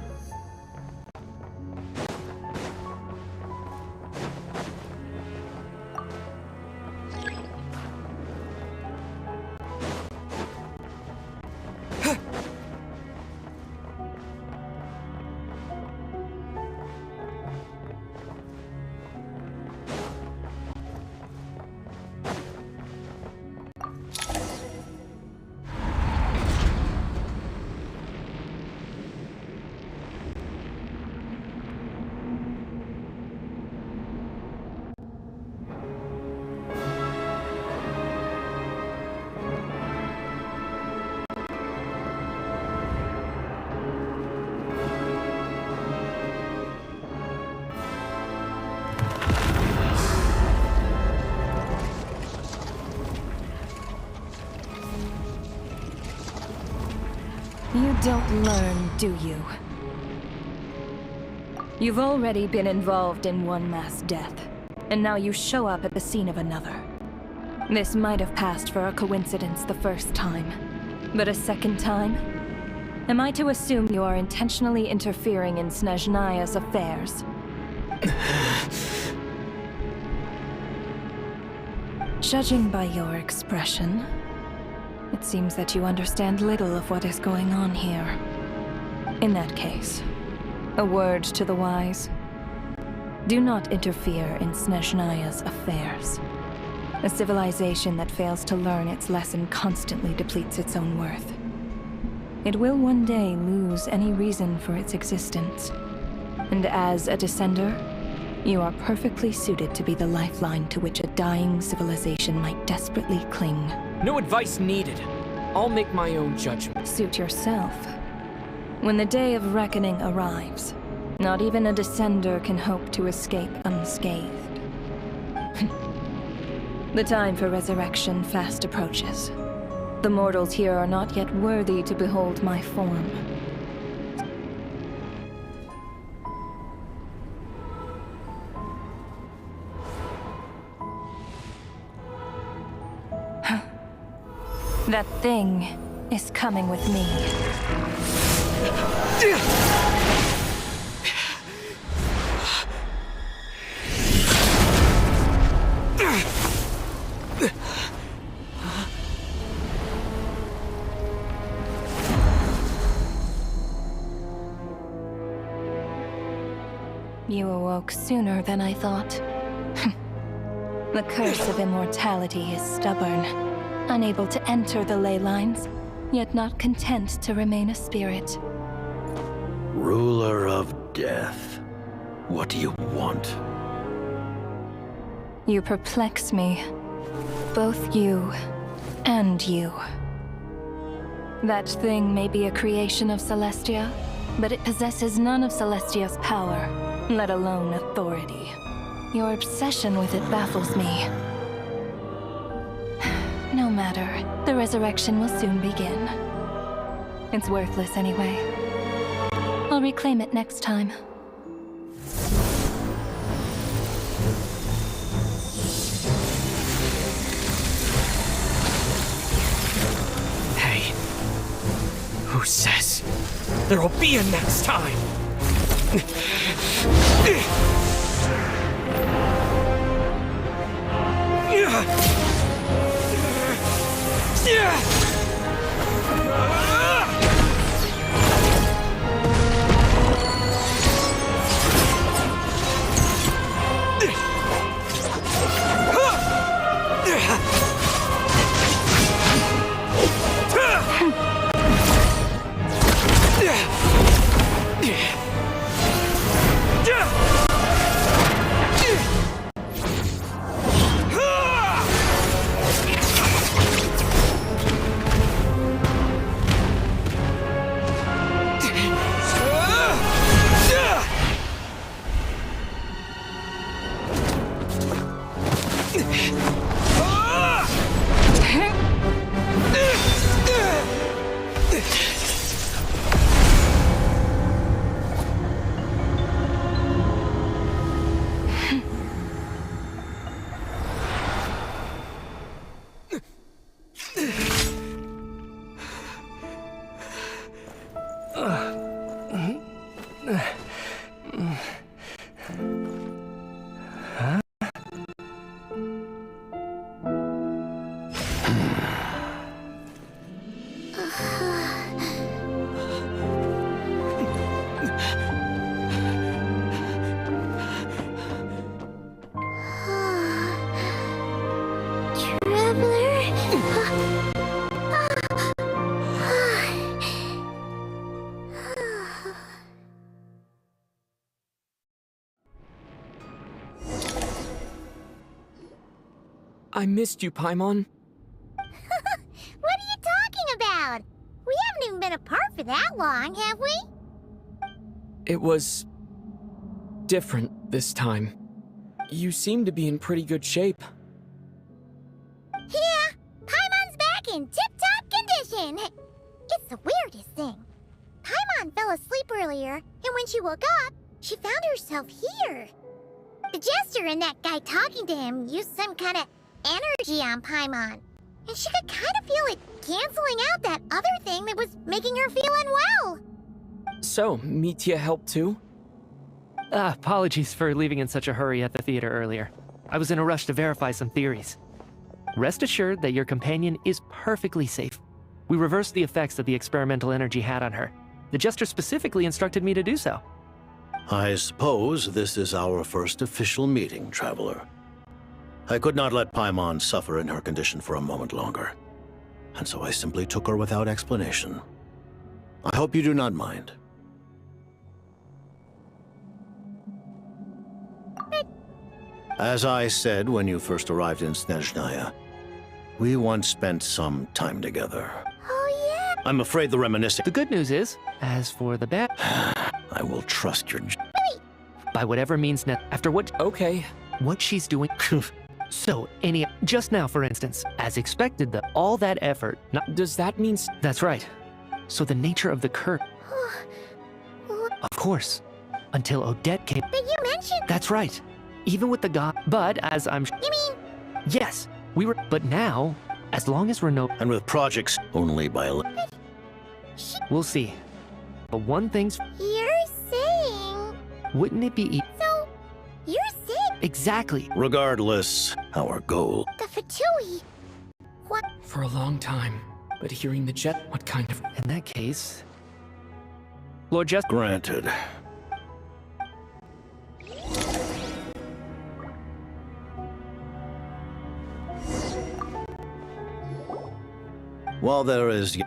You don't learn, do you? You've already been involved in one mass death, and now you show up at the scene of another. This might have passed for a coincidence the first time, but a second time? Am I to assume you are intentionally interfering in Snezhnaya's affairs? Judging by your expression, it seems that you understand little of what is going on here. In that case, a word to the wise. Do not interfere in Snezhnaya's affairs. A civilization that fails to learn its lesson constantly depletes its own worth. It will one day lose any reason for its existence. And as a descender, you are perfectly suited to be the lifeline to which a dying civilization might desperately cling. No advice needed. I'll make my own judgment. Suit yourself. When the day of reckoning arrives, not even a descender can hope to escape unscathed. The time for resurrection fast approaches. The mortals here are not yet worthy to behold my form. That thing is coming with me. You awoke sooner than I thought. The curse of immortality is stubborn, unable to enter the ley lines, yet not content to remain a spirit. Ruler of death, what do you want? You perplex me. Both you and you. That thing may be a creation of Celestia, but it possesses none of Celestia's power, let alone authority. Your obsession with it baffles me. No matter, the resurrection will soon begin. It's worthless anyway. I'll reclaim it next time. Hey, who says there'll be a next time? I missed you, Paimon. What are you talking about? We haven't even been apart for that long, have we? It was different this time. You seem to be in pretty good shape. Yeah, Paimon's back in tip-top condition. It's the weirdest thing. Paimon fell asleep earlier, and when she woke up, she found herself here. The jester and that guy talking to him used some kind of energy on Paimon, and she could kind of feel it canceling out that other thing that was making her feel unwell. So, Mitya helped too? Apologies for leaving in such a hurry at the theater earlier. I was in a rush to verify some theories. Rest assured that your companion is perfectly safe. We reversed the effects that the experimental energy had on her. The jester specifically instructed me to do so. I suppose this is our first official meeting, Traveler. I could not let Paimon suffer in her condition for a moment longer, and so I simply took her without explanation. I hope you do not mind. As I said when you first arrived in Snezhnaya, we once spent some time together. Oh, yeah? I'm afraid the reminiscing... The good news is, as for the bad... I will trust your... By whatever means after what... Okay. What she's doing... So, just now, for instance, as expected, all that effort... Does that mean... That's right. So the nature of the curse... Of course. Until Odette came... But you mentioned... That's right. Even with the god... But as I'm... You mean... Yes, we were... But now, as long as we're no... And with projects only by... We'll see. But one thing's... You're saying... Wouldn't it be... So, you're sick? Exactly. Regardless, our goal... The Fatui... What? For a long time. But hearing the jet... What kind of... In that case... Lord Just... Granted. While there is...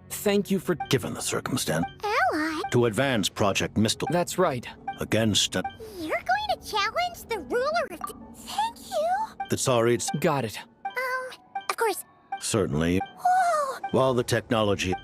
Thank you for... Given the circumstance... Ally? To advance Project Mistle... That's right. Against... You're going to challenge the ruler of... Thank you! The Tsarits... Got it. Of course. Certainly. Whoa! While the technology...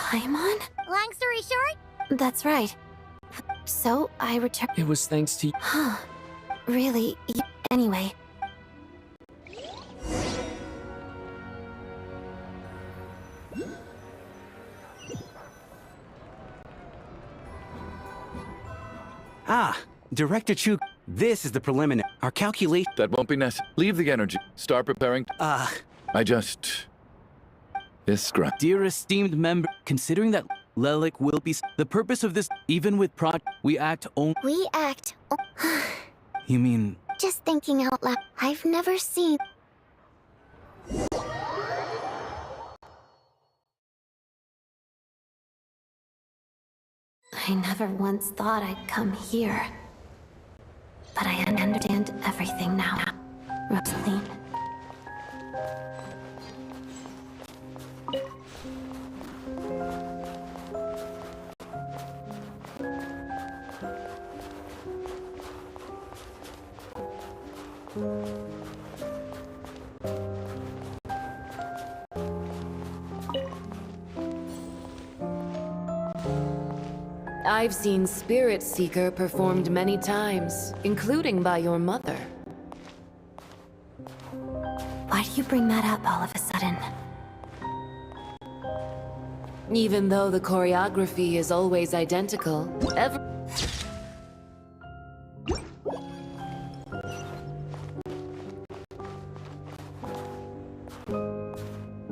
Paimon? Long story short? That's right. So, I returned... It was thanks to... Huh. Really? Anyway. Director Chupe, this is the preliminary. Our calculation... That won't be necessary. Leave the energy. Start preparing... I just... This Dear esteemed member, considering that Lelik will be... The purpose of this, even with we act only... We act... You mean... Just thinking out loud, I've never seen... I never once thought I'd come here. But I understand everything now. Rosaline. I've seen Spirit Seeker performed many times, including by your mother. Why do you bring that up all of a sudden? Even though the choreography is always identical,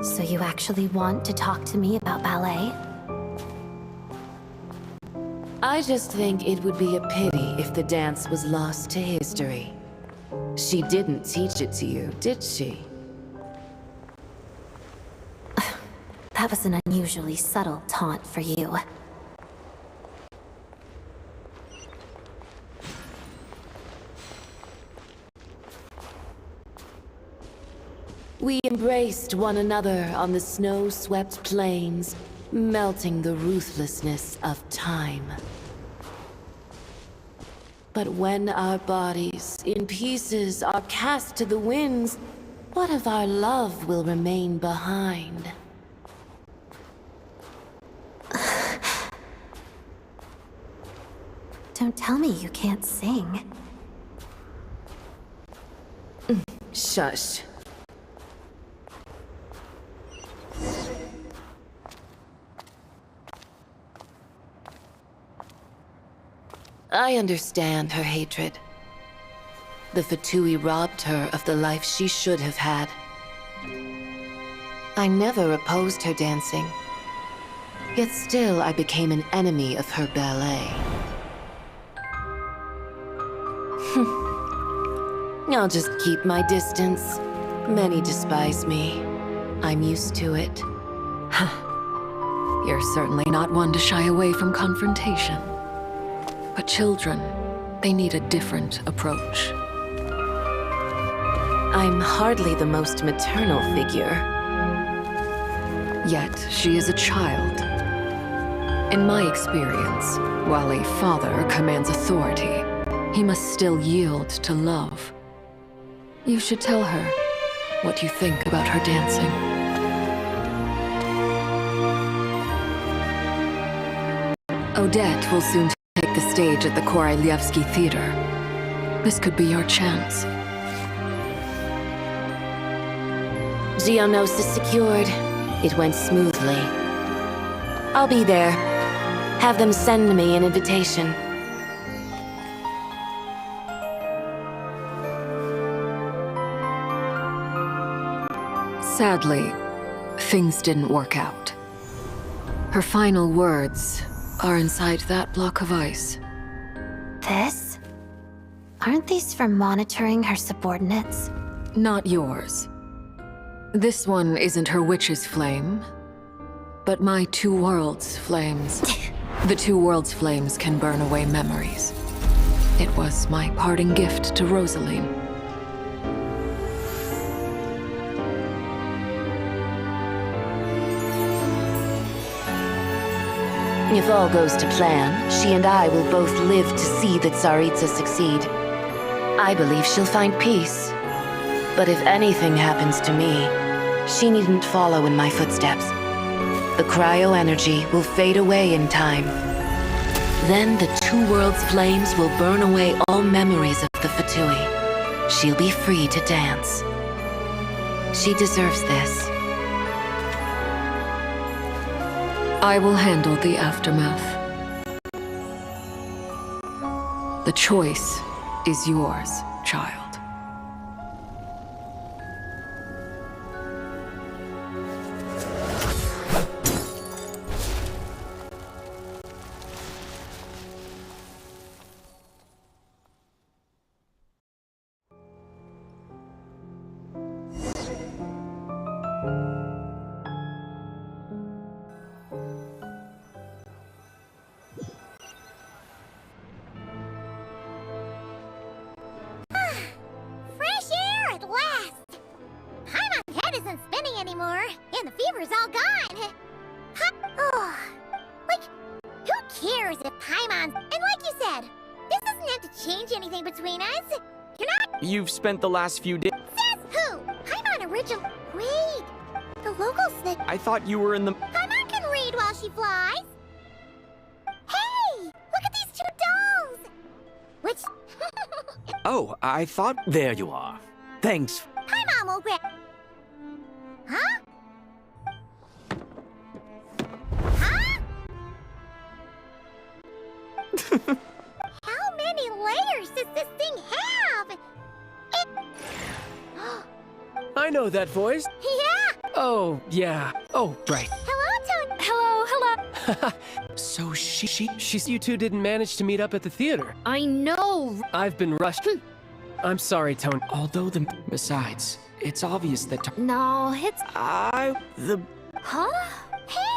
So you actually want to talk to me about ballet? I just think it would be a pity if the dance was lost to history. She didn't teach it to you, did she? That was an unusually subtle taunt for you. We embraced one another on the snow-swept plains, melting the ruthlessness of time. But when our bodies, in pieces, are cast to the winds, what of our love will remain behind? Don't tell me you can't sing. Shush. I understand her hatred. The Fatui robbed her of the life she should have had. I never opposed her dancing. Yet still I became an enemy of her ballet. I'll just keep my distance. Many despise me. I'm used to it. You're certainly not one to shy away from confrontation. But children, they need a different approach. I'm hardly the most maternal figure. Yet, she is a child. In my experience, while a father commands authority, he must still yield to love. You should tell her what you think about her dancing. Odette will soon take the stage at the Korolievsky Theater. This could be your chance. Geonosis secured. It went smoothly. I'll be there. Have them send me an invitation. Sadly, things didn't work out. Her final words are inside that block of ice. This? Aren't these for monitoring her subordinates? Not yours. This one isn't her witch's flame, but my two worlds' flames. The two worlds' flames can burn away memories. It was my parting gift to Rosaline. If all goes to plan, she and I will both live to see the Tsaritsa succeed. I believe she'll find peace. But if anything happens to me, she needn't follow in my footsteps. The cryo-energy will fade away in time. Then the two worlds' flames will burn away all memories of the Fatui. She'll be free to dance. She deserves this. I will handle the aftermath. The choice is yours, child. You've spent the last few days. Says who? Paimon original. Wait, the local Snezhnaya. I thought you were in the. Paimon can read while she flies. Hey, look at these two dolls. Which? Oh, I thought. There you are. Thanks. Paimon will grab. Huh? Huh? How many layers does this thing have? I know that voice. Yeah! Oh, yeah. Oh, right. Hello, Tony. Hello. So So she's... You two didn't manage to meet up at the theater. I know! I've been rushed. I'm sorry, Tony. Although Besides, it's obvious that... No, it's... Huh? Hey!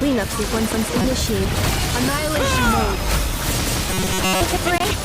Cleanup sequence initiated. Annihilation mode. Take a break.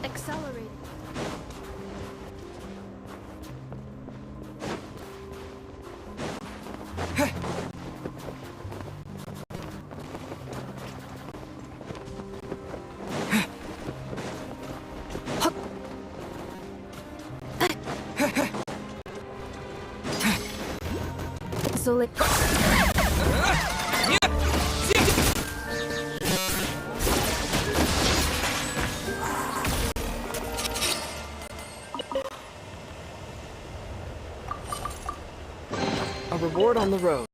Accelerate. A reward on the road.